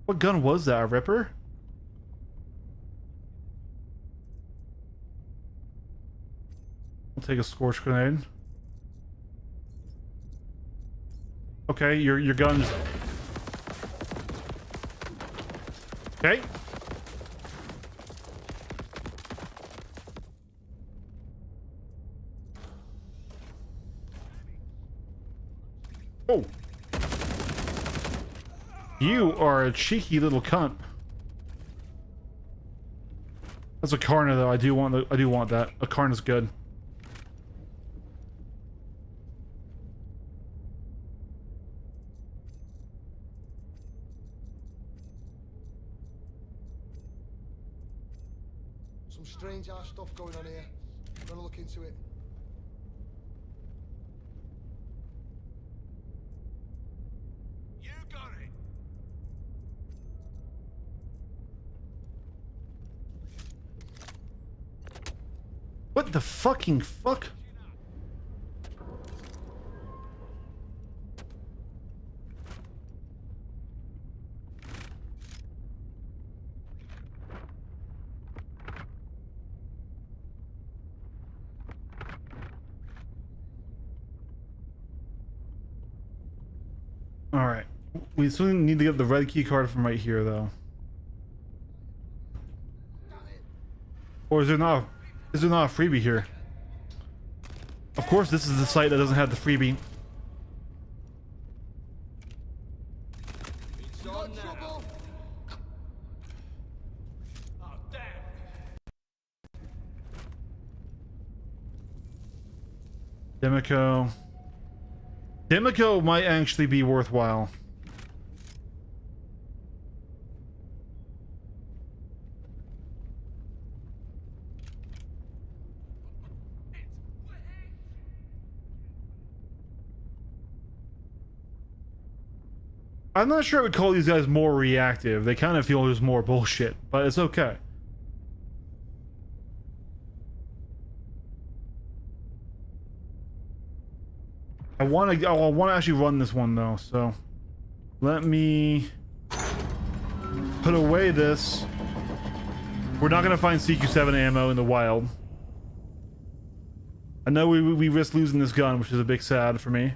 What gun was that? A Ripper? I'll take a Scorch Grenade. Okay, your gun's... Okay. Oh. You are a cheeky little cunt. That's a Karna though. I do want that. A Karna's good. Some strange ass stuff going on here. Gotta look into it. You got it. What the fucking fuck? All right, we still need to get the red key card from right here though. Or is there not a freebie here? Of course this is the site that doesn't have the freebie. It's on now. Oh, damn. Demico. Demico might actually be worthwhile. I'm not sure I would call these guys more reactive. They kind of feel just more bullshit, but it's okay. I want to actually run this one though, so let me put away this. We're not gonna find CQ7 ammo in the wild. I know we risk losing this gun, which is a big sad for me.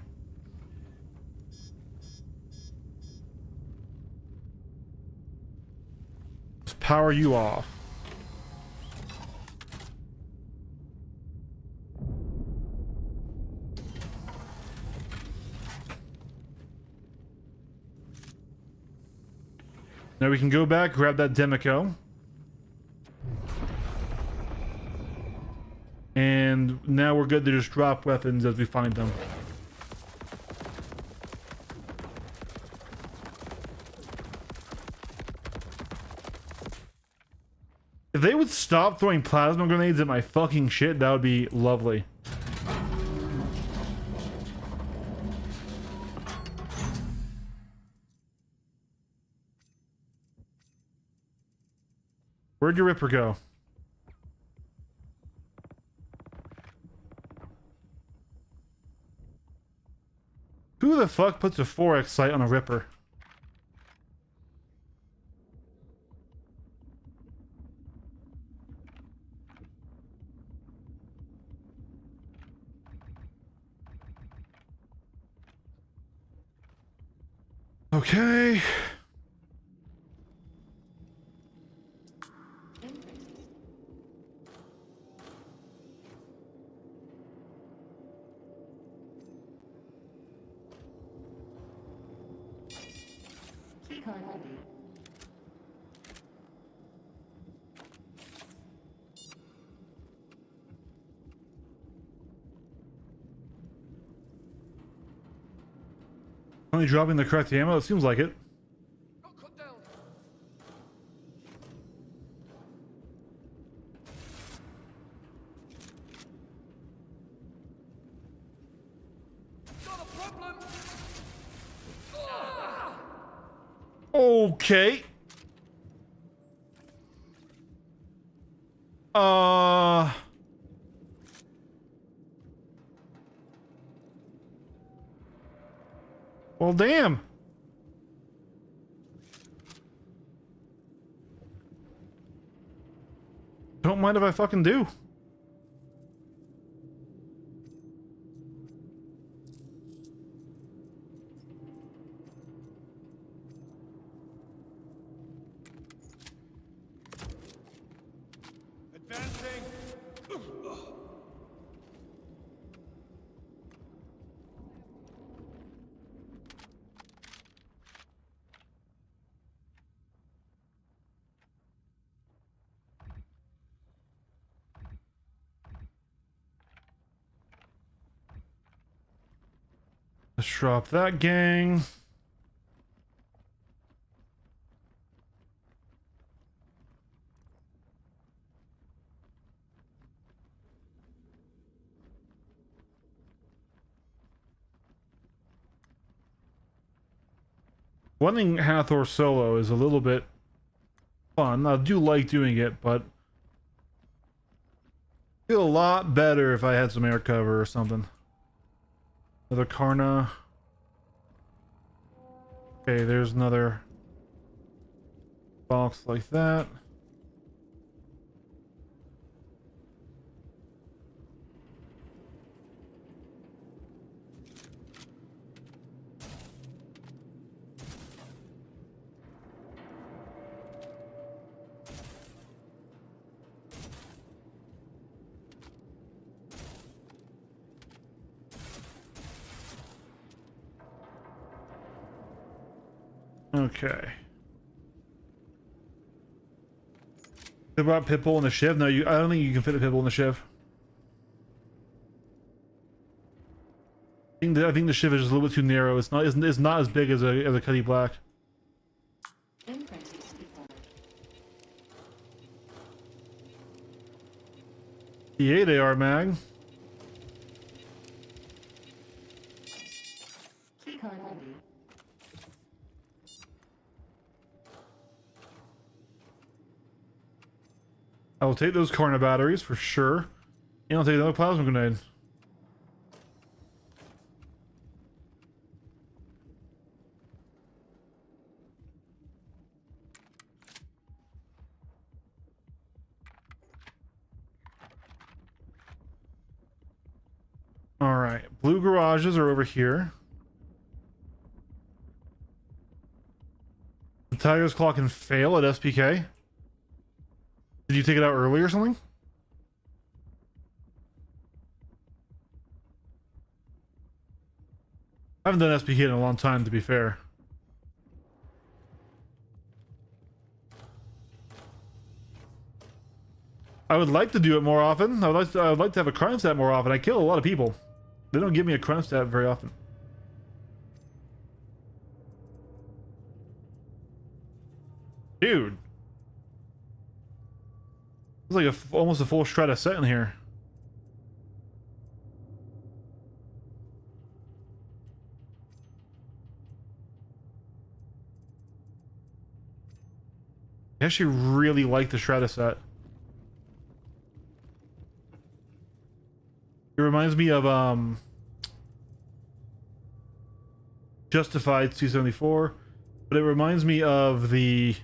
Let's power you off. Now we can go back, grab that Demico. And now we're good to just drop weapons as we find them. If they would stop throwing plasma grenades at my fucking shit, that would be lovely. Where'd your Ripper go? Who the fuck puts a 4x sight on a Ripper? Okay. Only dropping the correct ammo? It seems like it. Got cut down. Not a problem. Okay. Well, damn. Don't mind if I fucking do. Advancing. Let's drop that gang. Running Hathor solo is a little bit fun. I do like doing it, but feel a lot better if I had some air cover or something. Another Karna. Okay, there's another box like that. Okay. They brought Pitbull in the Shiv? No, I don't think you can fit a Pitbull in the Shiv. I think the Shiv is just a little bit too narrow. It's not as big as a Cuddy Black. The 8 AR mag. I will take those Karna batteries for sure. And I'll take another plasma grenade. Alright, blue garages are over here. The Tiger's Claw can fail at SPK. Did you take it out early or something? I haven't done SPK in a long time, to be fair. I would like to do it more often. I would like to have a crime stat more often. I kill a lot of people. They don't give me a crime stat very often. Dude. It's like almost a full shred of set in here. I actually really like the Strata set. It reminds me of Justified C-74, but it reminds me of the,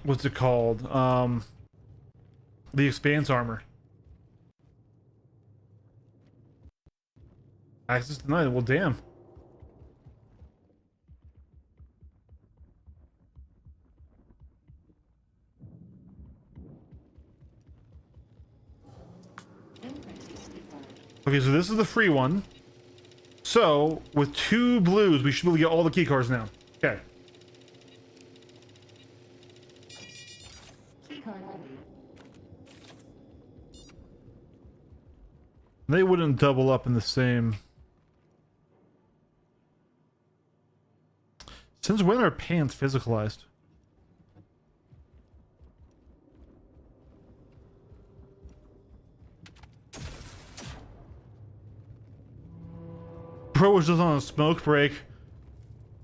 what's it called? The Expanse armor. Access denied. Well, damn. Okay, so this is the free one. So, with 2 blues, we should be able to get all the key cards now. Okay. They wouldn't double up in the same... Since when are pants physicalized? Bro was just on a smoke break.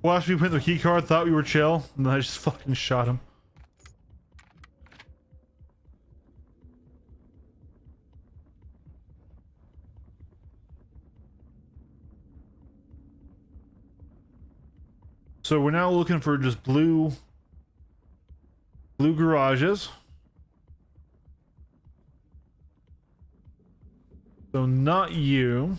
Watched me print the key card, thought we were chill, and then I just fucking shot him. So we're now looking for just blue garages. So not you.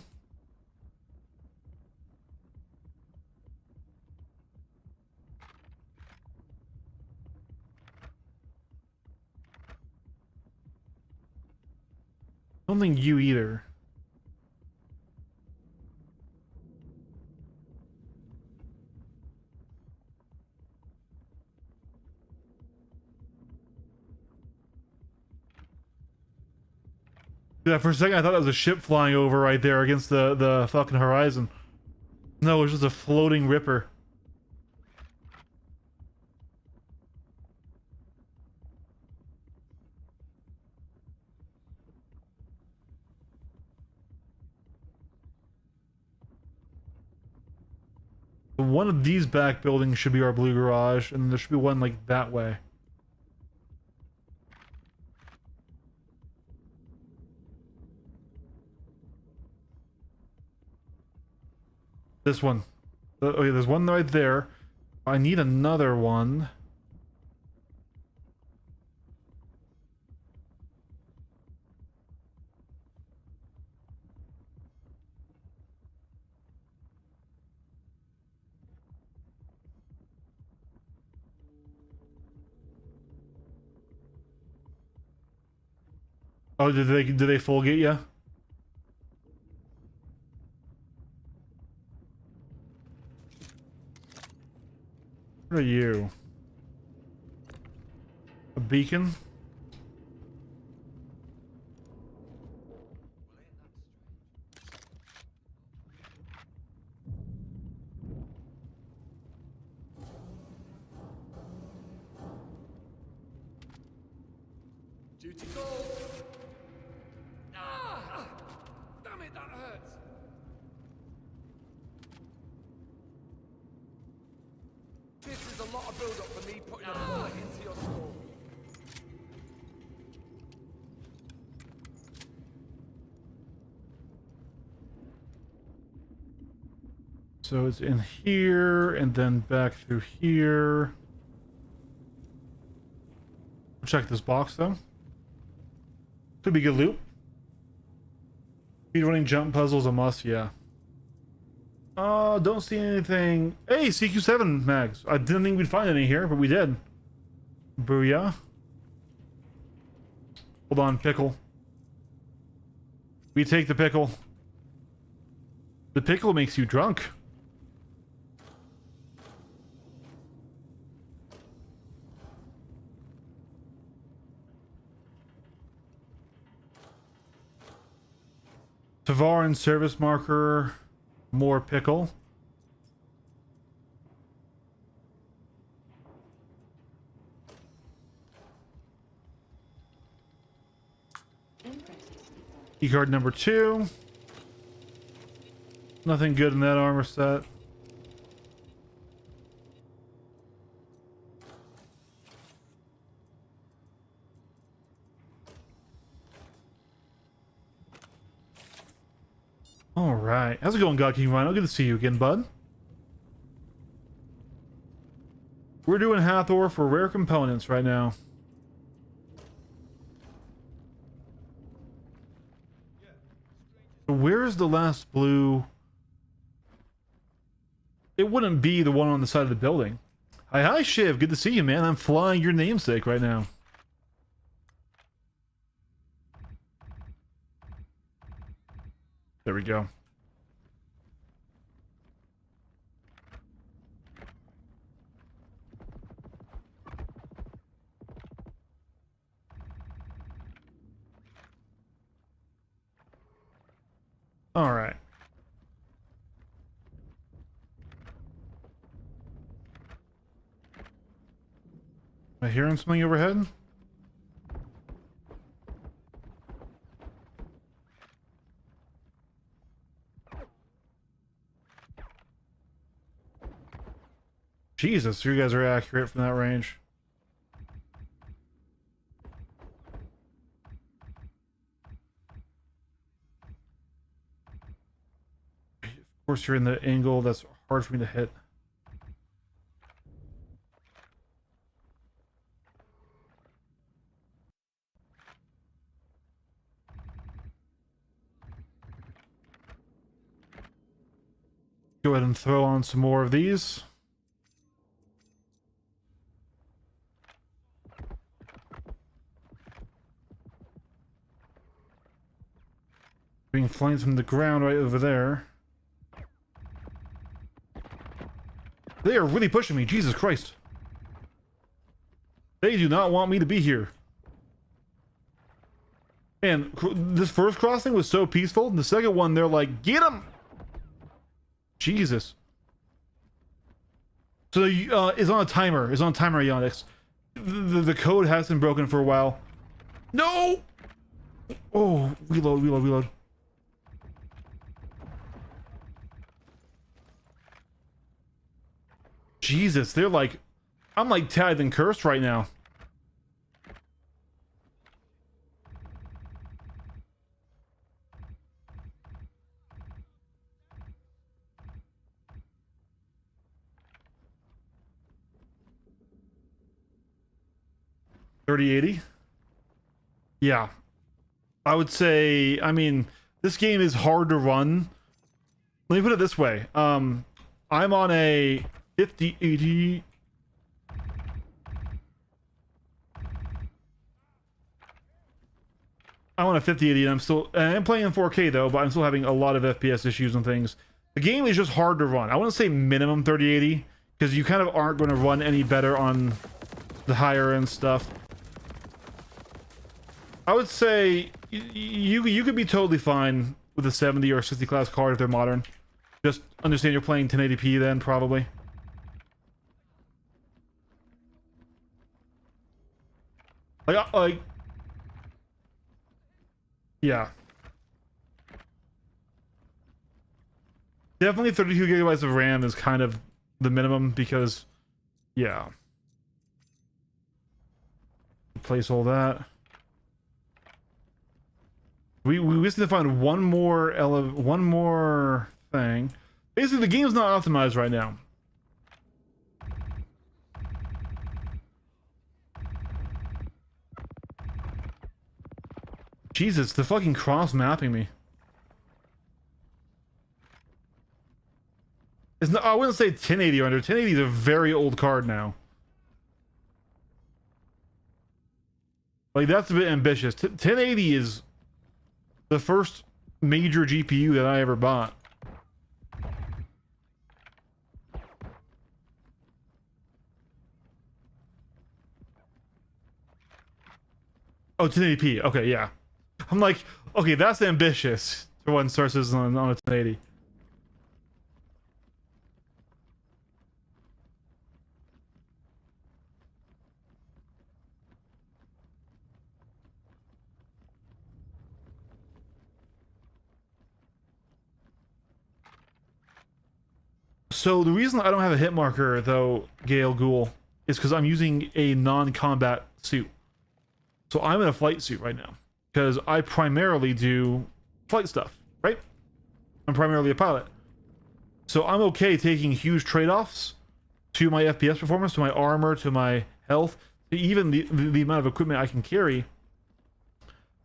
I don't think you either. Yeah, for a second I thought that was a ship flying over right there against the fucking horizon. No, it was just a floating ripper. One of these back buildings should be our blue garage, and there should be one like that way. This one. Oh yeah, there's one right there. I need another one. Oh, did they full get ya? What are you? A beacon? Duty called. Ah! Damn it, that hurts. This is a lot of build-up for me putting a bullet into your skull. So it's in here and then back through here. Check this box though. Could be good loot. Speedrunning jump puzzles a must, yeah. Don't see anything. Hey, CQ7 mags. I didn't think we'd find any here, but we did. Booyah. Hold on, pickle. We take the pickle. The pickle makes you drunk. Tavarin service marker. More pickle. Keycard number 2. Nothing good in that armor set. Alright. How's it going, God King Rhino? Good to see you again, bud. We're doing Hathor for rare components right now. Where's the last blue? It wouldn't be the one on the side of the building. Hi, Shiv. Good to see you, man. I'm flying your namesake right now. There we go. All right. Am I hearing something overhead? Jesus, you guys are accurate from that range. Of course, you're in the angle that's hard for me to hit. Go ahead and throw on some more of these. Being flanked from the ground right over there. They are really pushing me, Jesus Christ. They do not want me to be here. Man, this first crossing was so peaceful. The second one, they're like, get him! Jesus. So it's on a timer. It's on a timer, Yandex. The code has been broken for a while. No! Oh, reload. Jesus, they're like... I'm like tagged and cursed right now. $30.80. Yeah, I would say. I mean, this game is hard to run. Let me put it this way. I'm on a 5080. I'm on a 5080, and I'm playing in 4K though, but I'm still having a lot of FPS issues and things. The game is just hard to run. I want to say minimum 3080 because you kind of aren't going to run any better on the higher end stuff. I would say you could be totally fine with a 70 or 60 class card if they're modern. Just understand you're playing 1080p then, probably. Like, yeah. Definitely 32 gigabytes of RAM is kind of the minimum because, yeah. Replace all that. We just need to find one more thing. Basically, the game's not optimized right now. Jesus, the fucking cross mapping me. It's not, I wouldn't say 1080 or under. 1080 is a very old card now. Like, that's a bit ambitious. 1080 is the first major GPU that I ever bought. Oh, 1080p. Okay, yeah. I'm like, okay, that's ambitious to run sources on a 1080. So the reason I don't have a hit marker, though, Gale Ghoul, is because I'm using a non-combat suit. So I'm in a flight suit right now because I primarily do flight stuff, right? I'm primarily a pilot. So I'm okay taking huge trade-offs to my FPS performance, to my armor, to my health, to even the amount of equipment I can carry,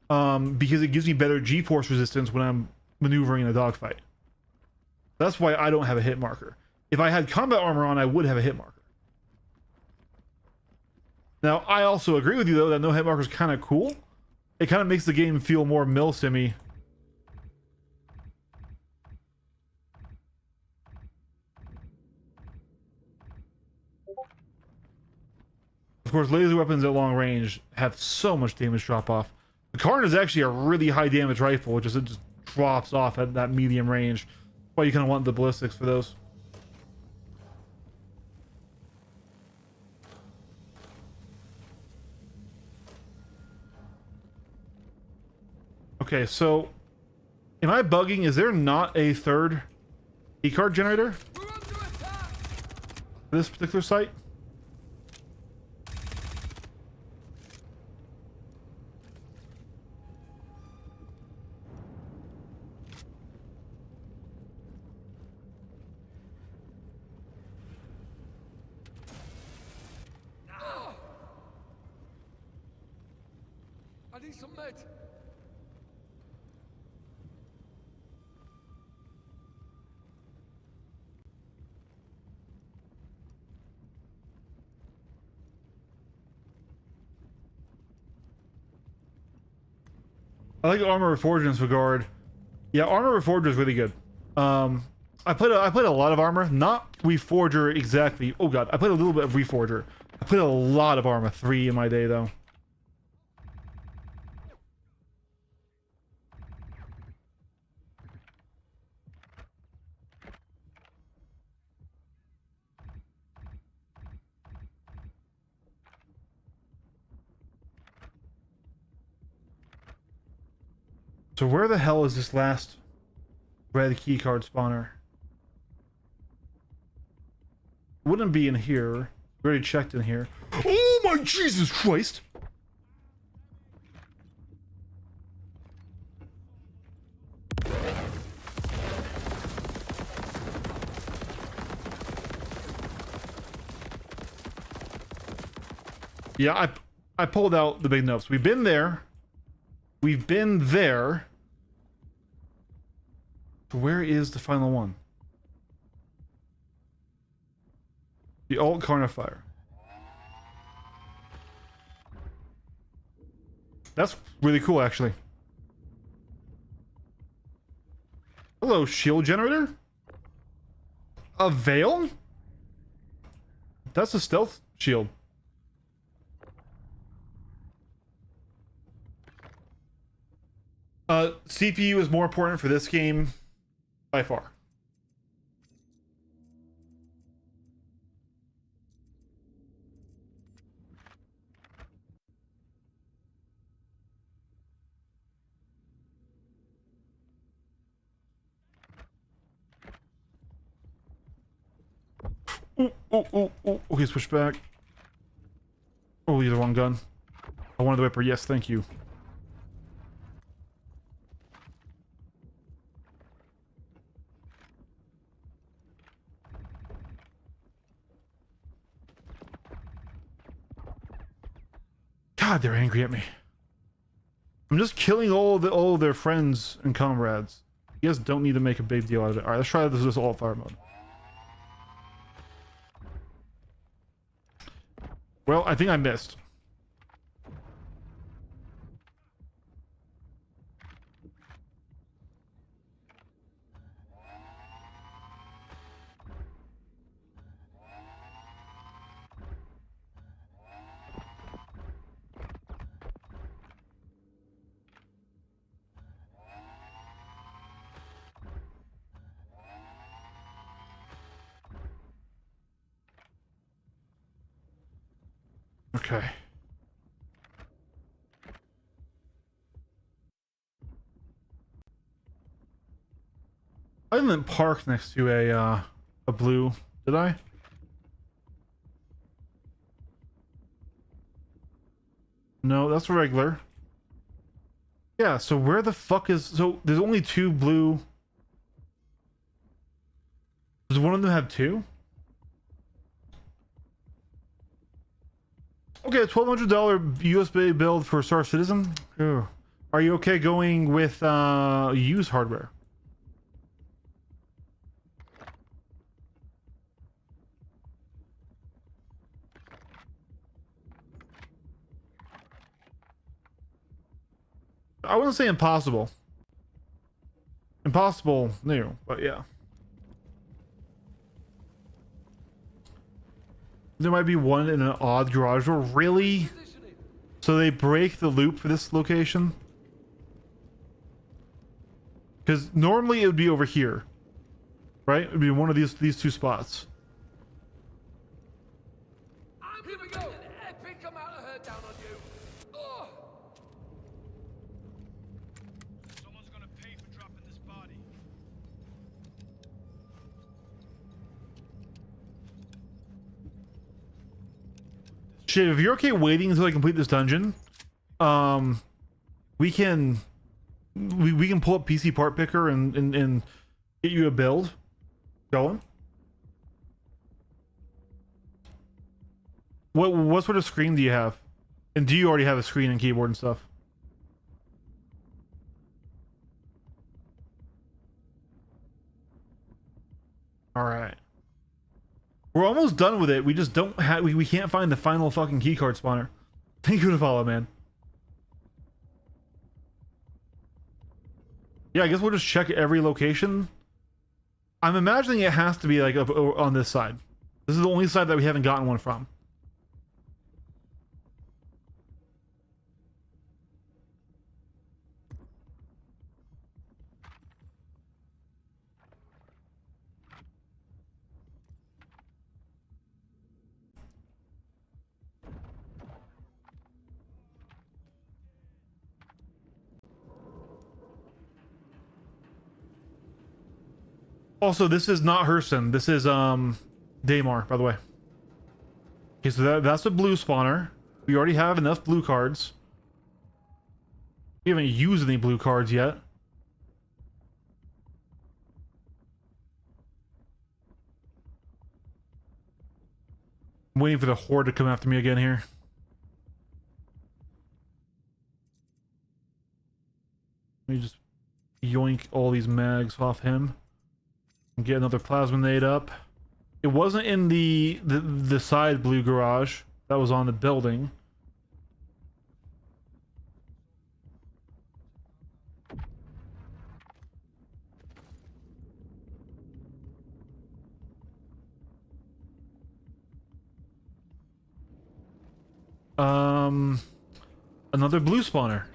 because it gives me better G-force resistance when I'm maneuvering in a dogfight. That's why I don't have a hit marker. If I had combat armor on, I would have a hit marker. Now, I also agree with you, though, that no hit marker is kind of cool. It kind of makes the game feel more milsim-y. Of course, laser weapons at long range have so much damage drop off. The Karn is actually a really high damage rifle, it just drops off at that medium range. That's why you kind of want the ballistics for those. Okay, so am I bugging? Is there not a third E-card generator for this particular site? I need some meds. I like Armor Reforged in this regard. Yeah, Armor Reforged is really good. I played a lot of Armor, not Reforger exactly. Oh god, I played a little bit of Reforger. I played a lot of Armor 3 in my day though. So where the hell is this last red keycard spawner? Wouldn't be in here. We already checked in here. Oh my Jesus Christ! Yeah, I pulled out the big notes. We've been there. We've been there. Where is the final one? The alt Carnifier. That's really cool, actually. Hello, shield generator? A veil? That's a stealth shield. CPU is more important for this game by far. Oh, okay, switch back. Oh, you're the wrong gun. I wanted the whipper, yes, thank you. God, they're angry at me. I'm just killing all of their friends and comrades. You guys don't need to make a big deal out of it. Alright, let's try this alt fire mode. Well, I think I missed. Okay. I didn't park next to a blue, did I? No, that's regular. Yeah, so where the fuck is... So, there's only two blue... Does one of them have two? Okay, $1,200 USB build for Star Citizen. Ugh. Are you okay going with used hardware? I wouldn't say impossible. Impossible, no, but yeah. There might be one in an odd garage door. Really? So they break the loop for this location? Because normally it would be over here. Right? It would be one of these two spots. Here we go. Epic amount of hurt down on you. Oh. Someone's gonna pay for dropping this body. Shit, if you're okay waiting until I complete this dungeon, we can pull up PC part picker and get you a build going. What sort of screen do you have? And do you already have a screen and keyboard and stuff? All right. We're almost done with it. We just don't have... We can't find the final fucking keycard spawner. Thank you to follow, man. Yeah, I guess we'll just check every location. I'm imagining it has to be like up on this side. This is the only side that we haven't gotten one from. Also, this is not Hurston. This is Daymar, by the way. Okay, so that's a blue spawner. We already have enough blue cards. We haven't used any blue cards yet. I'm waiting for the horde to come after me again here. Let me just yoink all these mags off him and get another plasminate up. It wasn't in the side blue garage. That was on the building. Another blue spawner.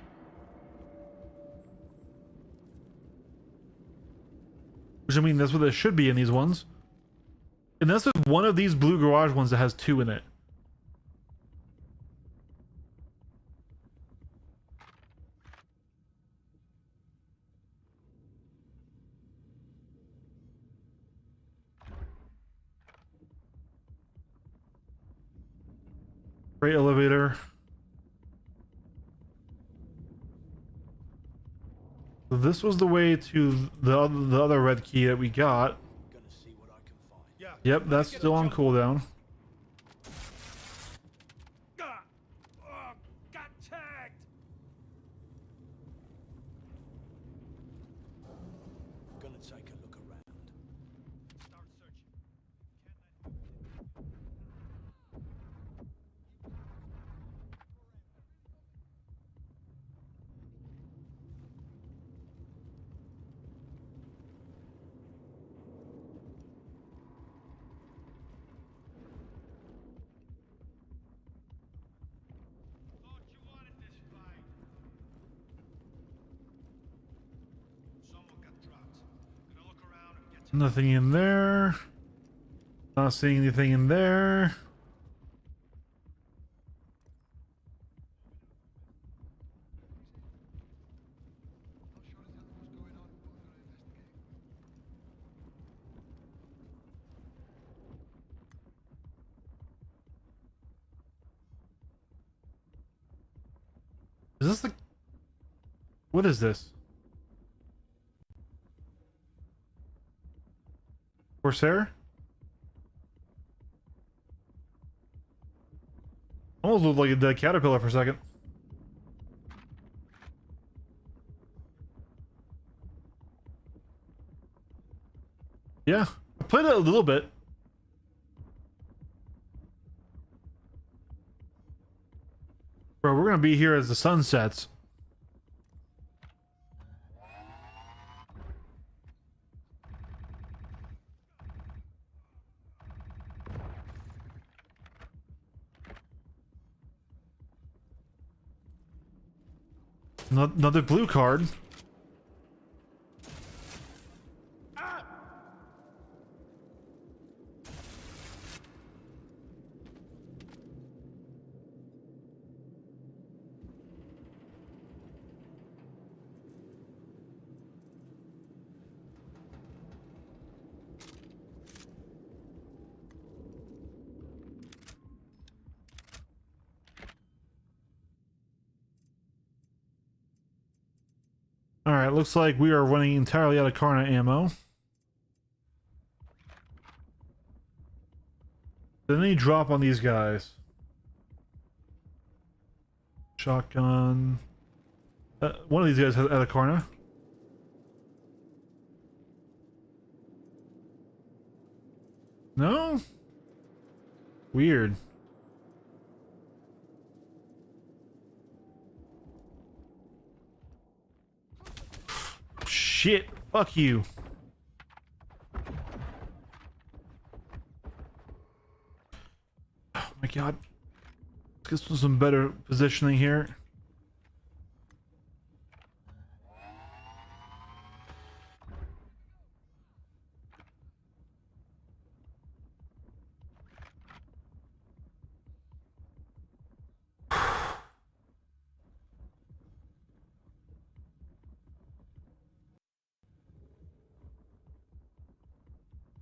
Which, I mean, that's what there should be in these ones. And this is one of these blue garage ones that has 2 in it. Freight elevator. So this was the way to the other red key that we got. Gonna see what I can find. Yeah. Yep, that's still on cooldown. Ah! Oh, got tagged. Gonna take a look around. Start searching. Thought you wanted this fight. Someone got dropped. Gonna look around and get to Nothing in there. Not seeing anything in there. Is this the... What is this? Corsair? Almost looked like a dead caterpillar for a second. Yeah, I played it a little bit. Bro, we're gonna be here as the sun sets. Another blue card. Alright, looks like we are running entirely out of Karna ammo. Did any drop on these guys? Shotgun. One of these guys has out of Karna. No? Weird. Shit, fuck you. Oh my god. Let's get some better positioning here.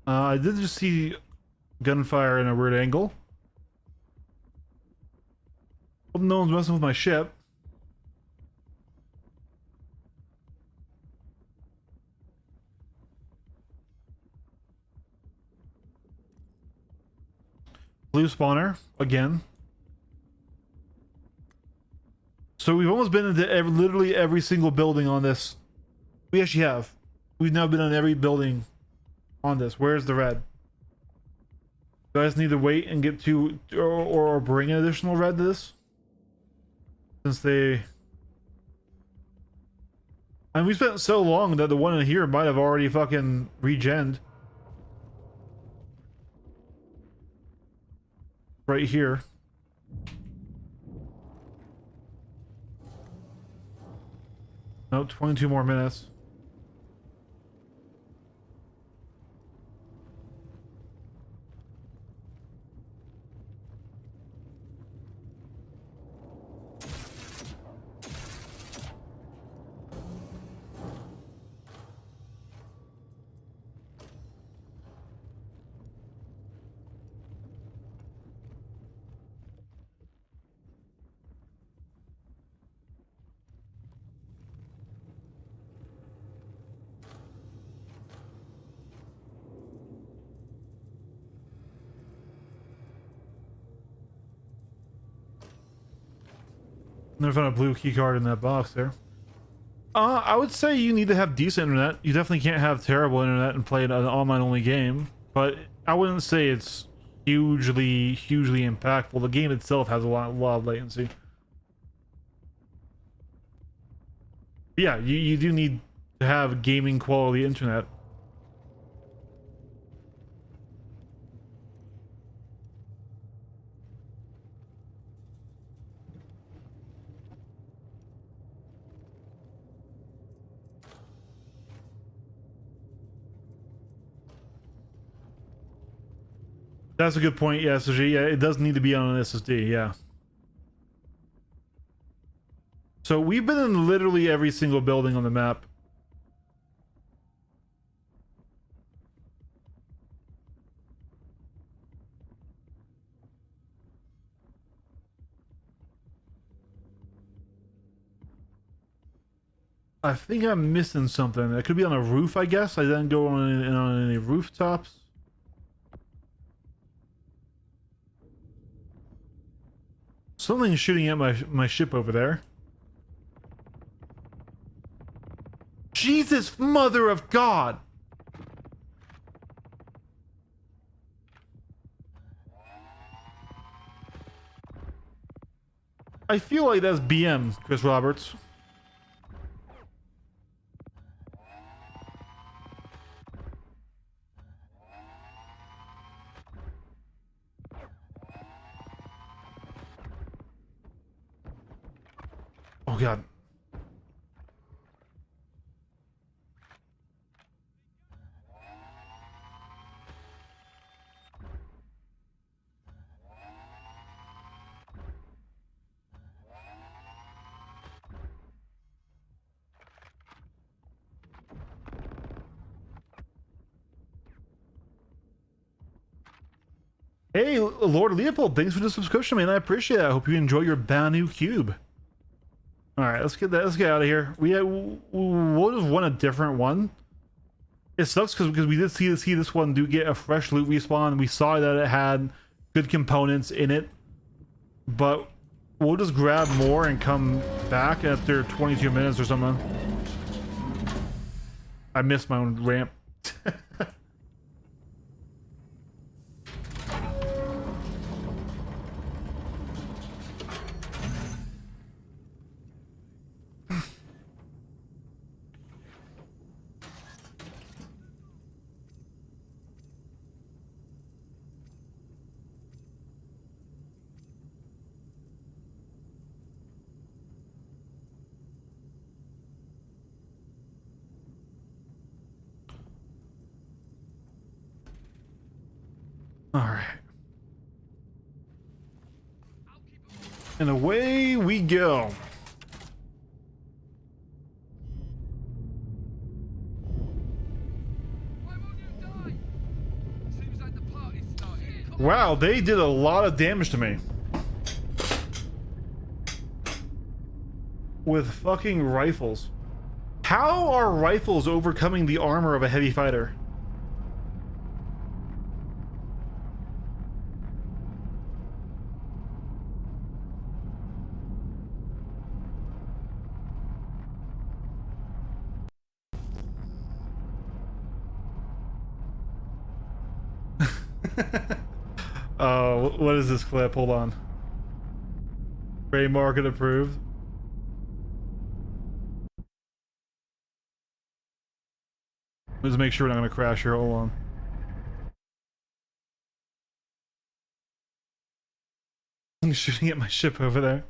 I did just see gunfire in a weird angle. Hope no one's messing with my ship. Blue spawner again. So we've almost been into literally every single building on this. We actually have. We've now been on every building on this. Where's the red? You guys need to wait and get to or bring an additional red to this, since they. And we spent so long that the one in here might have already fucking regened. Right here. Nope, 22 more minutes. Never found a blue key card in that box there. I would say you need to have decent internet. You definitely can't have terrible internet and play an online only game, but I wouldn't say it's hugely impactful. The game itself has a lot of latency. Yeah, you do need to have gaming quality internet. That's a good point. Yeah, SSG. Yeah, it does need to be on an SSD. Yeah. So we've been in literally every single building on the map. I think I'm missing something. It could be on a roof, I guess. I didn't go on any rooftops. Something's shooting at my ship over there. Jesus, mother of God! I feel like that's BM, Chris Roberts. Oh God. Hey, Lord Leopold, thanks for the subscription, man. I appreciate it. I hope you enjoy your Banu cube. All right, let's get out of here. We'll just want a different one. It sucks because we did see this one do get a fresh loot respawn. We saw that it had good components in it, but we'll just grab more and come back after 22 minutes or something. I missed my own ramp. All right. And away we go. Why won't you die? Wow, they did a lot of damage to me. With fucking rifles. How are rifles overcoming the armor of a heavy fighter? Oh, what is this clip? Hold on. Gray market approved. Let's make sure we're not going to crash here. Hold on. I'm shooting at my ship over there.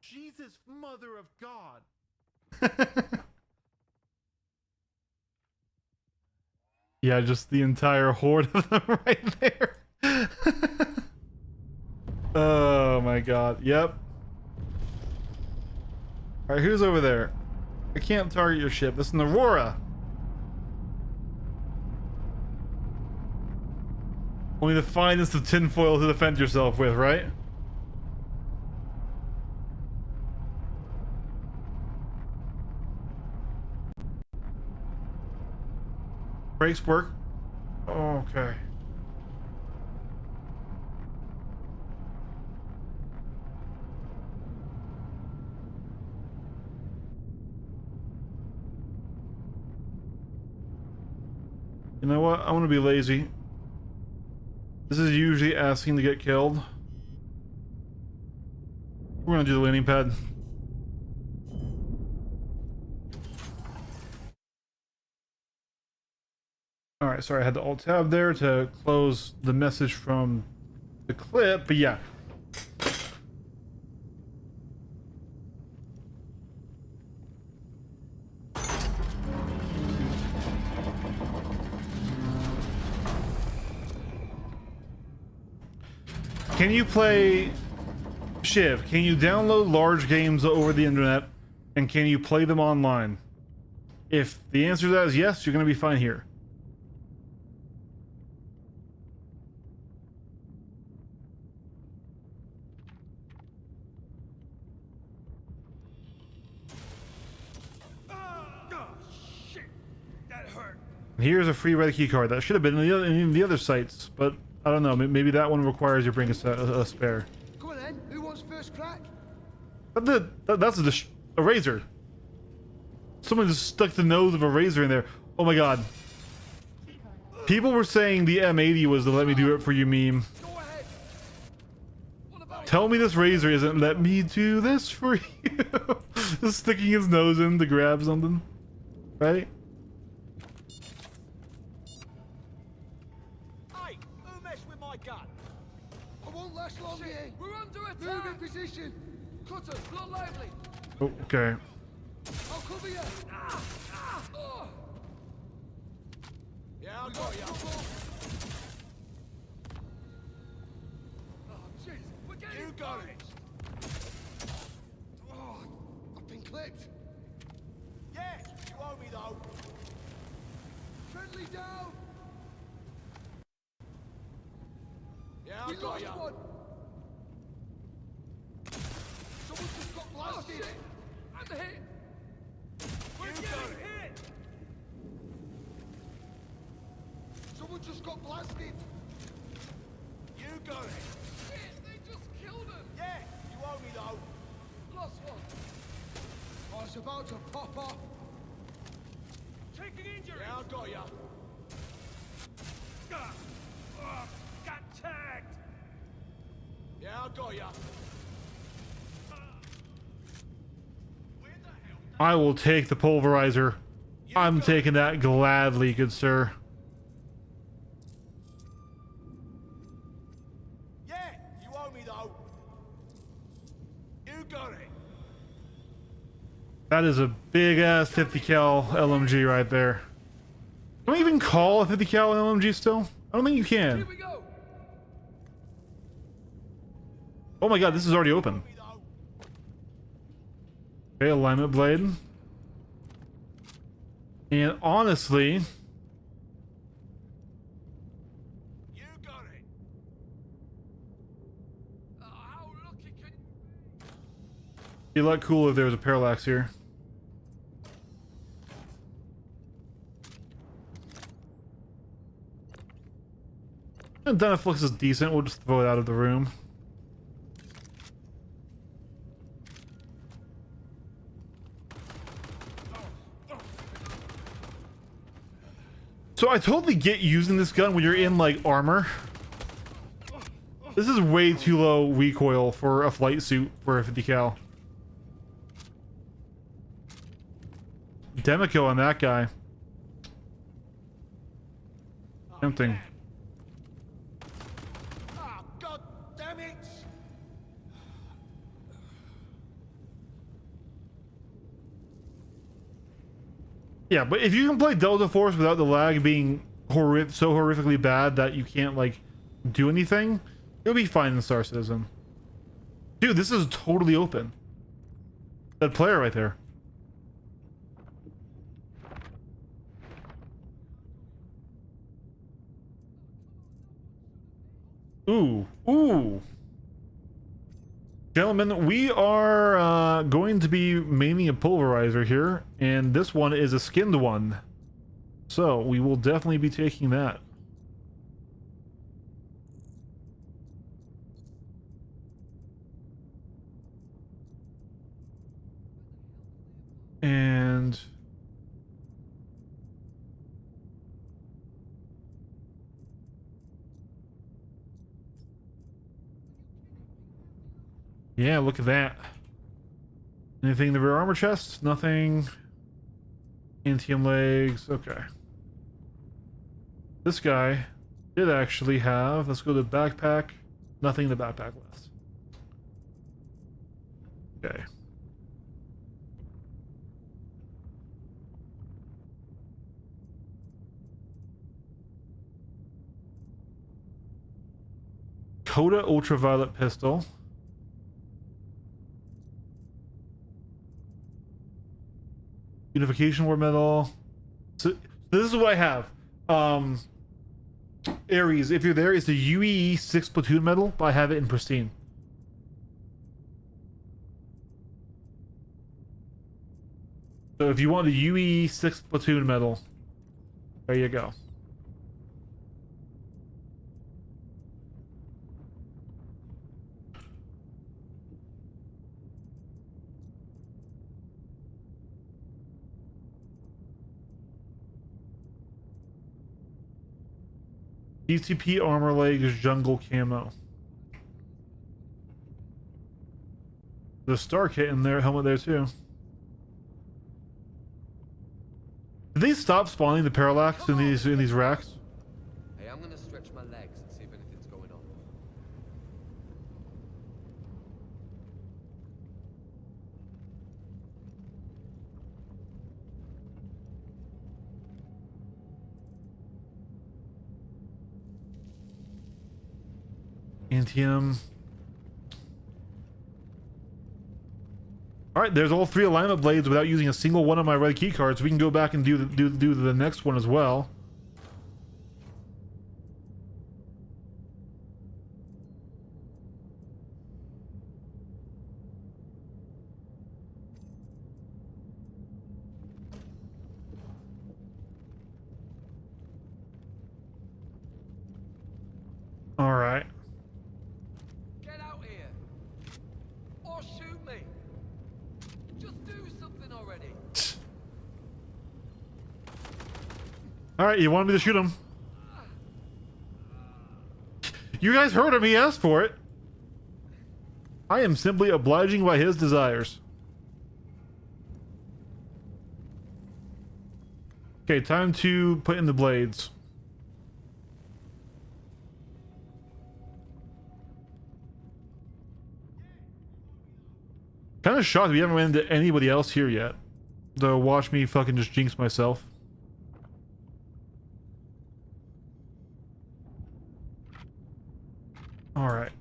Jesus, mother of God. Yeah, just the entire horde of them right there. Oh my god. Yep. Alright, who's over there? I can't target your ship. This is an Aurora. Only the finest of tinfoil to defend yourself with, right? Brakes work. Oh, okay. You know what? I want to be lazy. This is usually asking to get killed. We're gonna do the landing pad. Alright, sorry, I had the alt tab there to close the message from the clip, but yeah. Can you play Shiv? Can you download large games over the internet and can you play them online? If the answer to that is yes, you're gonna be fine here. Here's a free red key card. That should have been in the other sites, but I don't know. Maybe that one requires you bring a spare. Go on then. Who wants first crack? That's a razor. Someone just stuck the nose of a razor in there. Oh my god. People were saying the M80 was the "let me do it for you" meme. Go ahead. What about Tell me this razor isn't "let me do this for you." Just sticking his nose in to grab something, right? Hey, who messed with my gun? I won't last long here. We're under Move attack! in position. Cutter, blood lively. Oh, okay. I'll cover you. Oh. Yeah, I got ya. Oh, jeez. We're getting You got it. Oh, I've been clipped. Yeah, you owe me though. Friendly down. Yeah, I We got lost ya. one. Someone just got blasted. Oh, shit. I'm hit. We're getting hit! Someone just got blasted. You got it. Shit, they just killed him. Yeah, you owe me though. Lost one. Oh, it's about to pop off. Taking injuries. Yeah, I got ya. Got tagged. Yeah, I got ya. I will take the pulverizer. I'm taking that gladly, good sir. Yeah, you owe me though. You got it. That is a big ass 50 cal LMG right there. Can we even call a 50 cal an LMG still? I don't think you can. Here we go. Oh my god, this is already open. Me though. Okay, alignment blade. And honestly, Be a lot cooler if there was a parallax here. And Dynaflux is decent. We'll just throw it out of the room. So I totally get using this gun when you're in like armor. This is way too low recoil for a flight suit for a 50 cal. Demico on that guy. Tempting. Oh, God damn it! Yeah, but if you can play Delta Force without the lag being so horrifically bad that you can't like do anything, you'll be fine in Star Citizen. Dude, this is totally open. That player right there. Ooh, ooh. Gentlemen, we are going to be maining a pulverizer here, and this one is a skinned one. So we will definitely be taking that. And yeah, look at that. Anything in the rear armor chest? Nothing. Antium legs. Okay. This guy did actually have, let's go to the backpack. Nothing in the backpack left. Okay. Coda ultraviolet pistol. Unification war medal. So this is what I have. Ares, if you're there, it's the UE 6 platoon medal, but I have it in pristine. So if you want the UE 6 platoon medal, there you go. DCP armor legs jungle camo. The star kit in their helmet there too. Did they stop spawning the parallax in these racks? Hey, I'm gonna stretch my legs and see if anything's going on. Antium. All right, there's all 3 alignment blades without using a single one of my red key cards. We can go back and do the next one as well. All right. Get out here! Or shoot me! Just do something already! All right, you wanted me to shoot him. You guys heard him, he asked for it. I am simply obliging by his desires. Okay, time to put in the blades. Kind of shocked we haven't ran into anybody else here yet. Though, watch me fucking just jinx myself. Alright.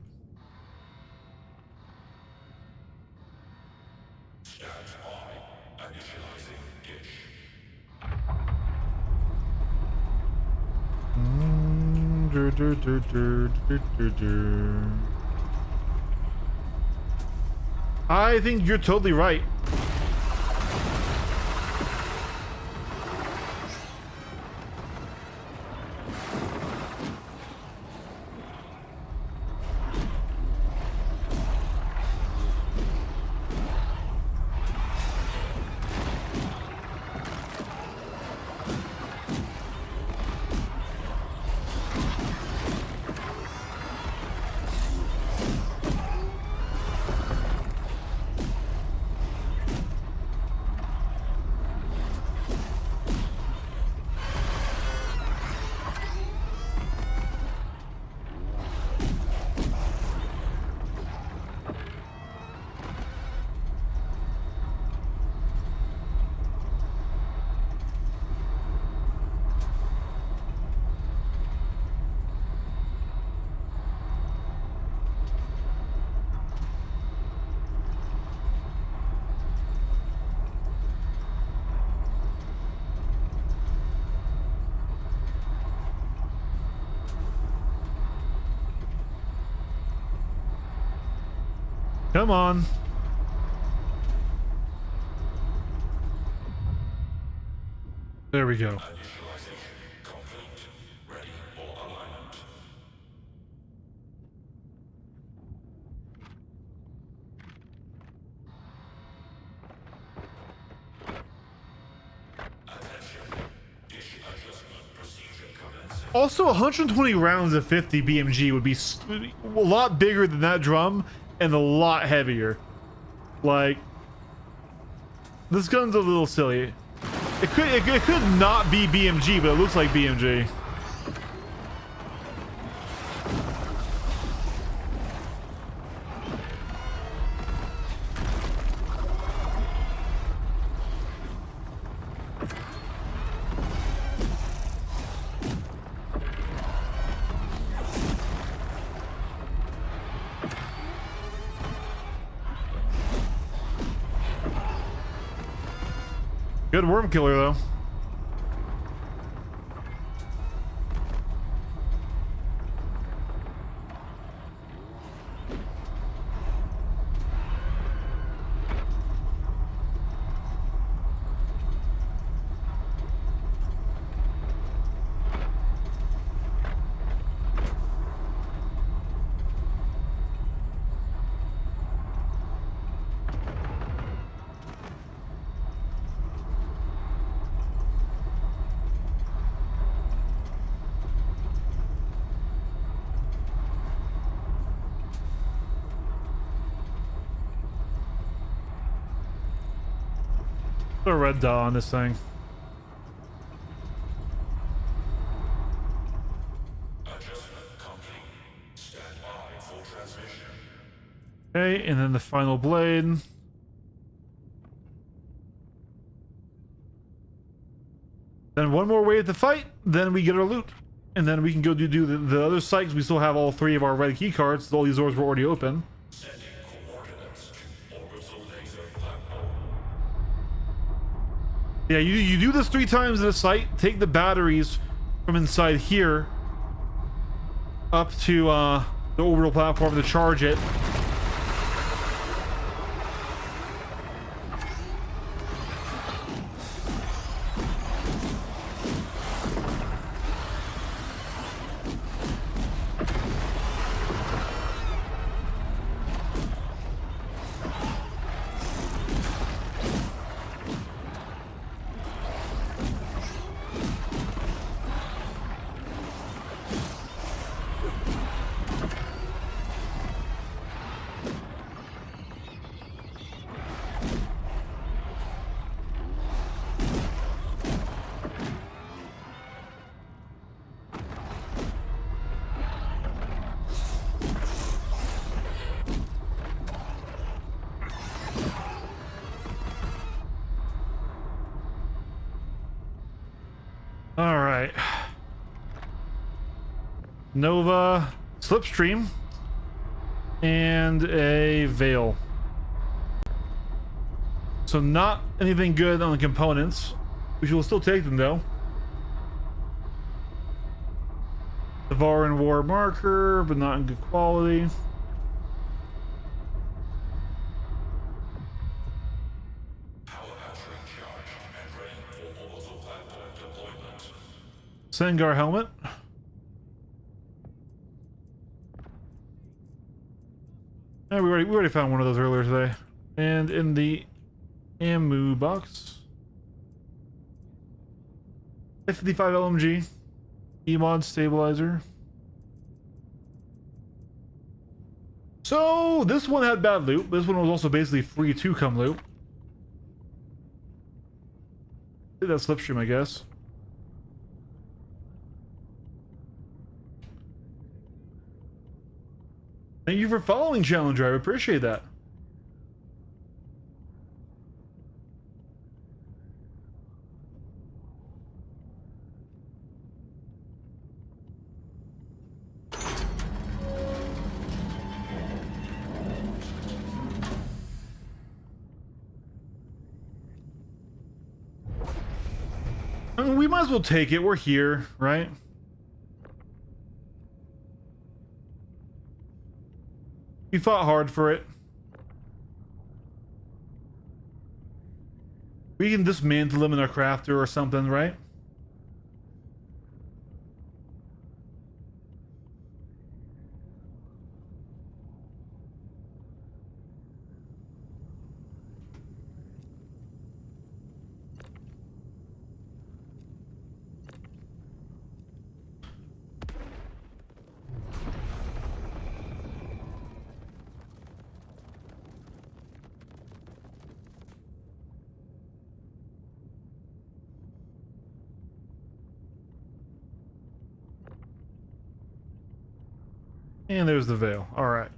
I think you're totally right. Come on. There we go. Also, 120 rounds of 50 BMG would be a lot bigger than that drum and a lot heavier. Like, this gun's a little silly. It could not be BMG, but it looks like BMG. Good worm killer, though. Put a red dot on this thing. Okay, and then the final blade. Then one more wave to fight, then we get our loot. And then we can go do the other sites. We still have all 3 of our red key cards. All these doors were already open. Yeah, you do this 3 times at a site. Take the batteries from inside here up to the orbital platform to charge it. All right. Nova, Slipstream, and a Veil. So not anything good on the components. We will still take them though. The Varan War marker, but not in good quality. Sengar helmet. Yeah, we already found one of those earlier today. And in the ammo box, 55 LMG, E-mod stabilizer. So this one had bad loot. This one was also basically free to come loot. I think that's Slipstream, I guess. Thank you for following, Challenger. I appreciate that. I mean, we might as well take it. We're here, right? We fought hard for it. We can dismantle them in our crafter or something, right? And there's the veil. All right.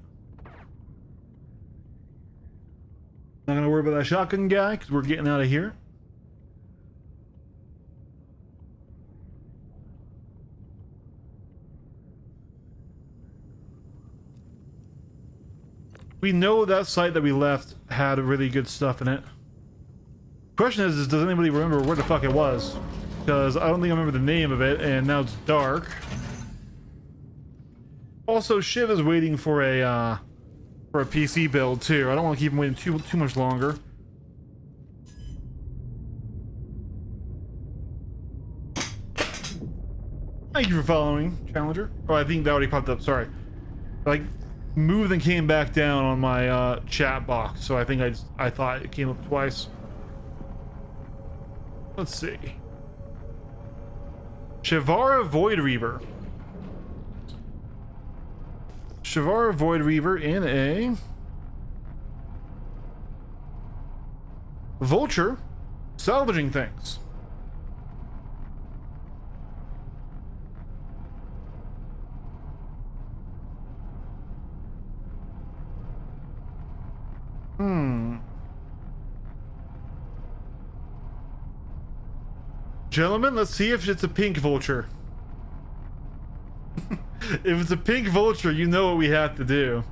Not gonna worry about that shotgun guy because we're getting out of here. We know that site that we left had really good stuff in it. Question is does anybody remember where the fuck it was? Because I don't think I remember the name of it, and now it's dark. Also, Shiv is waiting for a PC build too. I don't want to keep him waiting too much longer. Thank you for following, Challenger. Oh, I think that already popped up. Sorry. Like, moved and came back down on my chat box, so I think I thought it came up twice. Let's see. Shivara Void Reaver. Shivara Void Reaver in a Vulture, salvaging things. Gentlemen, let's see if it's a pink Vulture. If it's a pink Vulture, you know what we have to do.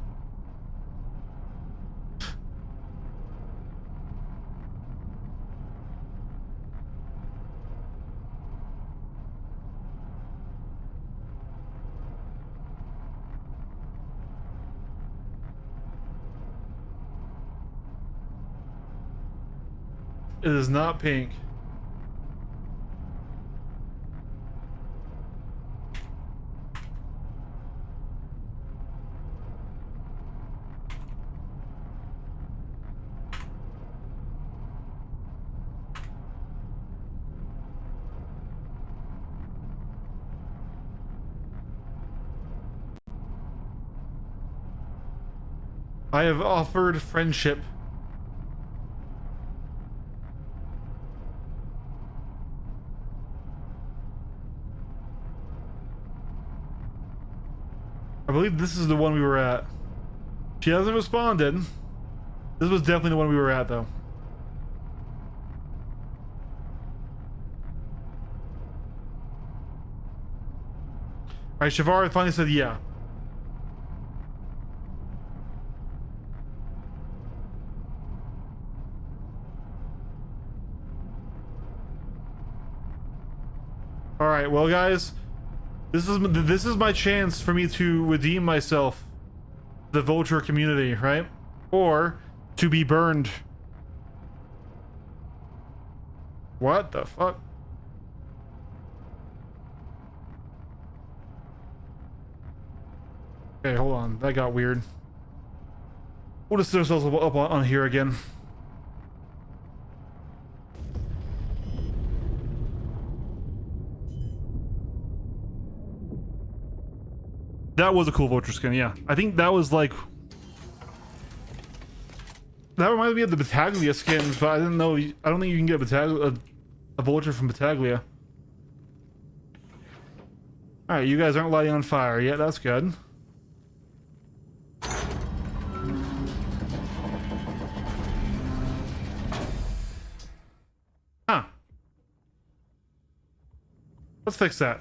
It is not pink. I have offered friendship. I believe this is the one we were at. She hasn't responded. This was definitely the one we were at, though. Alright, Shivara finally said yeah. Alright, well guys, this is my chance for me to redeem myself, the Vulture community, right? Or to be burned. What the fuck? Okay, hold on. That got weird. We'll just set ourselves up on here again. That was a cool vulture skin, yeah. I think that was like... That reminded me of the Battaglia skins, but I didn't know... I don't think you can get a vulture from Battaglia. Alright, you guys aren't lighting on fire yet, that's good. Huh. Let's fix that.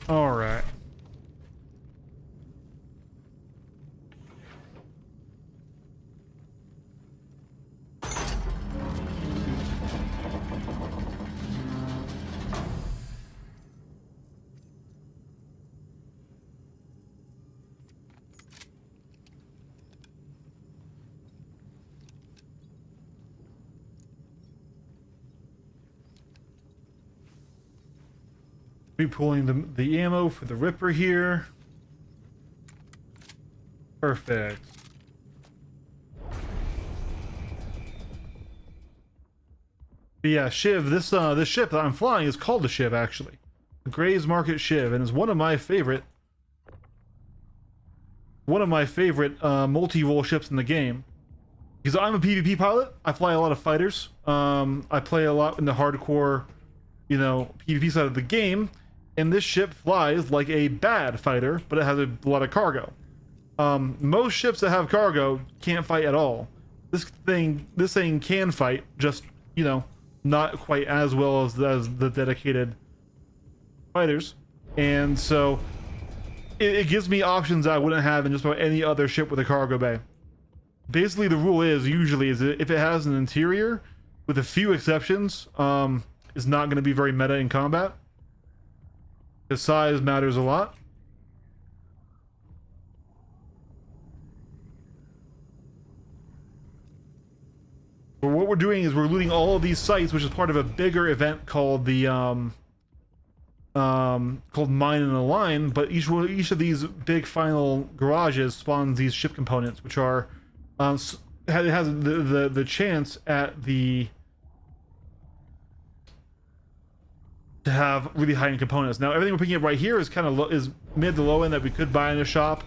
All right. Be pulling the ammo for the Ripper here. Perfect. But yeah, Shiv. This ship that I'm flying is called the Shiv, actually. The Gray's Market Shiv, and is one of my favorite multi-role ships in the game. Because I'm a PvP pilot, I fly a lot of fighters. I play a lot in the hardcore, you know, PvP side of the game. And this ship flies like a bad fighter, but it has a lot of cargo. Most ships that have cargo can't fight at all. This thing can fight, just, you know, not quite as well as the dedicated fighters. And so it gives me options I wouldn't have in just about any other ship with a cargo bay. Basically, the rule is usually is if it has an interior, with a few exceptions, is not going to be very meta in combat. The size matters a lot. But what we're doing is we're looting all of these sites, which is part of a bigger event called the called Mine in a Line. But each of these big final garages spawns these ship components, which are it has the chance at the to have really high-end components. Now everything we're picking up right here is kind of is mid to low end that we could buy in a shop,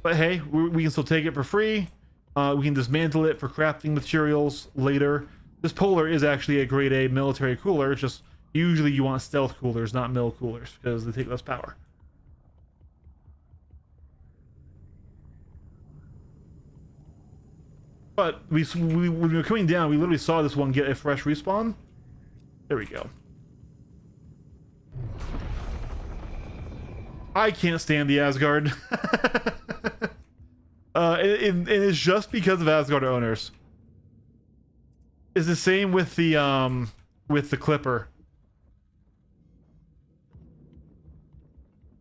but hey, we can still take it for free. We can dismantle it for crafting materials later. This Polar is actually a grade A military cooler. It's just usually you want stealth coolers, not mill coolers, because they take less power. But when we were coming down, we literally saw this one get a fresh respawn. There we go. I can't stand the Asgard. And it's just because of Asgard owners. It's the same with the Clipper.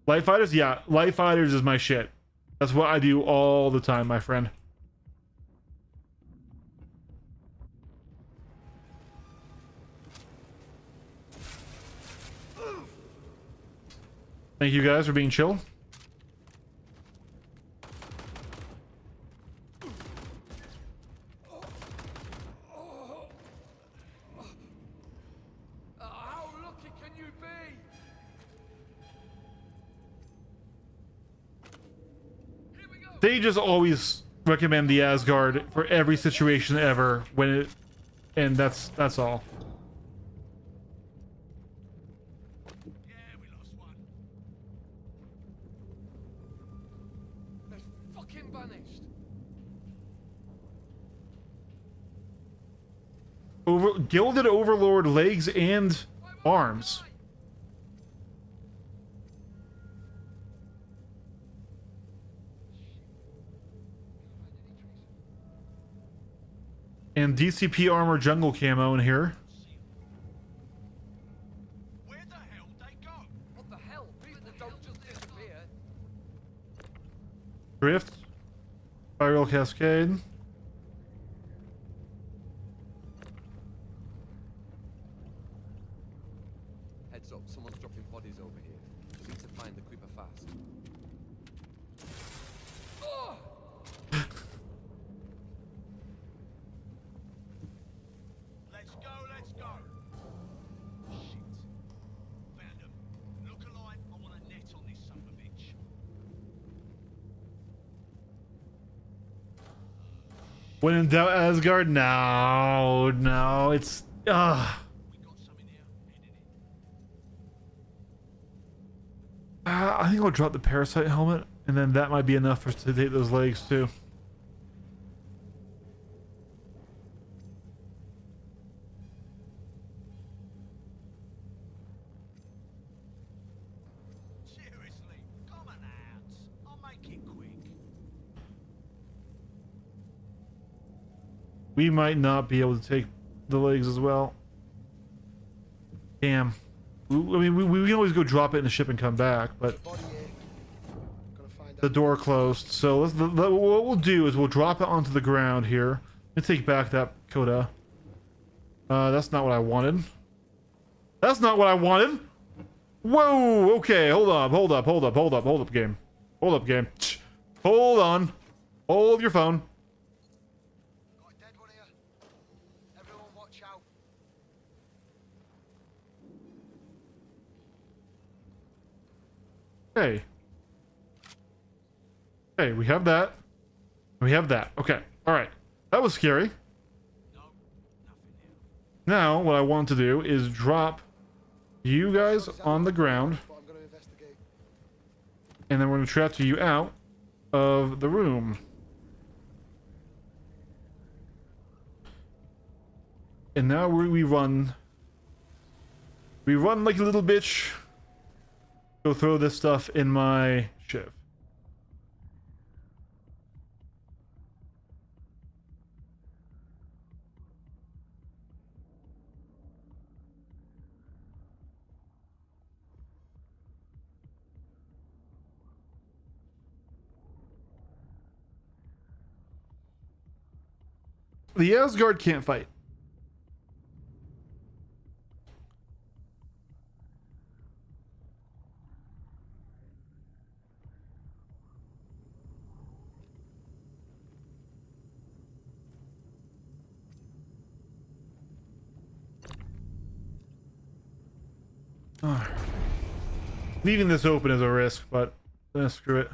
Light fighters? Yeah, light fighters is my shit. That's what I do all the time, my friend. Thank you guys for being chill. How lucky can you be? Here we go. They just always recommend the Asgard for every situation ever when it, and that's all. Yeah, we lost one. They're fucking vanished. Gilded Overlord legs and arms. And DCP armor jungle camo in here. Where the hell they go? What the hell? People don't just disappear. Drift. Spiral cascade. Heads up, someone's dropping bodies over here. We need to find the creeper fast. Let's go, let's go. Shit. Found them. Look alive, I want a net on this son of a bitch. When in doubt, Asgard? No, no, it's We got some in here. Heading in. I think I'll drop the parasite helmet, and then that might be enough for us to take those legs too. Seriously, come on out. I'll make it quick. We might not be able to take the legs as well. Damn. I mean, we can always go drop it in the ship and come back, but Body here. Gotta find the out. door closed. So what we'll do is we'll drop it onto the ground here. Let me take back that coda. That's not what I wanted. That's not what I wanted. Whoa. Okay. Hold up. Hold up. Hold up. Hold up. Hold up, game. Hold up, game. Hold on. Hold your phone. Got a dead one here. Everyone watch out. Hey. Hey, we have that. We have that. Okay. All right. That was scary. No, nothing here. Now, what I want to do is drop you guys on the ground, But I'm gonna investigate. and then we're going to transfer you out of the room. And now we run. We run like a little bitch. Go throw this stuff in my ship. The Asgard can't fight. Ah. Leaving this open is a risk, but screw it.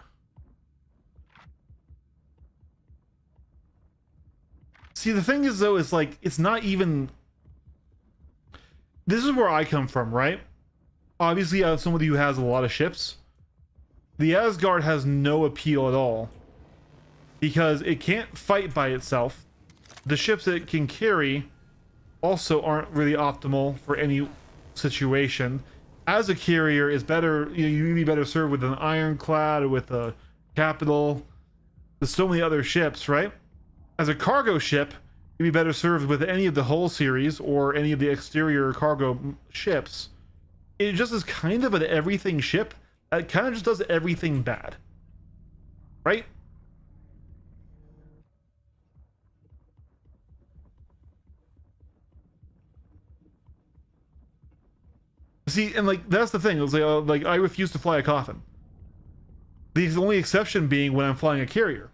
See, the thing is, though, is like, it's not even... This is where I come from, right? Obviously, I have somebody who has a lot of ships. The Asgard has no appeal at all. Because it can't fight by itself. The ships it can carry also aren't really optimal for any situation. As a carrier, is better, you know, you'd be better served with an ironclad, with a capital. There's so many other ships, right? As a cargo ship, you'd be better served with any of the Hull series or any of the exterior cargo ships. It just is kind of an everything ship that kind of just does everything bad. Right? See, and like, that's the thing. It's like I refuse to fly a coffin. The only exception being when I'm flying a carrier.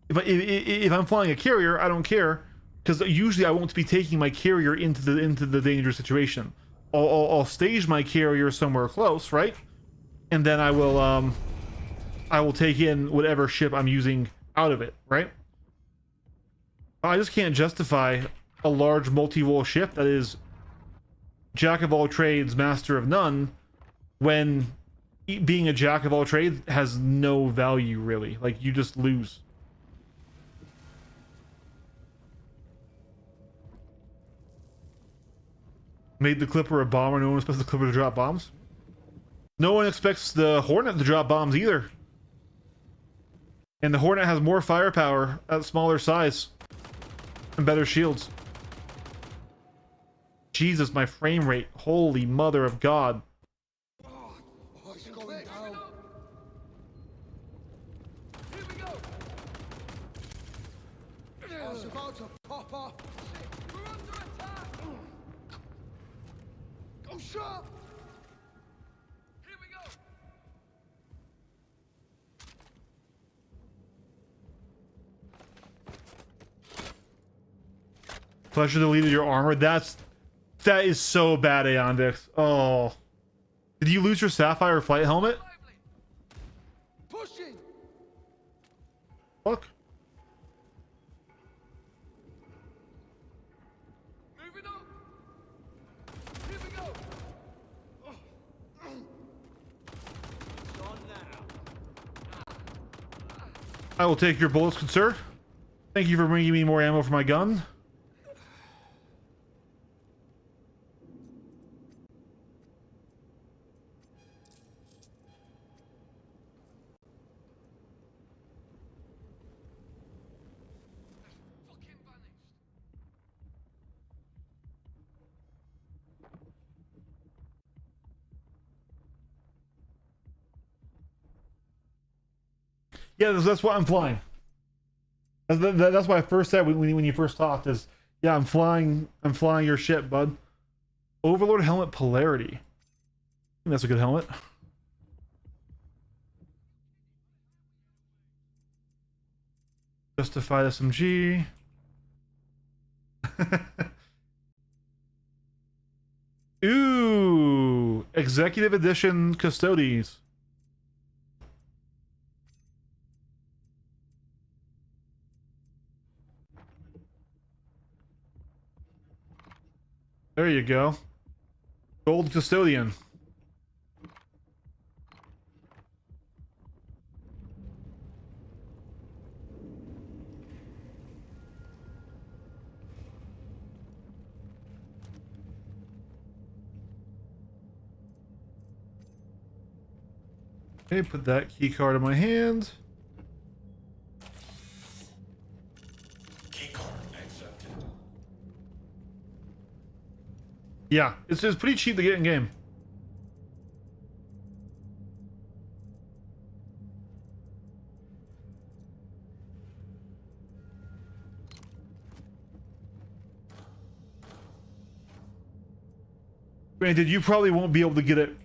If I'm flying a carrier, I don't care, because usually I won't be taking my carrier into the dangerous situation. I'll stage my carrier somewhere close, right? And then I will take in whatever ship I'm using out of it, right? I just can't justify a large multi-role ship that is jack of all trades, master of none, when being a jack of all trades has no value, really. Like, you just lose. Made the Clipper a bomber. No one expects the Clipper to drop bombs. No one expects the Hornet to drop bombs either. And the Hornet has more firepower at smaller size. And better shields. Jesus, my frame rate. Holy mother of God. What's going down? Here we go. I was about to pop off. We're under attack. Go sharp! Here we go. Pleasure deleted your armor. That is so bad, Aeondix. Oh. Did you lose your Sapphire flight helmet? Lively. Pushing! Fuck. Moving up. Here we go. It's on now. I will take your bullets, good sir. Thank you for bringing me more ammo for my gun. Fucking vanished. Yeah, that's why I'm flying. That's why I first said when you first talked is, yeah, I'm flying your ship, bud. Overlord helmet polarity. I think that's a good helmet. Justified SMG. Ooh, Executive Edition Custodes. There you go. Gold Custodian. Okay, put that key card in my hand. Yeah, it's pretty cheap to get in game. Granted, you probably won't be able to get it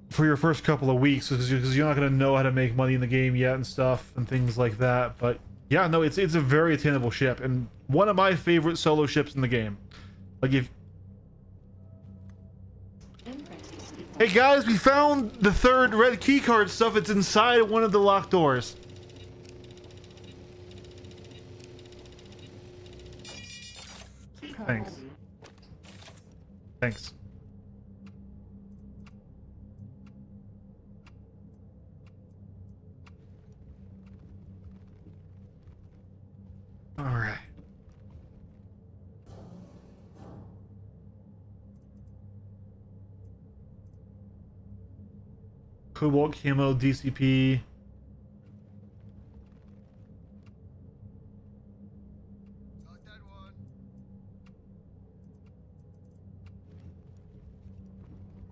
for your first couple of weeks because you're not going to know how to make money in the game yet and stuff and things like that. But yeah, no, it's a very attainable ship and one of my favorite solo ships in the game. Like if Hey guys, we found the third red keycard stuff. It's inside one of the locked doors. Thanks. Thanks. All right. Cobalt camo DCP. Got that one.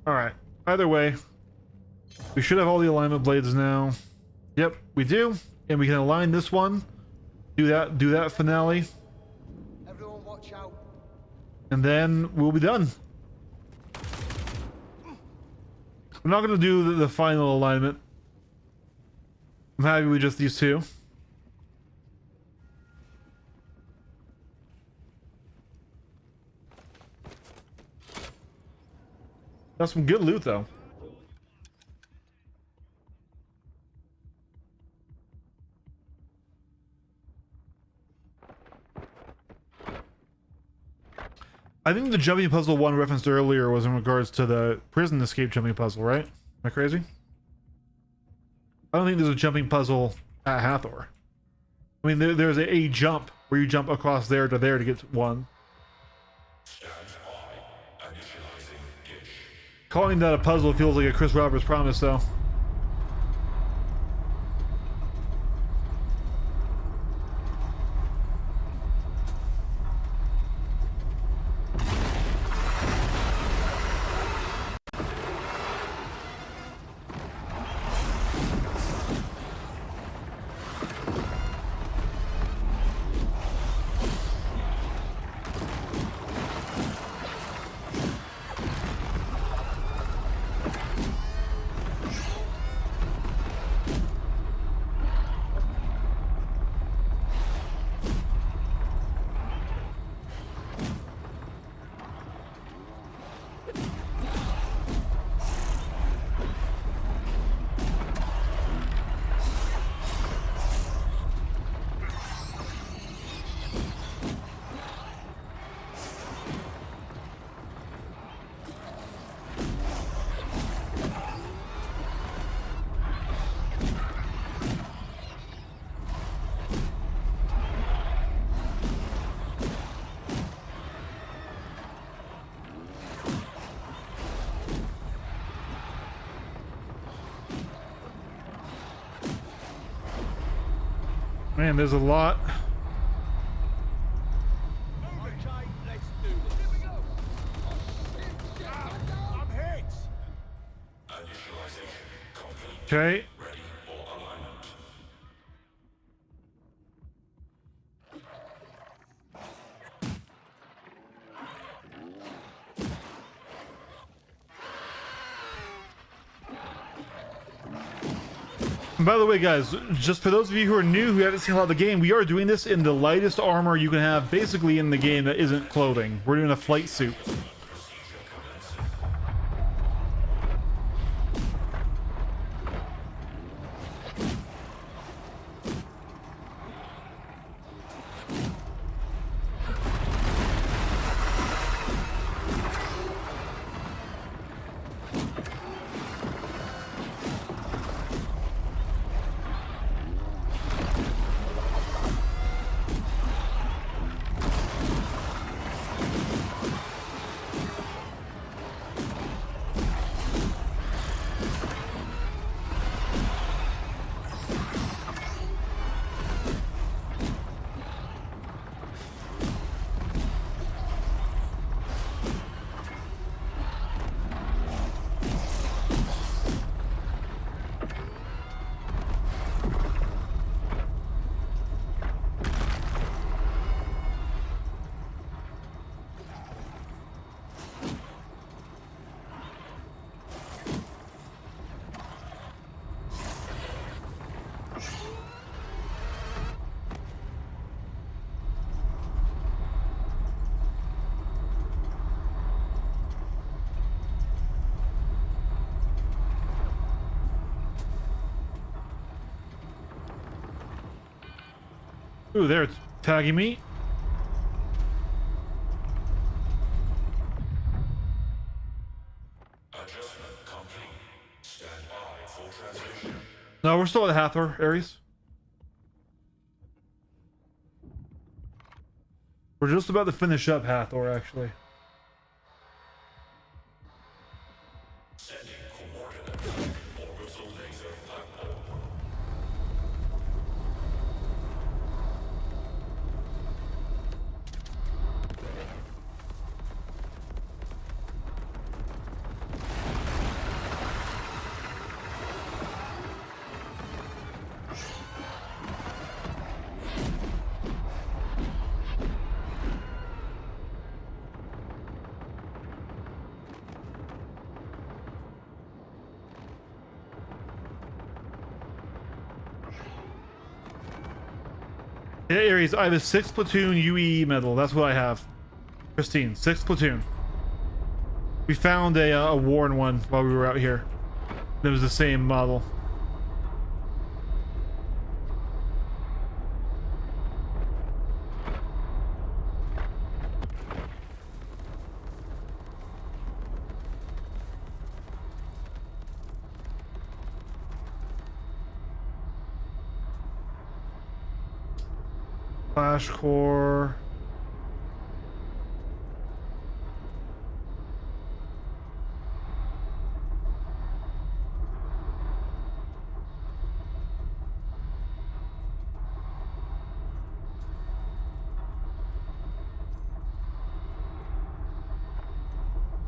All right. Either way, we should have all the alignment blades now. Yep, we do, and we can align this one. Do that finale, Everyone watch out. and then we'll be done. I'm not gonna do the final alignment. I'm happy with just these two. Got some good loot though. I think the jumping puzzle one referenced earlier was in regards to the prison escape jumping puzzle, right? Am I crazy? I don't think there's a jumping puzzle at Hathor. I mean, there's a jump where you jump across there to get one. Calling that a puzzle feels like a Chris Roberts promise, though. Man, there's a lot. Okay, let's do this. Here we go. I'm hit. Okay. And by the way, guys, just for those of you who are new, who haven't seen a lot of the game, we are doing this in the lightest armor you can have basically in the game that isn't clothing. We're doing a flight suit. Ooh, there it's tagging me. Adjustment complete. Stand by for transition. No, we're still at Hathor, Ares. We're just about to finish up Hathor, actually. Sending coordinate. Orbital laser platform. Yeah, Ares, I have a 6th platoon UE medal. That's what I have. Christine, 6th platoon. We found a worn one while we were out here. It was the same model. Flash core.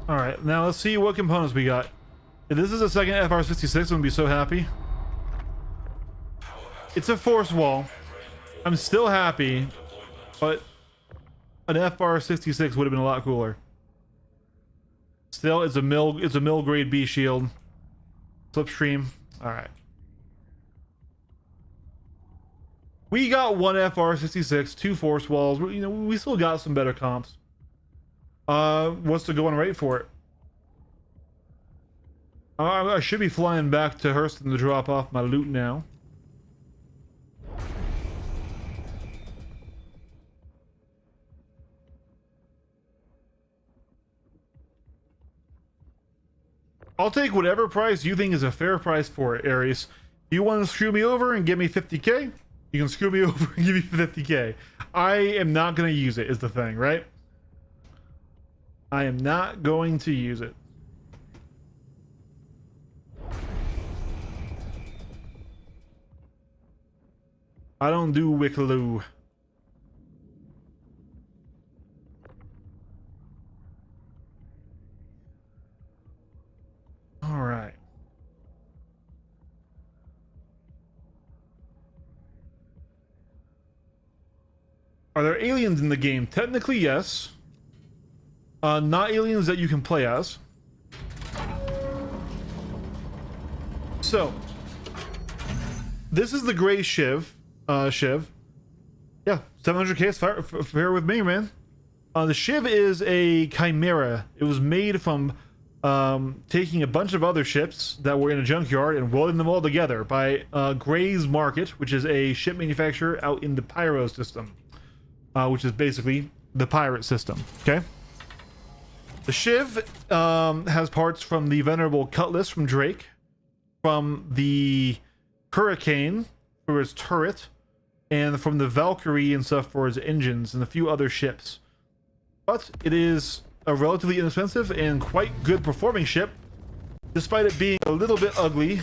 All right, now let's see what components we got. If this is a second FR-66, I'm gonna be so happy. It's a force wall. I'm still happy, but an FR-66 would have been a lot cooler. Still, it's a mill grade B shield. Slipstream. All right. We got one FR-66, 2 force walls. You know, we still got some better comps. What's the going rate for it? I should be flying back to Hurston to drop off my loot now. I'll take whatever price you think is a fair price for it, Ares. You want to screw me over and give me 50k? You can screw me over and give me 50k. I am not going to use it, is the thing, right? I am not going to use it. I don't do Wicklow. All right. Are there aliens in the game? Technically, yes. Not aliens that you can play as. So, this is the Gray Shiv. Shiv. Yeah, 700k. Fair with me, man. The Shiv is a chimera. It was made from taking a bunch of other ships that were in a junkyard and welding them all together by Gray's Market, which is a ship manufacturer out in the Pyro system, which is basically the pirate system. Okay. The Shiv has parts from the Venerable Cutlass from Drake, from the Hurricane for his turret, and from the Valkyrie and stuff for his engines and a few other ships. But it is a relatively inexpensive and quite good performing ship, despite it being a little bit ugly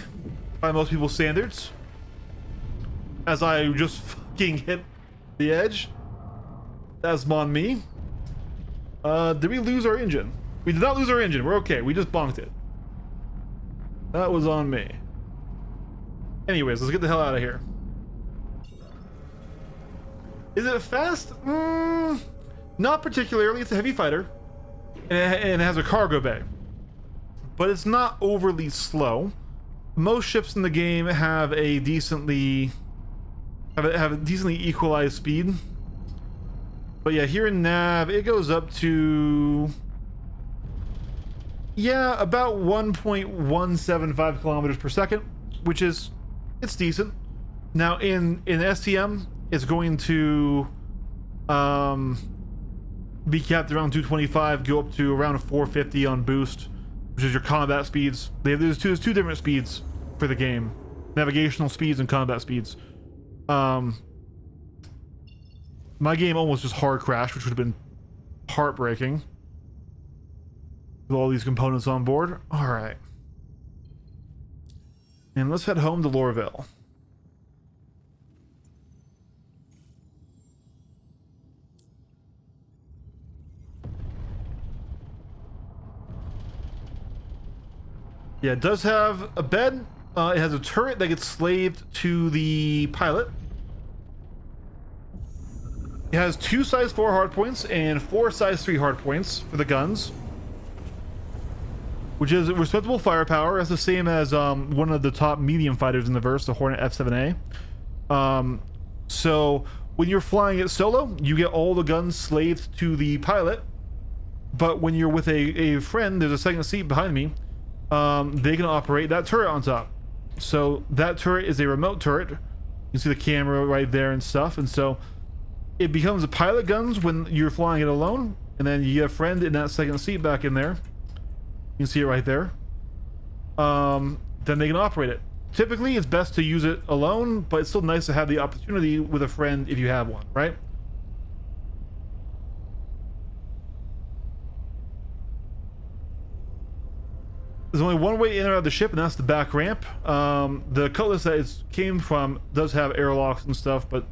by most people's standards. As I just fucking hit the edge. That's on me. Did we lose our engine? We did not lose our engine. We're okay. We just bonked it. That was on me. Anyways, let's get the hell out of here. Is it fast? Not particularly. It's a heavy fighter. And it has a cargo bay. But it's not overly slow. Most ships in the game have a decently equalized speed. But yeah, here in Nav, it goes up to, yeah, about 1.175 kilometers per second, which is, it's decent. Now in STM, it's going to be capped around 225, go up to around 450 on boost, which is your combat speeds. There's two different speeds for the game: navigational speeds and combat speeds. My game almost just hard crashed, which would have been heartbreaking with all these components on board. All right, and let's head home to Lorville. Yeah, it does have a bed. It has a turret that gets slaved to the pilot. It has 2 size 4 hardpoints and 4 size 3 hardpoints for the guns, which is respectable firepower. That's the same as one of the top medium fighters in the verse, the Hornet F7A. So when you're flying it solo, you get all the guns slaved to the pilot. But when you're with a friend, there's a second seat behind me. They can operate that turret on top. So that turret is a remote turret. You can see the camera right there and stuff. And so it becomes a pilot guns when you're flying it alone, and then you get a friend in that second seat back in there. You can see it right there. Then they can operate it. Typically, it's best to use it alone, but it's still nice to have the opportunity with a friend if you have one, right? There's only one way in and out of the ship, and that's the back ramp. The Cutlass that it came from does have airlocks and stuff, but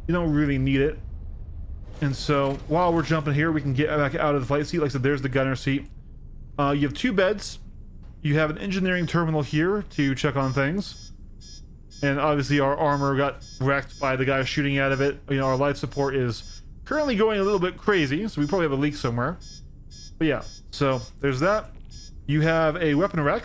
you don't really need it. And so while we're jumping here, we can get back out of the flight seat. Like I said, there's the gunner seat. You have 2 beds. You have an engineering terminal here to check on things. And obviously our armor got wrecked by the guy shooting out of it. You know, our life support is currently going a little bit crazy, so we probably have a leak somewhere. But yeah, so there's that. You have a weapon rack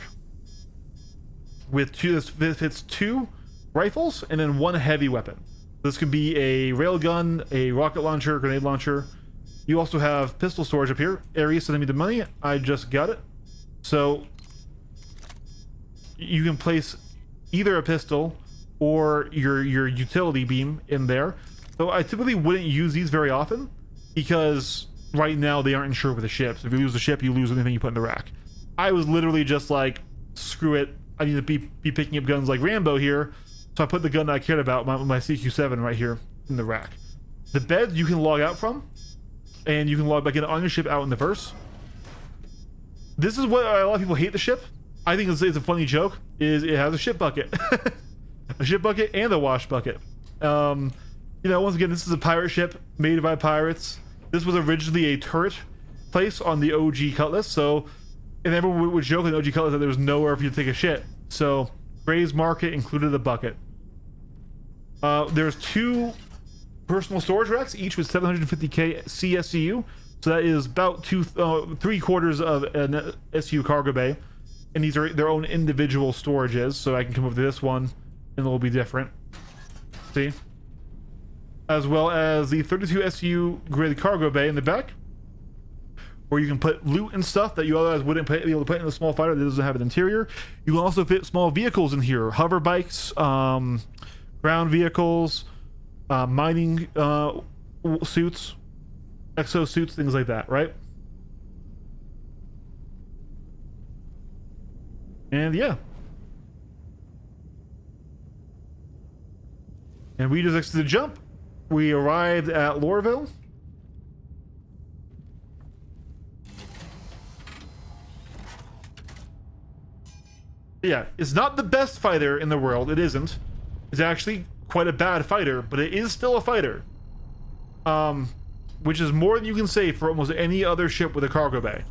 with this fits 2 rifles and then 1 heavy weapon. This could be a railgun, a rocket launcher, grenade launcher. You also have pistol storage up here. Ares sending me the money. I just got it. So you can place either a pistol or your utility beam in there. So I typically wouldn't use these very often because right now they aren't insured with the ship. So if you lose the ship, you lose anything you put in the rack. I was literally just like, screw it. I need to be picking up guns like Rambo here. So I put the gun that I cared about, my CQ-7 right here in the rack. The bed you can log out from, and you can log back in on your ship out in the verse. This is what a lot of people hate the ship. I think it's a funny joke, is it has a ship bucket. A ship bucket and a wash bucket. You know, once again, this is a pirate ship made by pirates. This was originally a turret place on the OG Cutlass, so, and everyone would joke in OG Cutlass that there was nowhere for you to take a shit. So Gray's Market included a bucket. There's 2 personal storage racks, each with 750k CSCU. So that is about 3/4 of an SU cargo bay. And these are their own individual storages. So I can come over to this one and it'll be different. See? As well as the 32 SU grid cargo bay in the back, where you can put loot and stuff that you otherwise wouldn't be able to put in a small fighter that doesn't have an interior. You can also fit small vehicles in here, hover bikes, ground vehicles, mining suits, exosuits, things like that, right? And yeah. And we just exited the jump. We arrived at Lorville. Yeah, it's not the best fighter in the world. It isn't. It's actually quite a bad fighter, but it is still a fighter. Which is more than you can say for almost any other ship with a cargo bay.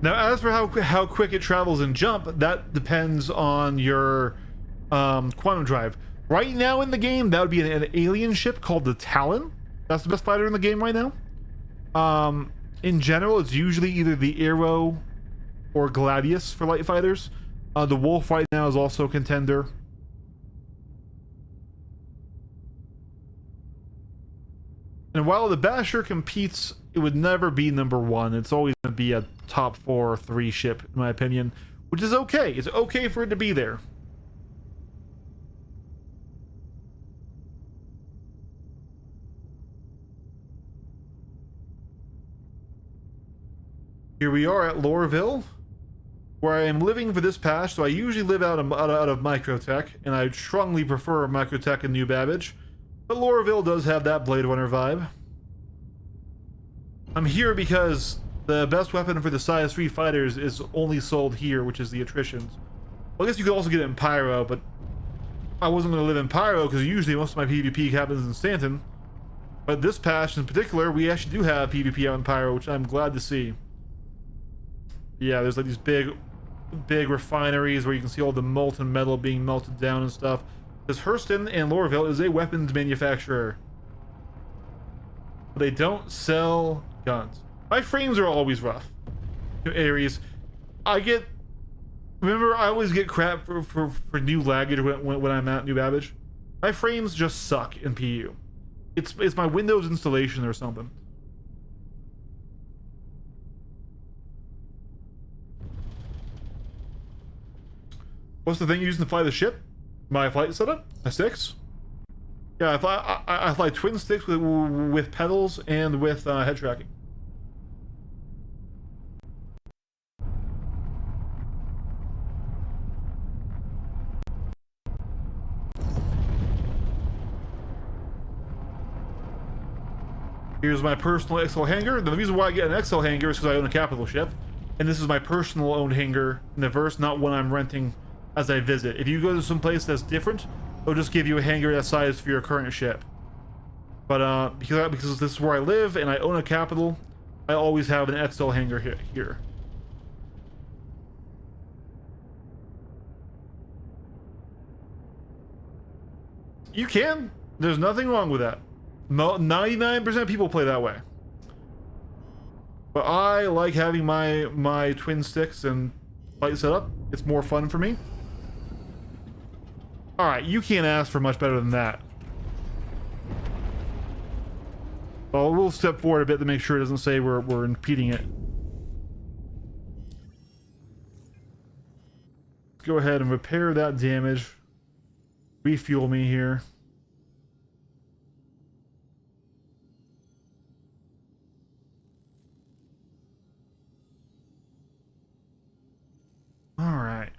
Now, as for how quick it travels and jump, that depends on your quantum drive. Right now in the game, that would be an alien ship called the Talon. That's the best fighter in the game right now. In general, it's usually either the Arrow or Gladius for light fighters. The Wolf right now is also a contender. And while the Basher competes, it would never be number 1. It's always going to be a top 4 or 3 ship, in my opinion, which is okay. It's okay for it to be there. Here we are at Lorville, where I am living for this patch. So I usually live out of Microtech, and I strongly prefer Microtech and New Babbage. But Lorville does have that Blade Runner vibe. I'm here because the best weapon for the size 3 fighters is only sold here, which is the Attritions. Well, I guess you could also get it in Pyro, but I wasn't going to live in Pyro because usually most of my PvP happens in Stanton. But this patch in particular, we actually do have PvP out in Pyro, which I'm glad to see. Yeah, there's like these big refineries where you can see all the molten metal being melted down and stuff. Because Hurston and Lorville is a weapons manufacturer. But they don't sell guns. My frames are always rough. Aries, remember I always get crap for new laggage when I'm at New Babbage. My frames just suck in PU. It's my Windows installation or something. What's the thing using to fly the ship? My flight setup? A sticks? Yeah, I fly twin sticks with pedals and with head tracking. Here's my personal XL hangar. The reason why I get an XL hangar is because I own a capital ship, and this is my personal owned hangar in the verse, not one I'm renting as I visit. If you go to some place that's different, they'll just give you a hangar that size for your current ship. But because this is where I live and I own a capital, I always have an XL hangar here. You can. There's nothing wrong with that. 99% of people play that way. But I like having my twin sticks and light setup. It's more fun for me. Alright, you can't ask for much better than that. Well, we'll step forward a bit to make sure it doesn't say we're impeding it. Let's go ahead and repair that damage. Refuel me here. All right.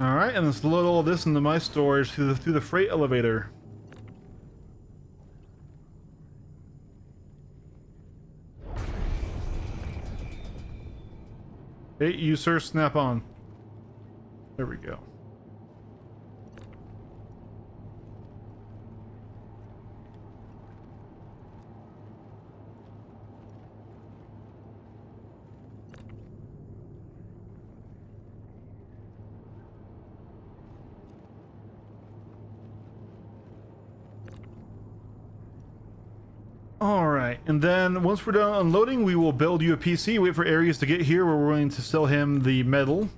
All right, and let's load all this into my storage through the freight elevator. Hey, you sir, snap on. There we go. All right, and then once we're done unloading, we will build you a PC, wait for Ares to get here where we're going to sell him the metal.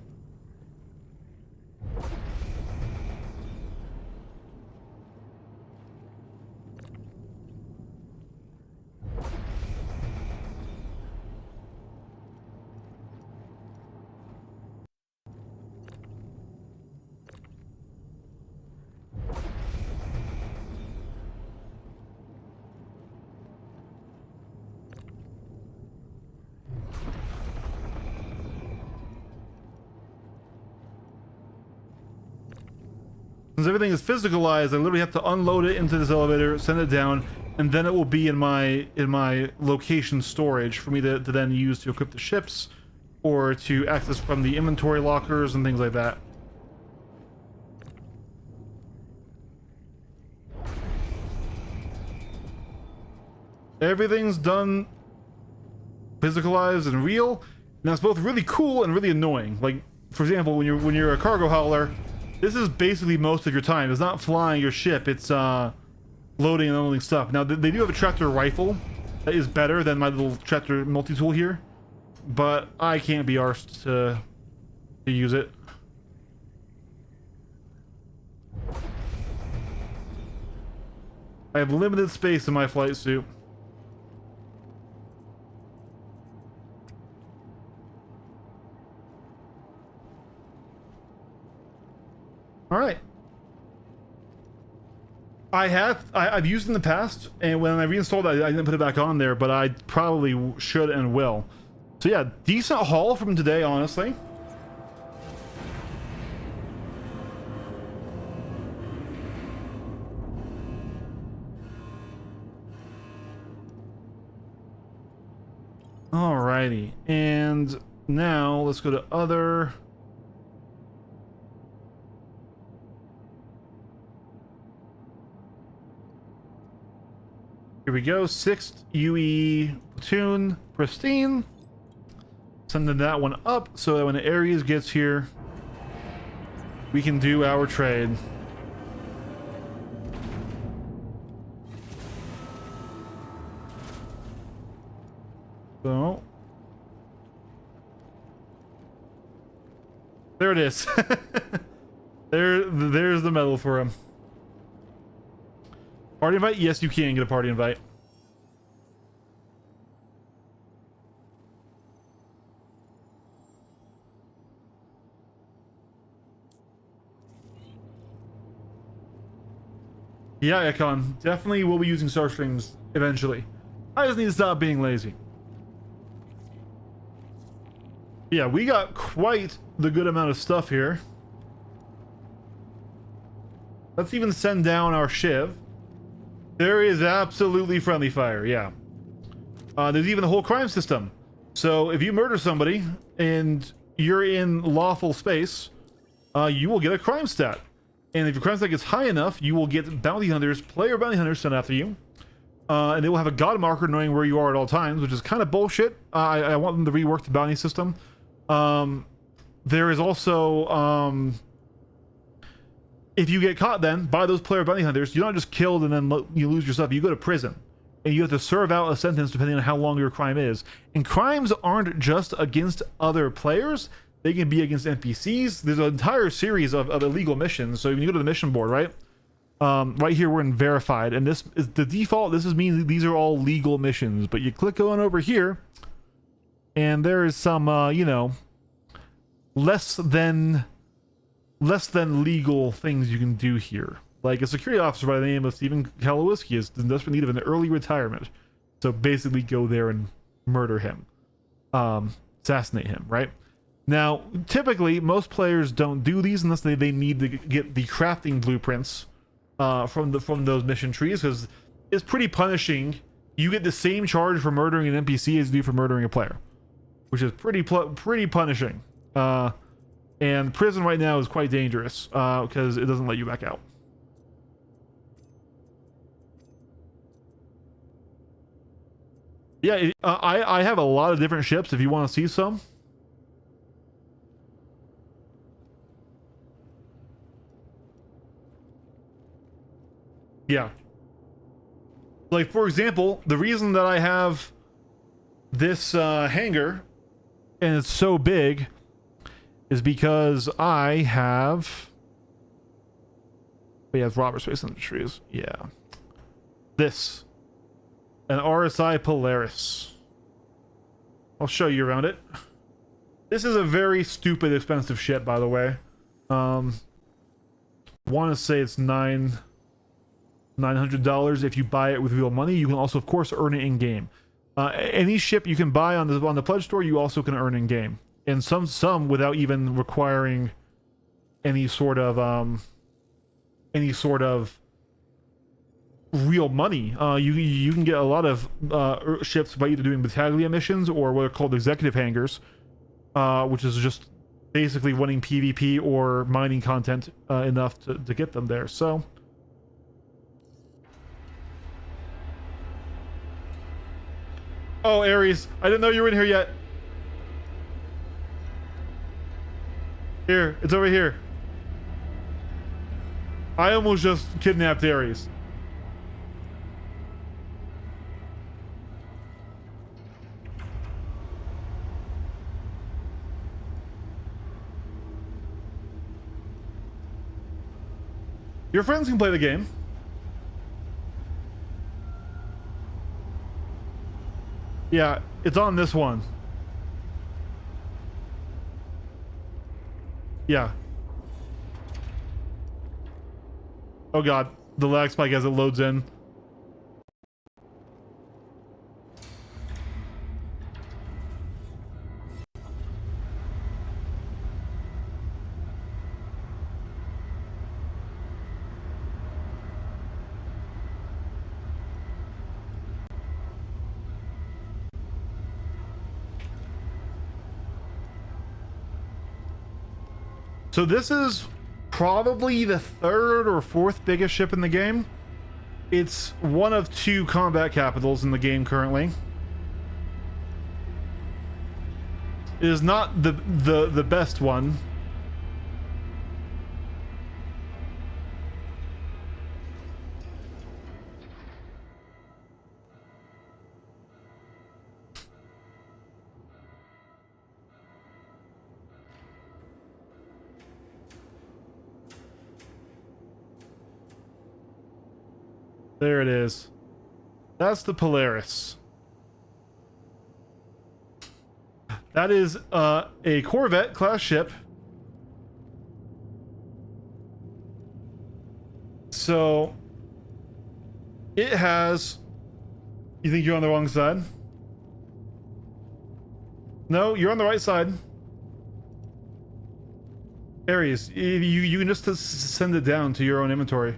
Since everything is physicalized, I literally have to unload it into this elevator, send it down, and then it will be in my location storage for me to then use to equip the ships or to access from the inventory lockers and things like that. Everything's done physicalized and real, and that's both really cool and really annoying. Like, for example, when you're a cargo hauler, this is basically most of your time. It's not flying your ship, it's loading and unloading stuff. Now, they do have a tractor rifle that is better than my little tractor multi-tool here, but I can't be arsed to use it. I have limited space in my flight suit. All right. I've used it in the past, and when I reinstalled it, I didn't put it back on there, but I probably should and will. So yeah, decent haul from today, honestly. Alrighty, and now let's go to other. Here we go, 6th UE platoon, pristine. Sending that one up so that when Ares gets here, we can do our trade. So, there it is. There's the medal for him. Party invite? Yes, you can get a party invite. Yeah, Econ. Definitely will be using Starstreams eventually. I just need to stop being lazy. Yeah, we got quite the good amount of stuff here. Let's even send down our Shiv. There is absolutely friendly fire, yeah. There's even the whole crime system. So if you murder somebody and you're in lawful space, you will get a crime stat. And if your crime stack is high enough, you will get bounty hunters, player bounty hunters sent after you. And they will have a god marker knowing where you are at all times, which is kind of bullshit. I want them to rework the bounty system. There is also, if you get caught then by those player bounty hunters, you're not just killed and then you lose your stuff. You go to prison. And you have to serve out a sentence depending on how long your crime is. And crimes aren't just against other players. They can be against NPCs. There's an entire series of illegal missions. So when you go to the mission board, right? Right here, we're in verified. And this is the default. This is mean these are all legal missions. But you click on over here. And there is some, you know, less than legal things you can do here. Like a security officer by the name of Stephen Kalowiski is in desperate need of an early retirement. So basically go there and murder him. Assassinate him, right? Now, typically, most players don't do these unless they need to get the crafting blueprints from those mission trees, because it's pretty punishing. You get the same charge for murdering an NPC as you do for murdering a player, which is pretty punishing. And prison right now is quite dangerous because it doesn't let you back out. Yeah, I have a lot of different ships if you want to see some. Yeah. Like, for example, the reason that I have this hangar and it's so big is because I have... We have Robert Space Industries. Yeah. This. An RSI Polaris. I'll show you around it. This is a very stupid expensive ship, by the way. Want to say it's $900 if you buy it with real money. You can also, of course, earn it in game. Any ship you can buy on the pledge store, you also can earn in game, and some without even requiring any sort of real money. You can get a lot of ships by either doing battalion missions or what are called executive hangars, which is just basically winning PvP or mining content enough to get them there. So. Oh, Ares, I didn't know you were in here yet. Here, it's over here. I almost just kidnapped Ares. Your friends can play the game. Yeah, it's on this one. Yeah. Oh god, the lag spike as it loads in. So this is probably the third or fourth biggest ship in the game. It's one of two combat capitals in the game currently. It is not the best one. There it is. That's the Polaris. That is a Corvette class ship. So it has... You think you're on the wrong side? No, you're on the right side. Ares, you can just send it down to your own inventory.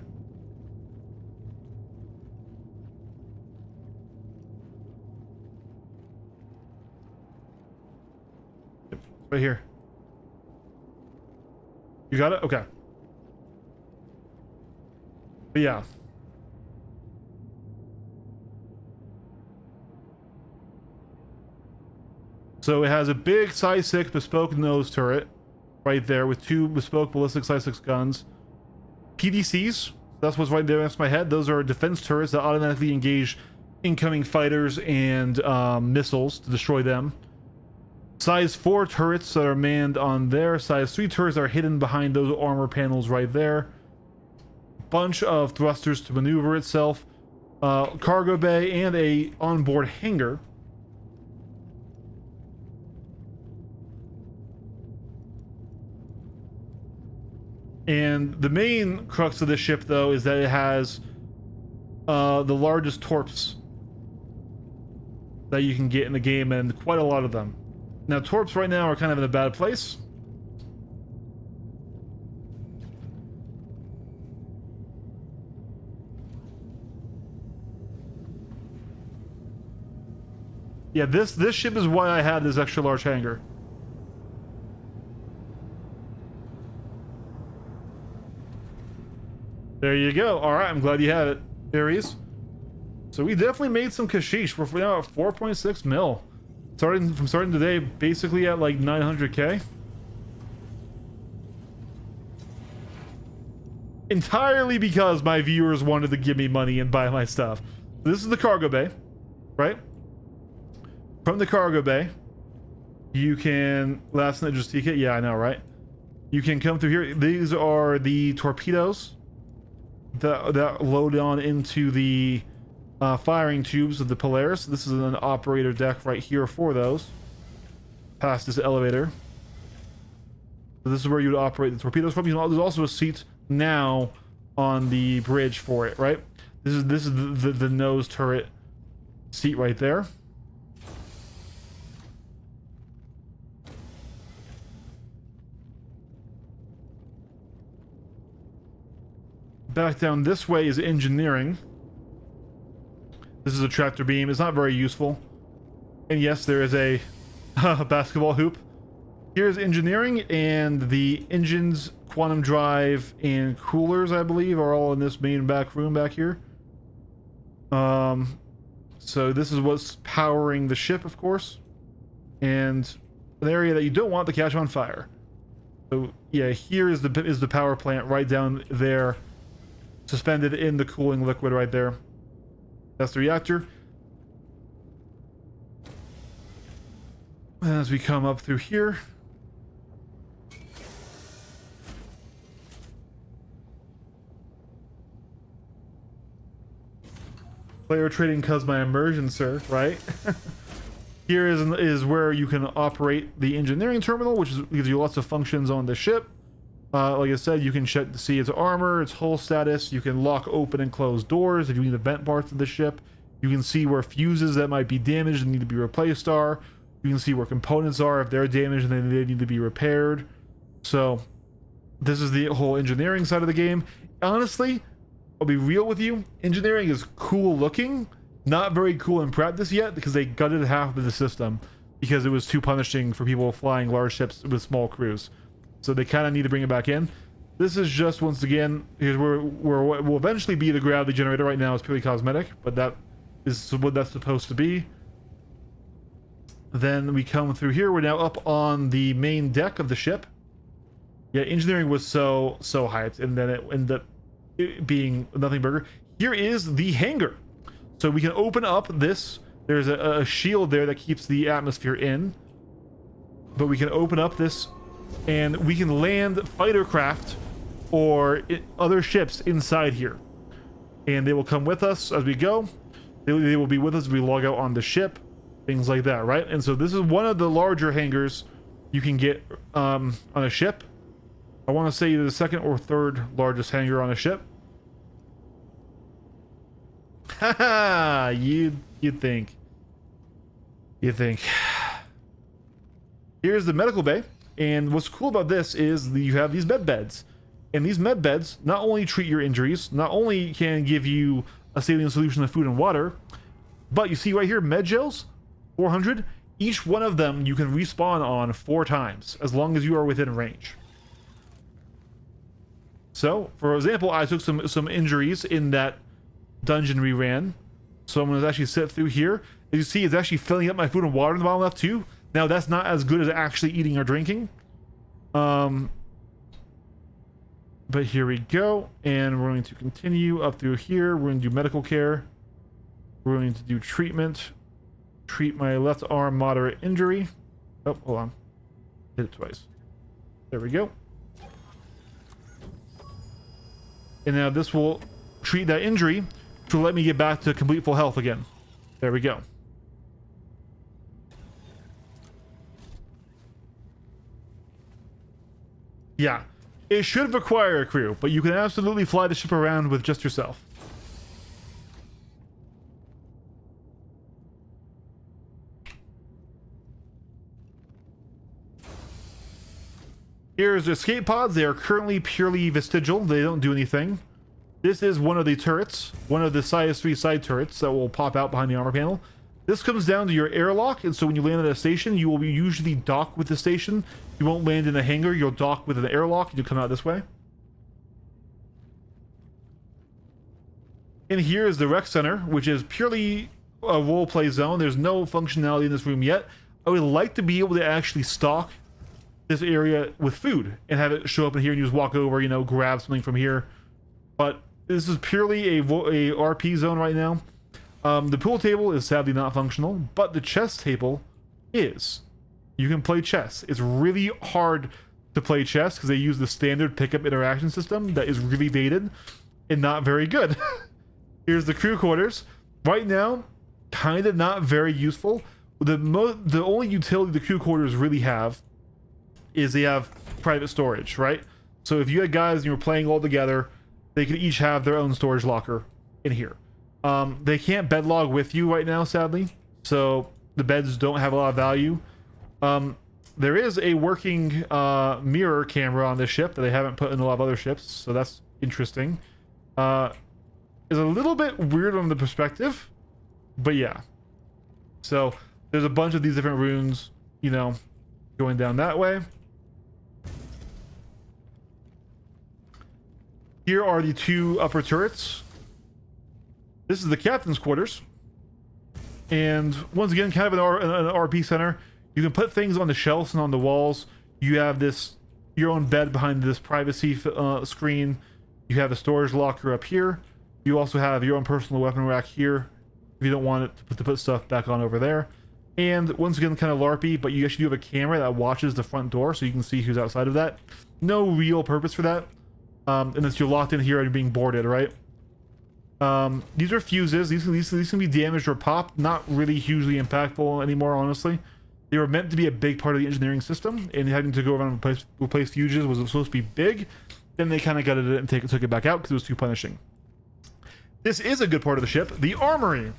Right here. You got it? Okay. But yeah. So it has a big size 6 bespoke nose turret right there with 2 bespoke ballistic size 6 guns. PDCs, that's what's right there next to my head. Those are defense turrets that automatically engage incoming fighters and missiles to destroy them. Size 4 turrets that are manned on there. Size 3 turrets are hidden behind those armor panels right there. Bunch of thrusters to maneuver itself. Cargo bay and a onboard hangar. And the main crux of this ship, though, is that it has the largest torps that you can get in the game, and quite a lot of them. Now, torps right now are kind of in a bad place. Yeah, this ship is why I had this extra large hangar. There you go. All right, I'm glad you have it, Ares. So we definitely made some Kashyyyk. We're now at 4.6 mil. Starting today, basically at like 900k. Entirely because my viewers wanted to give me money and buy my stuff. This is the cargo bay, right? From the cargo bay, you can... Last night just TK? Yeah, I know, right? You can come through here. These are the torpedoes that load on into the firing tubes of the Polaris. This is an operator deck right here for those. Past this elevator. So this is where you would operate the torpedoes from. There's also a seat now on the bridge for it, right? This is the nose turret seat right there. Back down this way is engineering. This is a tractor beam. It's not very useful. And yes, there is a basketball hoop. Here's engineering, and the engines, quantum drive, and coolers, I believe, are all in this main back room back here. So this is what's powering the ship, of course. And an area that you don't want to catch on fire. So yeah, here is the power plant right down there. Suspended in the cooling liquid right there. That's the reactor. As we come up through here, player trading cause my immersion, sir, right? Here is where you can operate the engineering terminal, which gives you lots of functions on the ship. Like I said, you can check to see its armor, its hull status. You can lock open and close doors if you need to vent parts of the ship. You can see where fuses that might be damaged and need to be replaced are. You can see where components are if they're damaged and they need to be repaired. So this is the whole engineering side of the game. Honestly, I'll be real with you. Engineering is cool looking, not very cool in practice yet because they gutted half of the system because it was too punishing for people flying large ships with small crews. So they kind of need to bring it back in. This is just, once again, here's where what will eventually be the gravity generator. Right now is purely cosmetic, but that is what that's supposed to be. Then we come through here. We're now up on the main deck of the ship. Yeah, engineering was so hyped, and then it ended up being nothing burger. Here is the hangar. So we can open up this. There's a shield there that keeps the atmosphere in. But we can open up this, and we can land fighter craft or other ships inside here. And they will come with us as we go. They will be with us as we log out on the ship. Things like that, right? And so this is one of the larger hangars you can get on a ship. I want to say the second or third largest hangar on a ship. Haha, you think. Here's the medical bay. And what's cool about this is that you have these med beds. And these med beds not only treat your injuries, not only can give you a saline solution of food and water, but you see right here, med gels, 400. Each one of them you can respawn on 4 times, as long as you are within range. So, for example, I took some injuries in that dungeon we ran. So I'm going to actually sit through here. As you see, it's actually filling up my food and water in the bottom left too. Now, that's not as good as actually eating or drinking. But here we go. And we're going to continue up through here. We're going to do medical care. We're going to do treatment. Treat my left arm moderate injury. Oh, hold on. Hit it twice. There we go. And now this will treat that injury to let me get back to complete full health again. There we go. Yeah, it should require a crew, but you can absolutely fly the ship around with just yourself. Here's the escape pods. They are currently purely vestigial. They don't do anything. This is one of the turrets, one of the Sias 3 side turrets that will pop out behind the armor panel. This comes down to your airlock, and so when you land at a station, you will usually dock with the station. You won't land in a hangar, you'll dock with an airlock, and you'll come out this way. And here is the rec center, which is purely a roleplay zone. There's no functionality in this room yet. I would like to be able to actually stock this area with food and have it show up in here and you just walk over, you know, grab something from here. But this is purely a RP zone right now. The pool table is sadly not functional, but the chess table is. You can play chess. It's really hard to play chess because they use the standard pickup interaction system that is really dated and not very good. Here's the crew quarters. Right now, kind of not very useful. The only utility the crew quarters really have is they have private storage, right? So if you had guys and you were playing all together, they could each have their own storage locker in here. They can't bed log with you right now, sadly. So the beds don't have a lot of value. There is a working mirror camera on this ship that they haven't put in a lot of other ships, so that's interesting. It's a little bit weird on the perspective, but yeah. So there's a bunch of these different runes, you know, going down that way. Here are the two upper turrets. This is the captain's quarters. And once again, kind of an RP center. You can put things on the shelves and on the walls. You have your own bed behind this privacy screen. You have a storage locker up here. You also have your own personal weapon rack here if you don't want it to put stuff back on over there. And once again, kind of LARPy, but you actually do have a camera that watches the front door so you can see who's outside of that. No real purpose for that. Unless you're locked in here and you're being boarded, right? These are fuses. These can be damaged or popped. Not really hugely impactful anymore, honestly. They were meant to be a big part of the engineering system, and having to go around and replace fuses was supposed to be big. Then they kind of gutted it and took it back out because it was too punishing. This is a good part of the ship, the armory.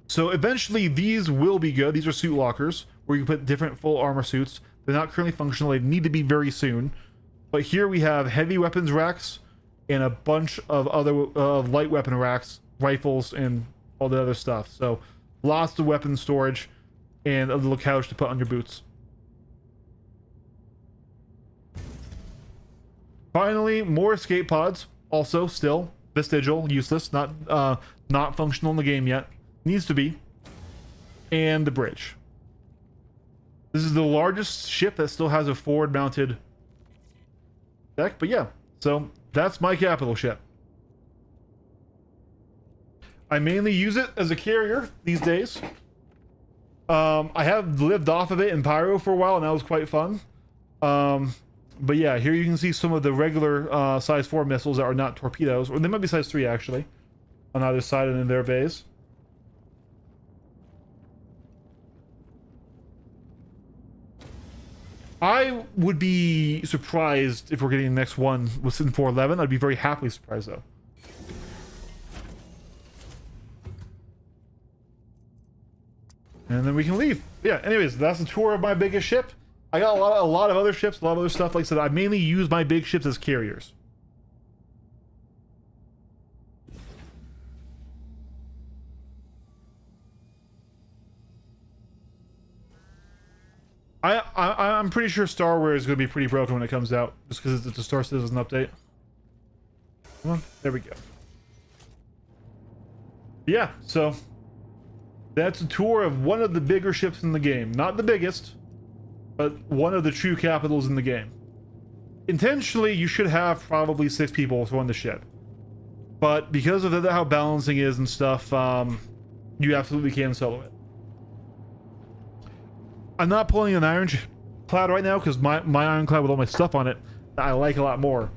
So eventually these will be good. These are suit lockers where you put different full armor suits. They're not currently functional. They need to be very soon. But here we have heavy weapons racks and a bunch of other light weapon racks, rifles, and all the other stuff. So lots of weapon storage and a little couch to put on your boots. Finally, more escape pods. Also, still vestigial, useless, not functional in the game yet. Needs to be. And the bridge. This is the largest ship that still has a forward-mounted deck, but yeah. So that's my capital ship. I mainly use it as a carrier these days. I have lived off of it in Pyro for a while, and that was quite fun. But yeah, here you can see some of the regular size 4 missiles that are not torpedoes, or they might be size 3 actually, on either side and in their bays. I would be surprised if we're getting the next one within 411. I'd be very happily surprised though. And then we can leave. Yeah, anyways, that's the tour of my biggest ship. I got a lot of other ships, a lot of other stuff. Like I said, I mainly use my big ships as carriers. I'm pretty sure Starware is going to be pretty broken when it comes out, just because it's a Star Citizen update. Come on. There we go. Yeah, so that's a tour of one of the bigger ships in the game. Not the biggest, but one of the true capitals in the game. Intentionally, you should have probably 6 people to run the ship. But because of how balancing is and stuff, you absolutely can solo it. I'm not pulling an ironclad right now because my ironclad with all my stuff on it I like a lot more.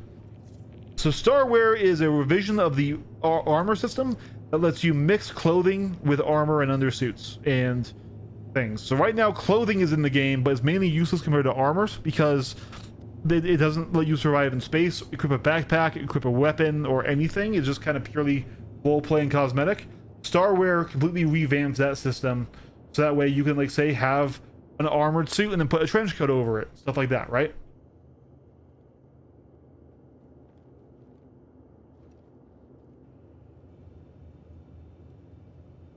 So Starwear is a revision of the armor system that lets you mix clothing with armor and undersuits and things. So right now clothing is in the game, but it's mainly useless compared to armors because it doesn't let you survive in space, equip a backpack, equip a weapon, or anything. It's just kind of purely roleplay and cosmetic. Starwear completely revamps that system, so that way you can, like, say, have an armored suit and then put a trench coat over it. Stuff like that, right?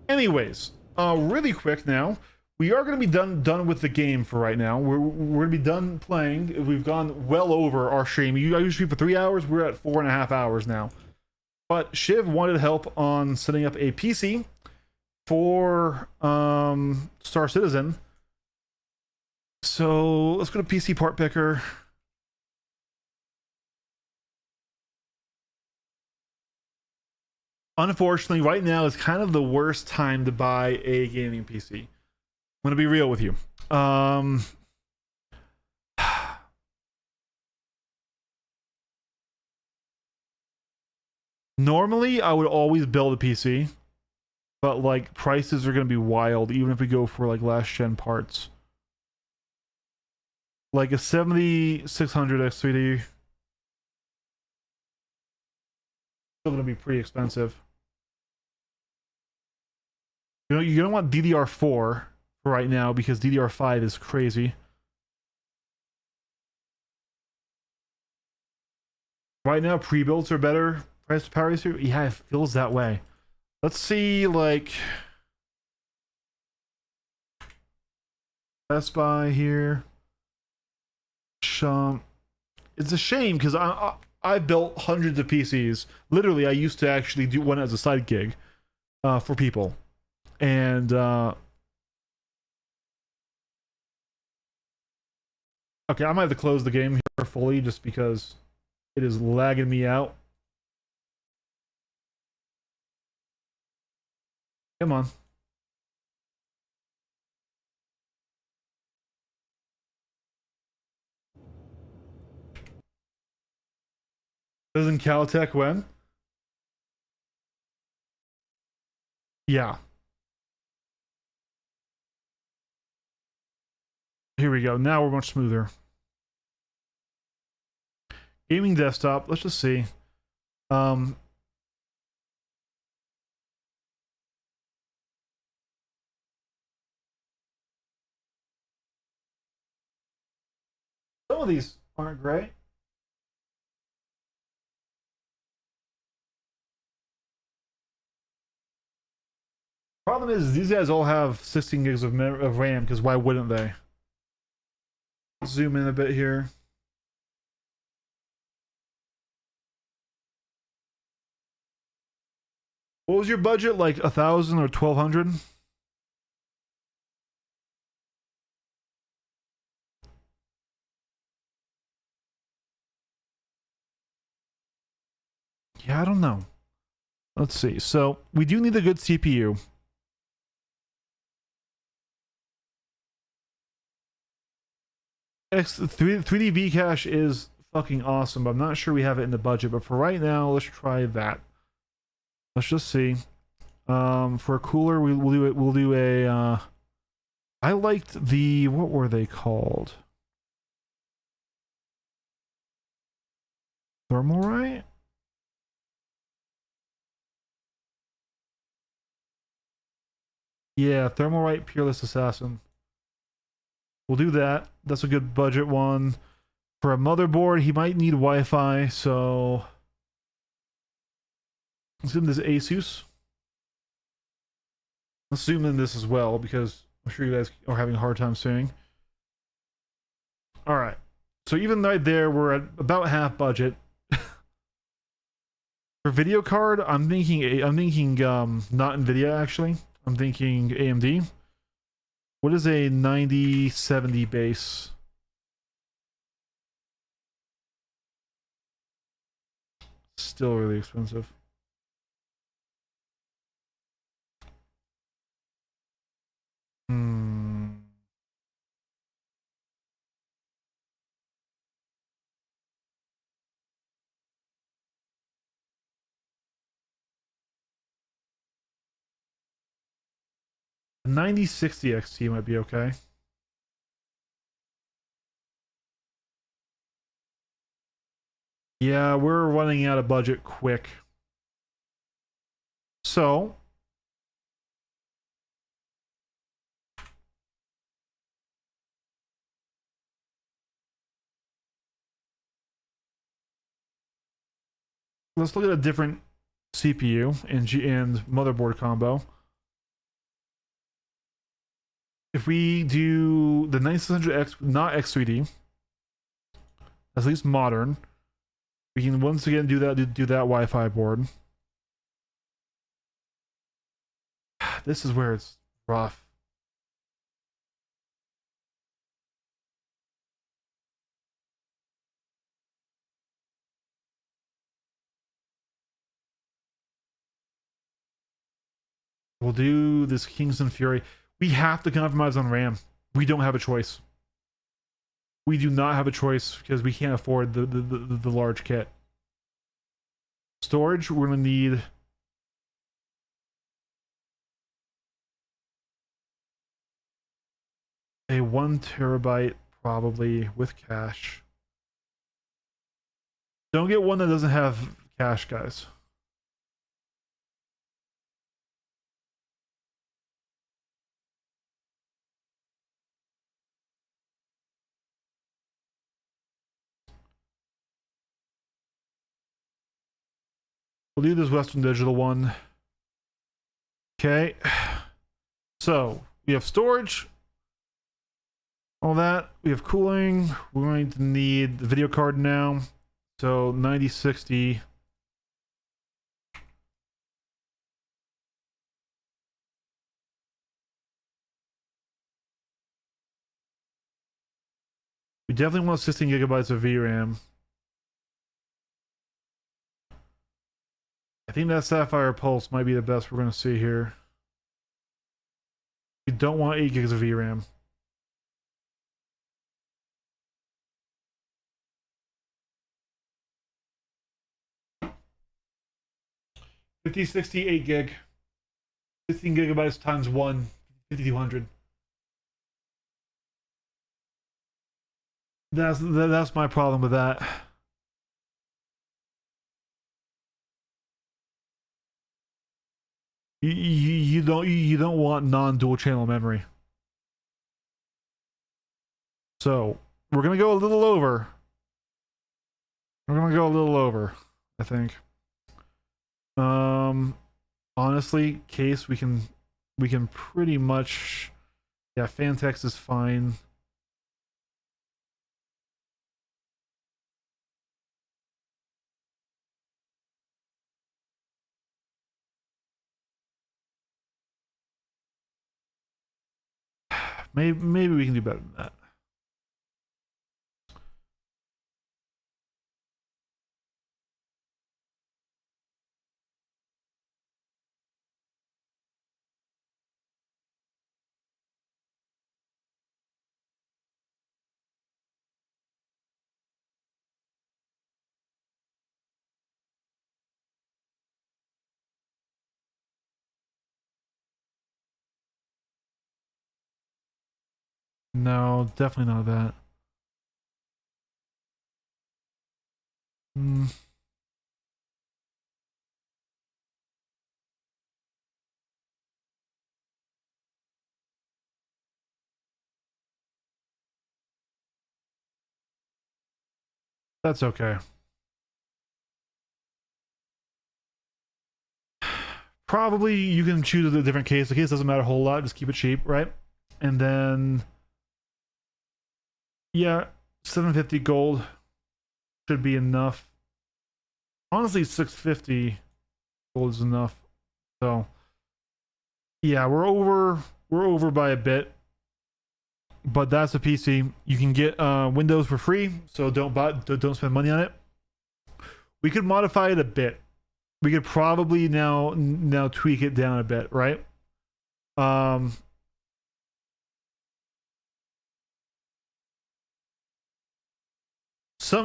Anyways, really quick now. We are going to be done with the game for right now. We're going to be done playing. We've gone well over our stream. I usually stream for 3 hours. We're at 4.5 hours now. But Shiv wanted help on setting up a PC for Star Citizen. So let's go to PC Part Picker. Unfortunately, right now is kind of the worst time to buy a gaming PC. I'm gonna be real with you. Normally, I would always build a PC, but like prices are gonna be wild, even if we go for like last gen parts. Like a 7600 X3D, still gonna be pretty expensive. You know, you don't want DDR4 right now because DDR5 is crazy. Right now, pre-builds are better price to power ratio. Yeah, it feels that way. Let's see, like Best Buy here. It's a shame because I built hundreds of PCs. Literally, I used to actually do one as a side gig for people, and okay, I might have to close the game here fully just because it is lagging me out. Come on. Doesn't Caltech win? Yeah. Here we go. Now we're much smoother. Gaming desktop. Let's just see. Some of these aren't great. Problem is, these guys all have 16 gigs of RAM, because why wouldn't they? Zoom in a bit here. What was your budget? Like 1,000 or 1,200? Yeah, I don't know. Let's see. So we do need a good CPU. 3D V-Cache is fucking awesome, but I'm not sure we have it in the budget. But for right now, let's try that. Let's just see. For a cooler, we'll do it. We'll do a. I liked the, what were they called? Thermalright? Yeah, Thermalright Peerless Assassin. We'll do that. That's a good budget one. For a motherboard, he might need Wi-Fi, so let's assume this Asus. Let's zoom in this as well, because I'm sure you guys are having a hard time seeing. Alright. So even right there, we're at about half budget. For video card, I'm thinking not Nvidia actually. I'm thinking AMD. What is a 9070 base? Still really expensive. Hmm. A 9060 XT might be okay. Yeah, we're running out of budget quick. So, let's look at a different CPU and motherboard combo. If we do the 9600X, not X3D, at least modern, we can once again do that Wi-Fi board. This is where it's rough. We'll do this Kingston Fury. We have to compromise on RAM. We don't have a choice. We do not have a choice because we can't afford the large kit. Storage, we're gonna need a 1 terabyte probably with cache. Don't get one that doesn't have cache, guys. We'll do this Western Digital one. Okay. So we have storage, all that. We have cooling. We're going to need the video card now. So 9060. We definitely want 16 gigabytes of VRAM. I think that Sapphire Pulse might be the best we're going to see here. We don't want 8 gigs of VRAM. $5068 gig. 16 gigabytes times 1, 5200. That's my problem with that. You don't want non-dual channel memory. So we're gonna go a little over. I think. Honestly, case we can pretty much, yeah, Fantex is fine. Maybe we can do better than that. No, definitely not that. That's okay. Probably you can choose a different case. The case doesn't matter a whole lot. Just keep it cheap, right? And then, yeah, 750 gold should be enough. Honestly, 650 gold is enough. So yeah, we're over by a bit. But that's a PC. You can get Windows for free, so don't spend money on it. We could modify it a bit. We could probably now tweak it down a bit, right? Some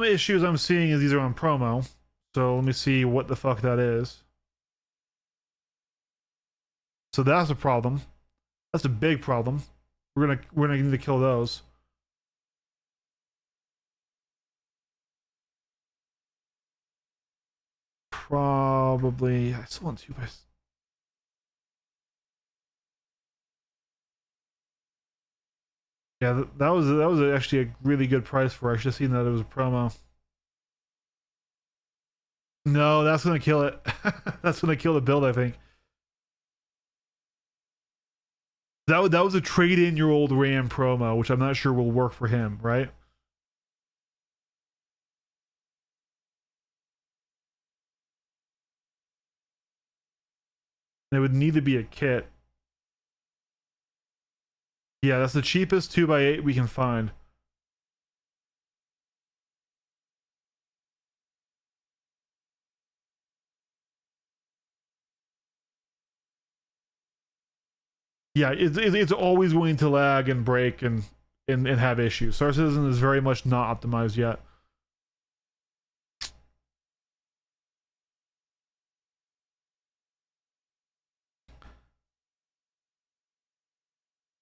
issues I'm seeing is these are on promo. So let me see what the fuck that is. So that's a problem. That's a big problem. We're gonna need to kill those. Probably. I still want 2 by. Yeah, that was actually a really good price for it. I should have seen that it was a promo. No, that's gonna kill it. That's gonna kill the build, I think. That was a trade in your old RAM promo, which I'm not sure will work for him, right? It would need to be a kit. Yeah, that's the cheapest 2x8 we can find. Yeah, it's always going to lag and break and have issues. Star Citizen is very much not optimized yet.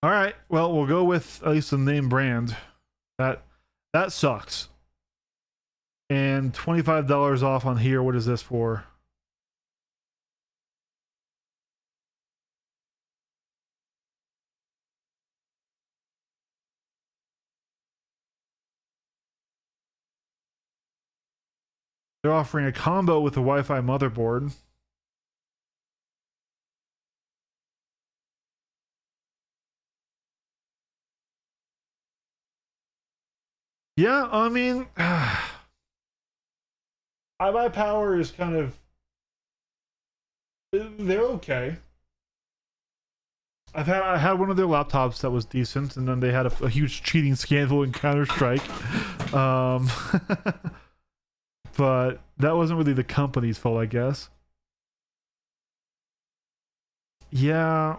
All right, well, we'll go with at least the name brand. That sucks. And $25 off on here. What is this for? They're offering a combo with a Wi-Fi motherboard. Yeah, I mean, iBuyPower is kind of, they're okay. I had one of their laptops that was decent, and then they had a huge cheating scandal in Counter-Strike. But that wasn't really the company's fault, I guess. Yeah.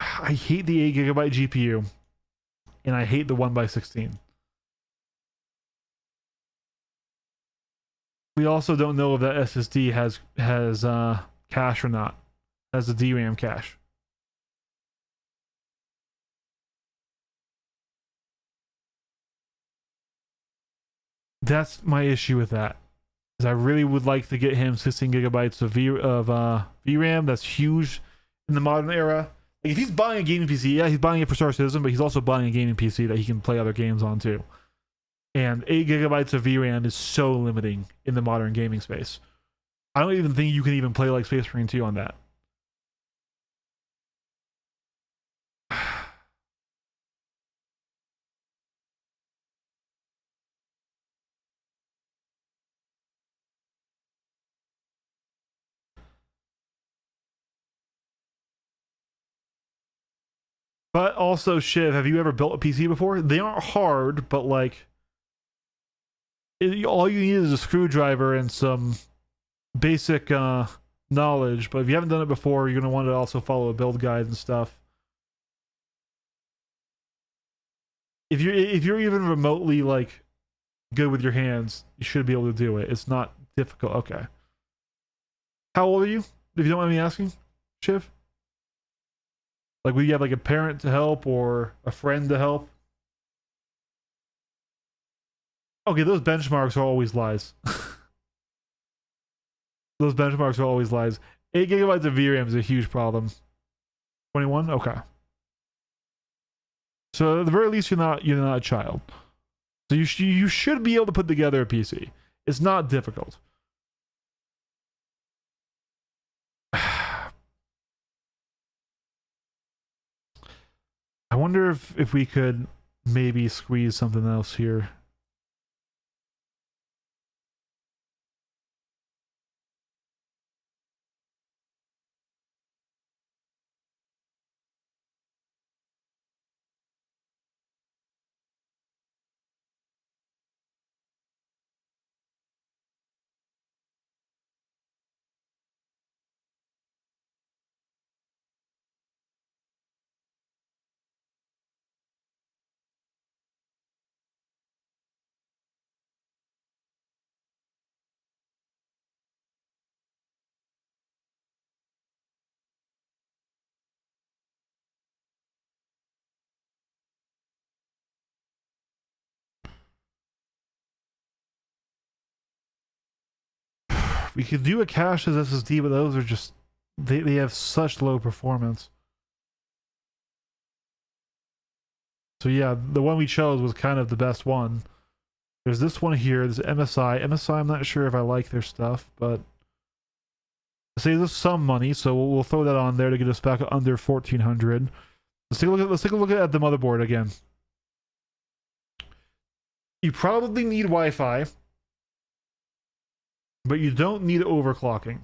I hate the 8GB GPU. And I hate the 1x16. We also don't know if that SSD has cache or not. Has the DRAM cache. That's my issue with that. Is I really would like to get him 16GB of VRAM. That's huge in the modern era. Like if he's buying a gaming PC, yeah, he's buying it for Star Citizen, but he's also buying a gaming PC that he can play other games on too. And 8GB of VRAM is so limiting in the modern gaming space. I don't even think you can even play like Space Marine 2 on that. But also, Shiv, have you ever built a PC before? They aren't hard, but like, all you need is a screwdriver and some basic knowledge. But if you haven't done it before, you're gonna want to also follow a build guide and stuff. If you're even remotely like good with your hands, you should be able to do it. It's not difficult. Okay. How old are you? If you don't mind me asking, Shiv? Like, will you have like a parent to help or a friend to help? Okay, those benchmarks are always lies. Those benchmarks are always lies. 8GB of VRAM is a huge problem. 21? Okay. So at the very least, you're not a child. So you should be able to put together a PC. It's not difficult. I wonder if we could maybe squeeze something else here. We could do a cache as SSD, but those are just they have such low performance. So yeah, the one we chose was kind of the best one. There's this one here. There's MSI. MSI, I'm not sure if I like their stuff, but it saves us some money, so we'll throw that on there to get us back under 1400. Let's take a look at the motherboard again. You probably need Wi-Fi, but you don't need overclocking.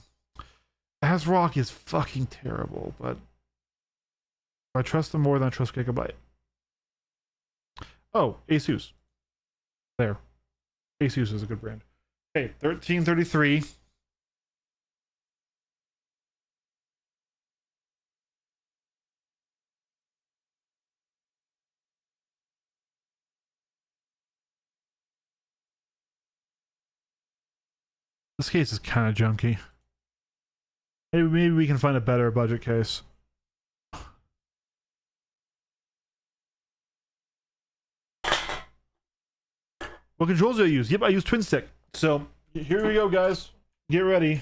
ASRock is fucking terrible, but I trust them more than I trust Gigabyte. Oh, Asus. There. Asus is a good brand. Okay, 1333. This case is kind of junky. Maybe we can find a better budget case. What controls do I use? Yep, I use Twin Stick. So here we go, guys. Get ready.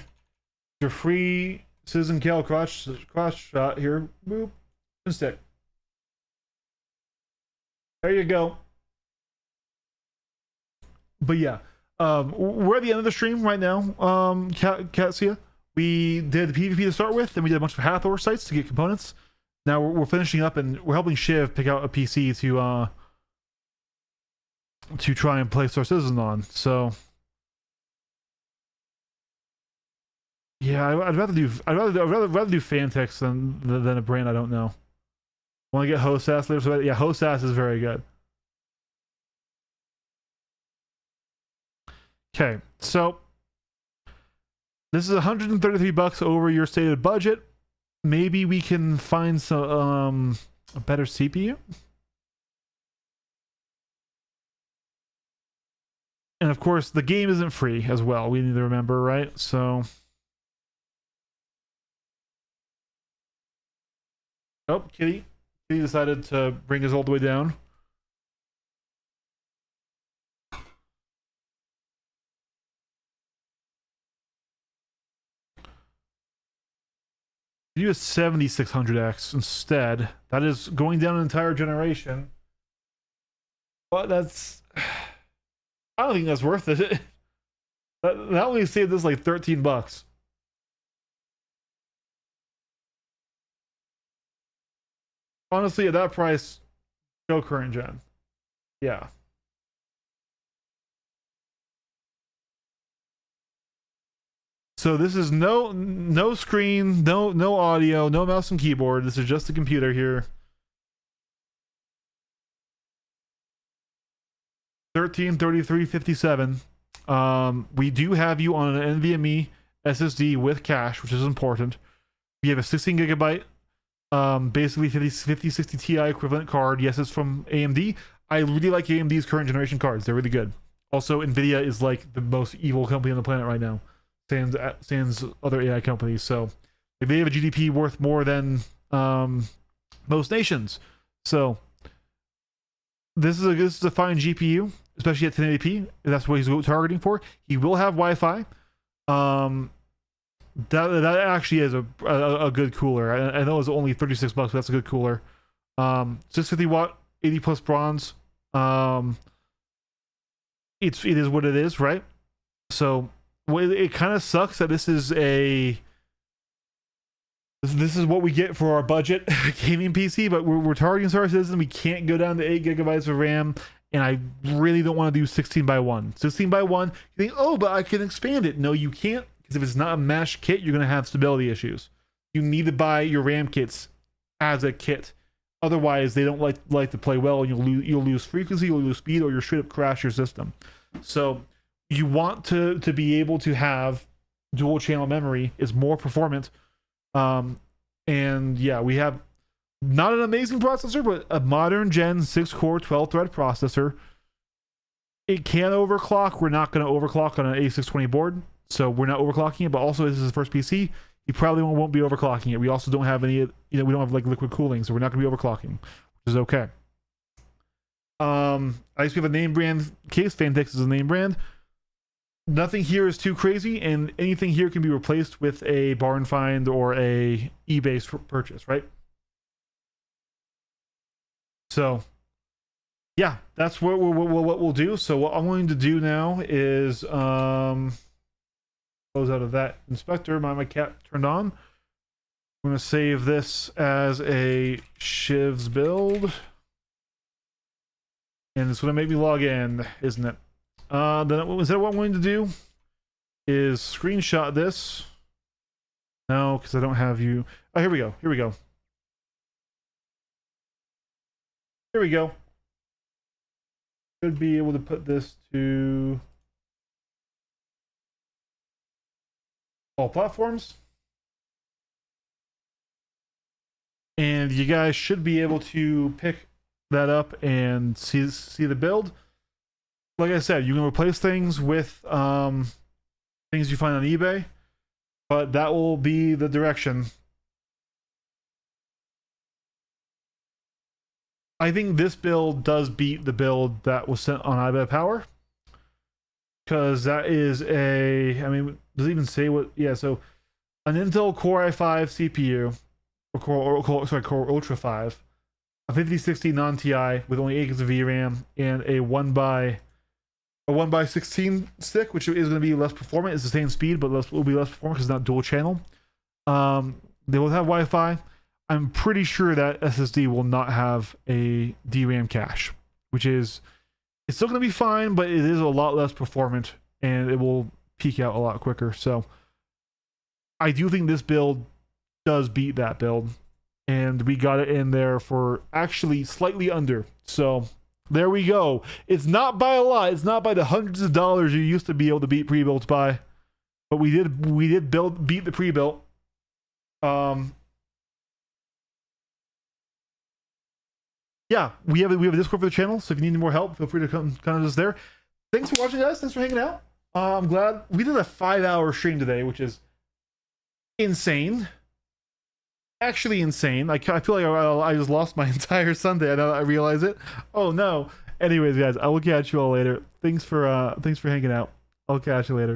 Your free Citizen Cal crotch shot here. Boop. Twin Stick. There you go. But yeah, we're at the end of the stream right now. Katsia. We did the PvP to start with, then we did a bunch of Hathor sites to get components. Now we're finishing up, and we're helping Shiv pick out a PC to try and play Star Citizen on. So yeah, I'd rather do Fantix than a brand I don't know. Want to get Hosas later? So yeah, Hosas is very good. Okay, so this is $133 over your stated budget. Maybe we can find some a better CPU. And of course, the game isn't free as well. We need to remember, right? So, oh, Kitty decided to bring us all the way down. You use 7600X instead. That is going down an entire generation. But that's... I don't think that's worth it. That only saved us like $13. Honestly, at that price, go current gen. Yeah. So this is no screen, no audio, no mouse and keyboard. This is just the computer here. 1333.57. We do have you on an NVMe SSD with cache, which is important. We have a 16 gigabyte, basically 5060 Ti equivalent card. Yes, it's from AMD. I really like AMD's current generation cards. They're really good. Also, Nvidia is like the most evil company on the planet right now. Sans other AI companies. So they have a GDP worth more than most nations. So this is a fine GPU, especially at 1080p. If that's what he's targeting for. He will have Wi-Fi. That actually is a good cooler. I know it's only $36, but that's a good cooler. 650 watt, 80 plus bronze. It is what it is, right? So it kind of sucks that this is what we get for our budget gaming PC, but we're targeting Star Citizen. We can't go down to 8 gigabytes of RAM, and I really don't want to do 16x1. 16x1, you think, oh, but I can expand it. No, you can't, because if it's not a mesh kit, you're going to have stability issues. You need to buy your RAM kits as a kit. Otherwise, they don't like to play well, and you'll lose frequency, you'll lose speed, or you'll straight up crash your system. So you want to be able to have dual channel memory. Is more performant. And yeah, we have not an amazing processor, but a modern gen 6-core 12-thread processor. It can overclock. We're not going to overclock on an A620 board, so we're not overclocking it. But also, this is his first PC. He probably won't be overclocking it. We also don't have any, we don't have like liquid cooling, so we're not going to be overclocking, which is okay. I guess we have a name brand case. Fantix is a name brand. nothing here is too crazy, and anything here can be replaced with a barn find or a eBay purchase, right? So yeah, that's what we'll do. So what I'm going to do now is close out of that inspector. My cat turned on. I'm going to save this as a Shivs build, and it's going to make me log in, isn't it? Then instead what I'm going to do is screenshot this. No, because I don't have you. Oh, here we go. Here we go. Here we go. Should be able to put this to all platforms. And you guys should be able to pick that up and see the build. Like I said, you can replace things with things you find on eBay, but that will be the direction. I think this build does beat the build that was sent on iBet Power, because that is a, I mean, does it even say what? Yeah, so an Intel Core i5 CPU, or Core Ultra 5, a 5060 non-TI with only 8 gigs of VRAM, and a 1x16 stick, which is going to be less performant. It's the same speed, but will be less performant because it's not dual channel. They will have Wi-Fi. I'm pretty sure that SSD will not have a DRAM cache, which is, it's still going to be fine, but it is a lot less performant and it will peak out a lot quicker. So I do think this build does beat that build, and we got it in there for actually slightly under. So there we go. It's not by a lot. It's not by the hundreds of dollars you used to be able to beat pre-builds by, but we did beat the pre-built. Yeah, we have a Discord for the channel, so if you need any more help, feel free to come kind of just there. Thanks for watching, guys. Thanks for hanging out. I'm glad we did a 5-hour stream today, which is insane. Actually insane. I feel like I just lost my entire Sunday. I know I realize it. Oh no. Anyways, guys, I will catch you all later. Thanks for hanging out. I'll catch you later.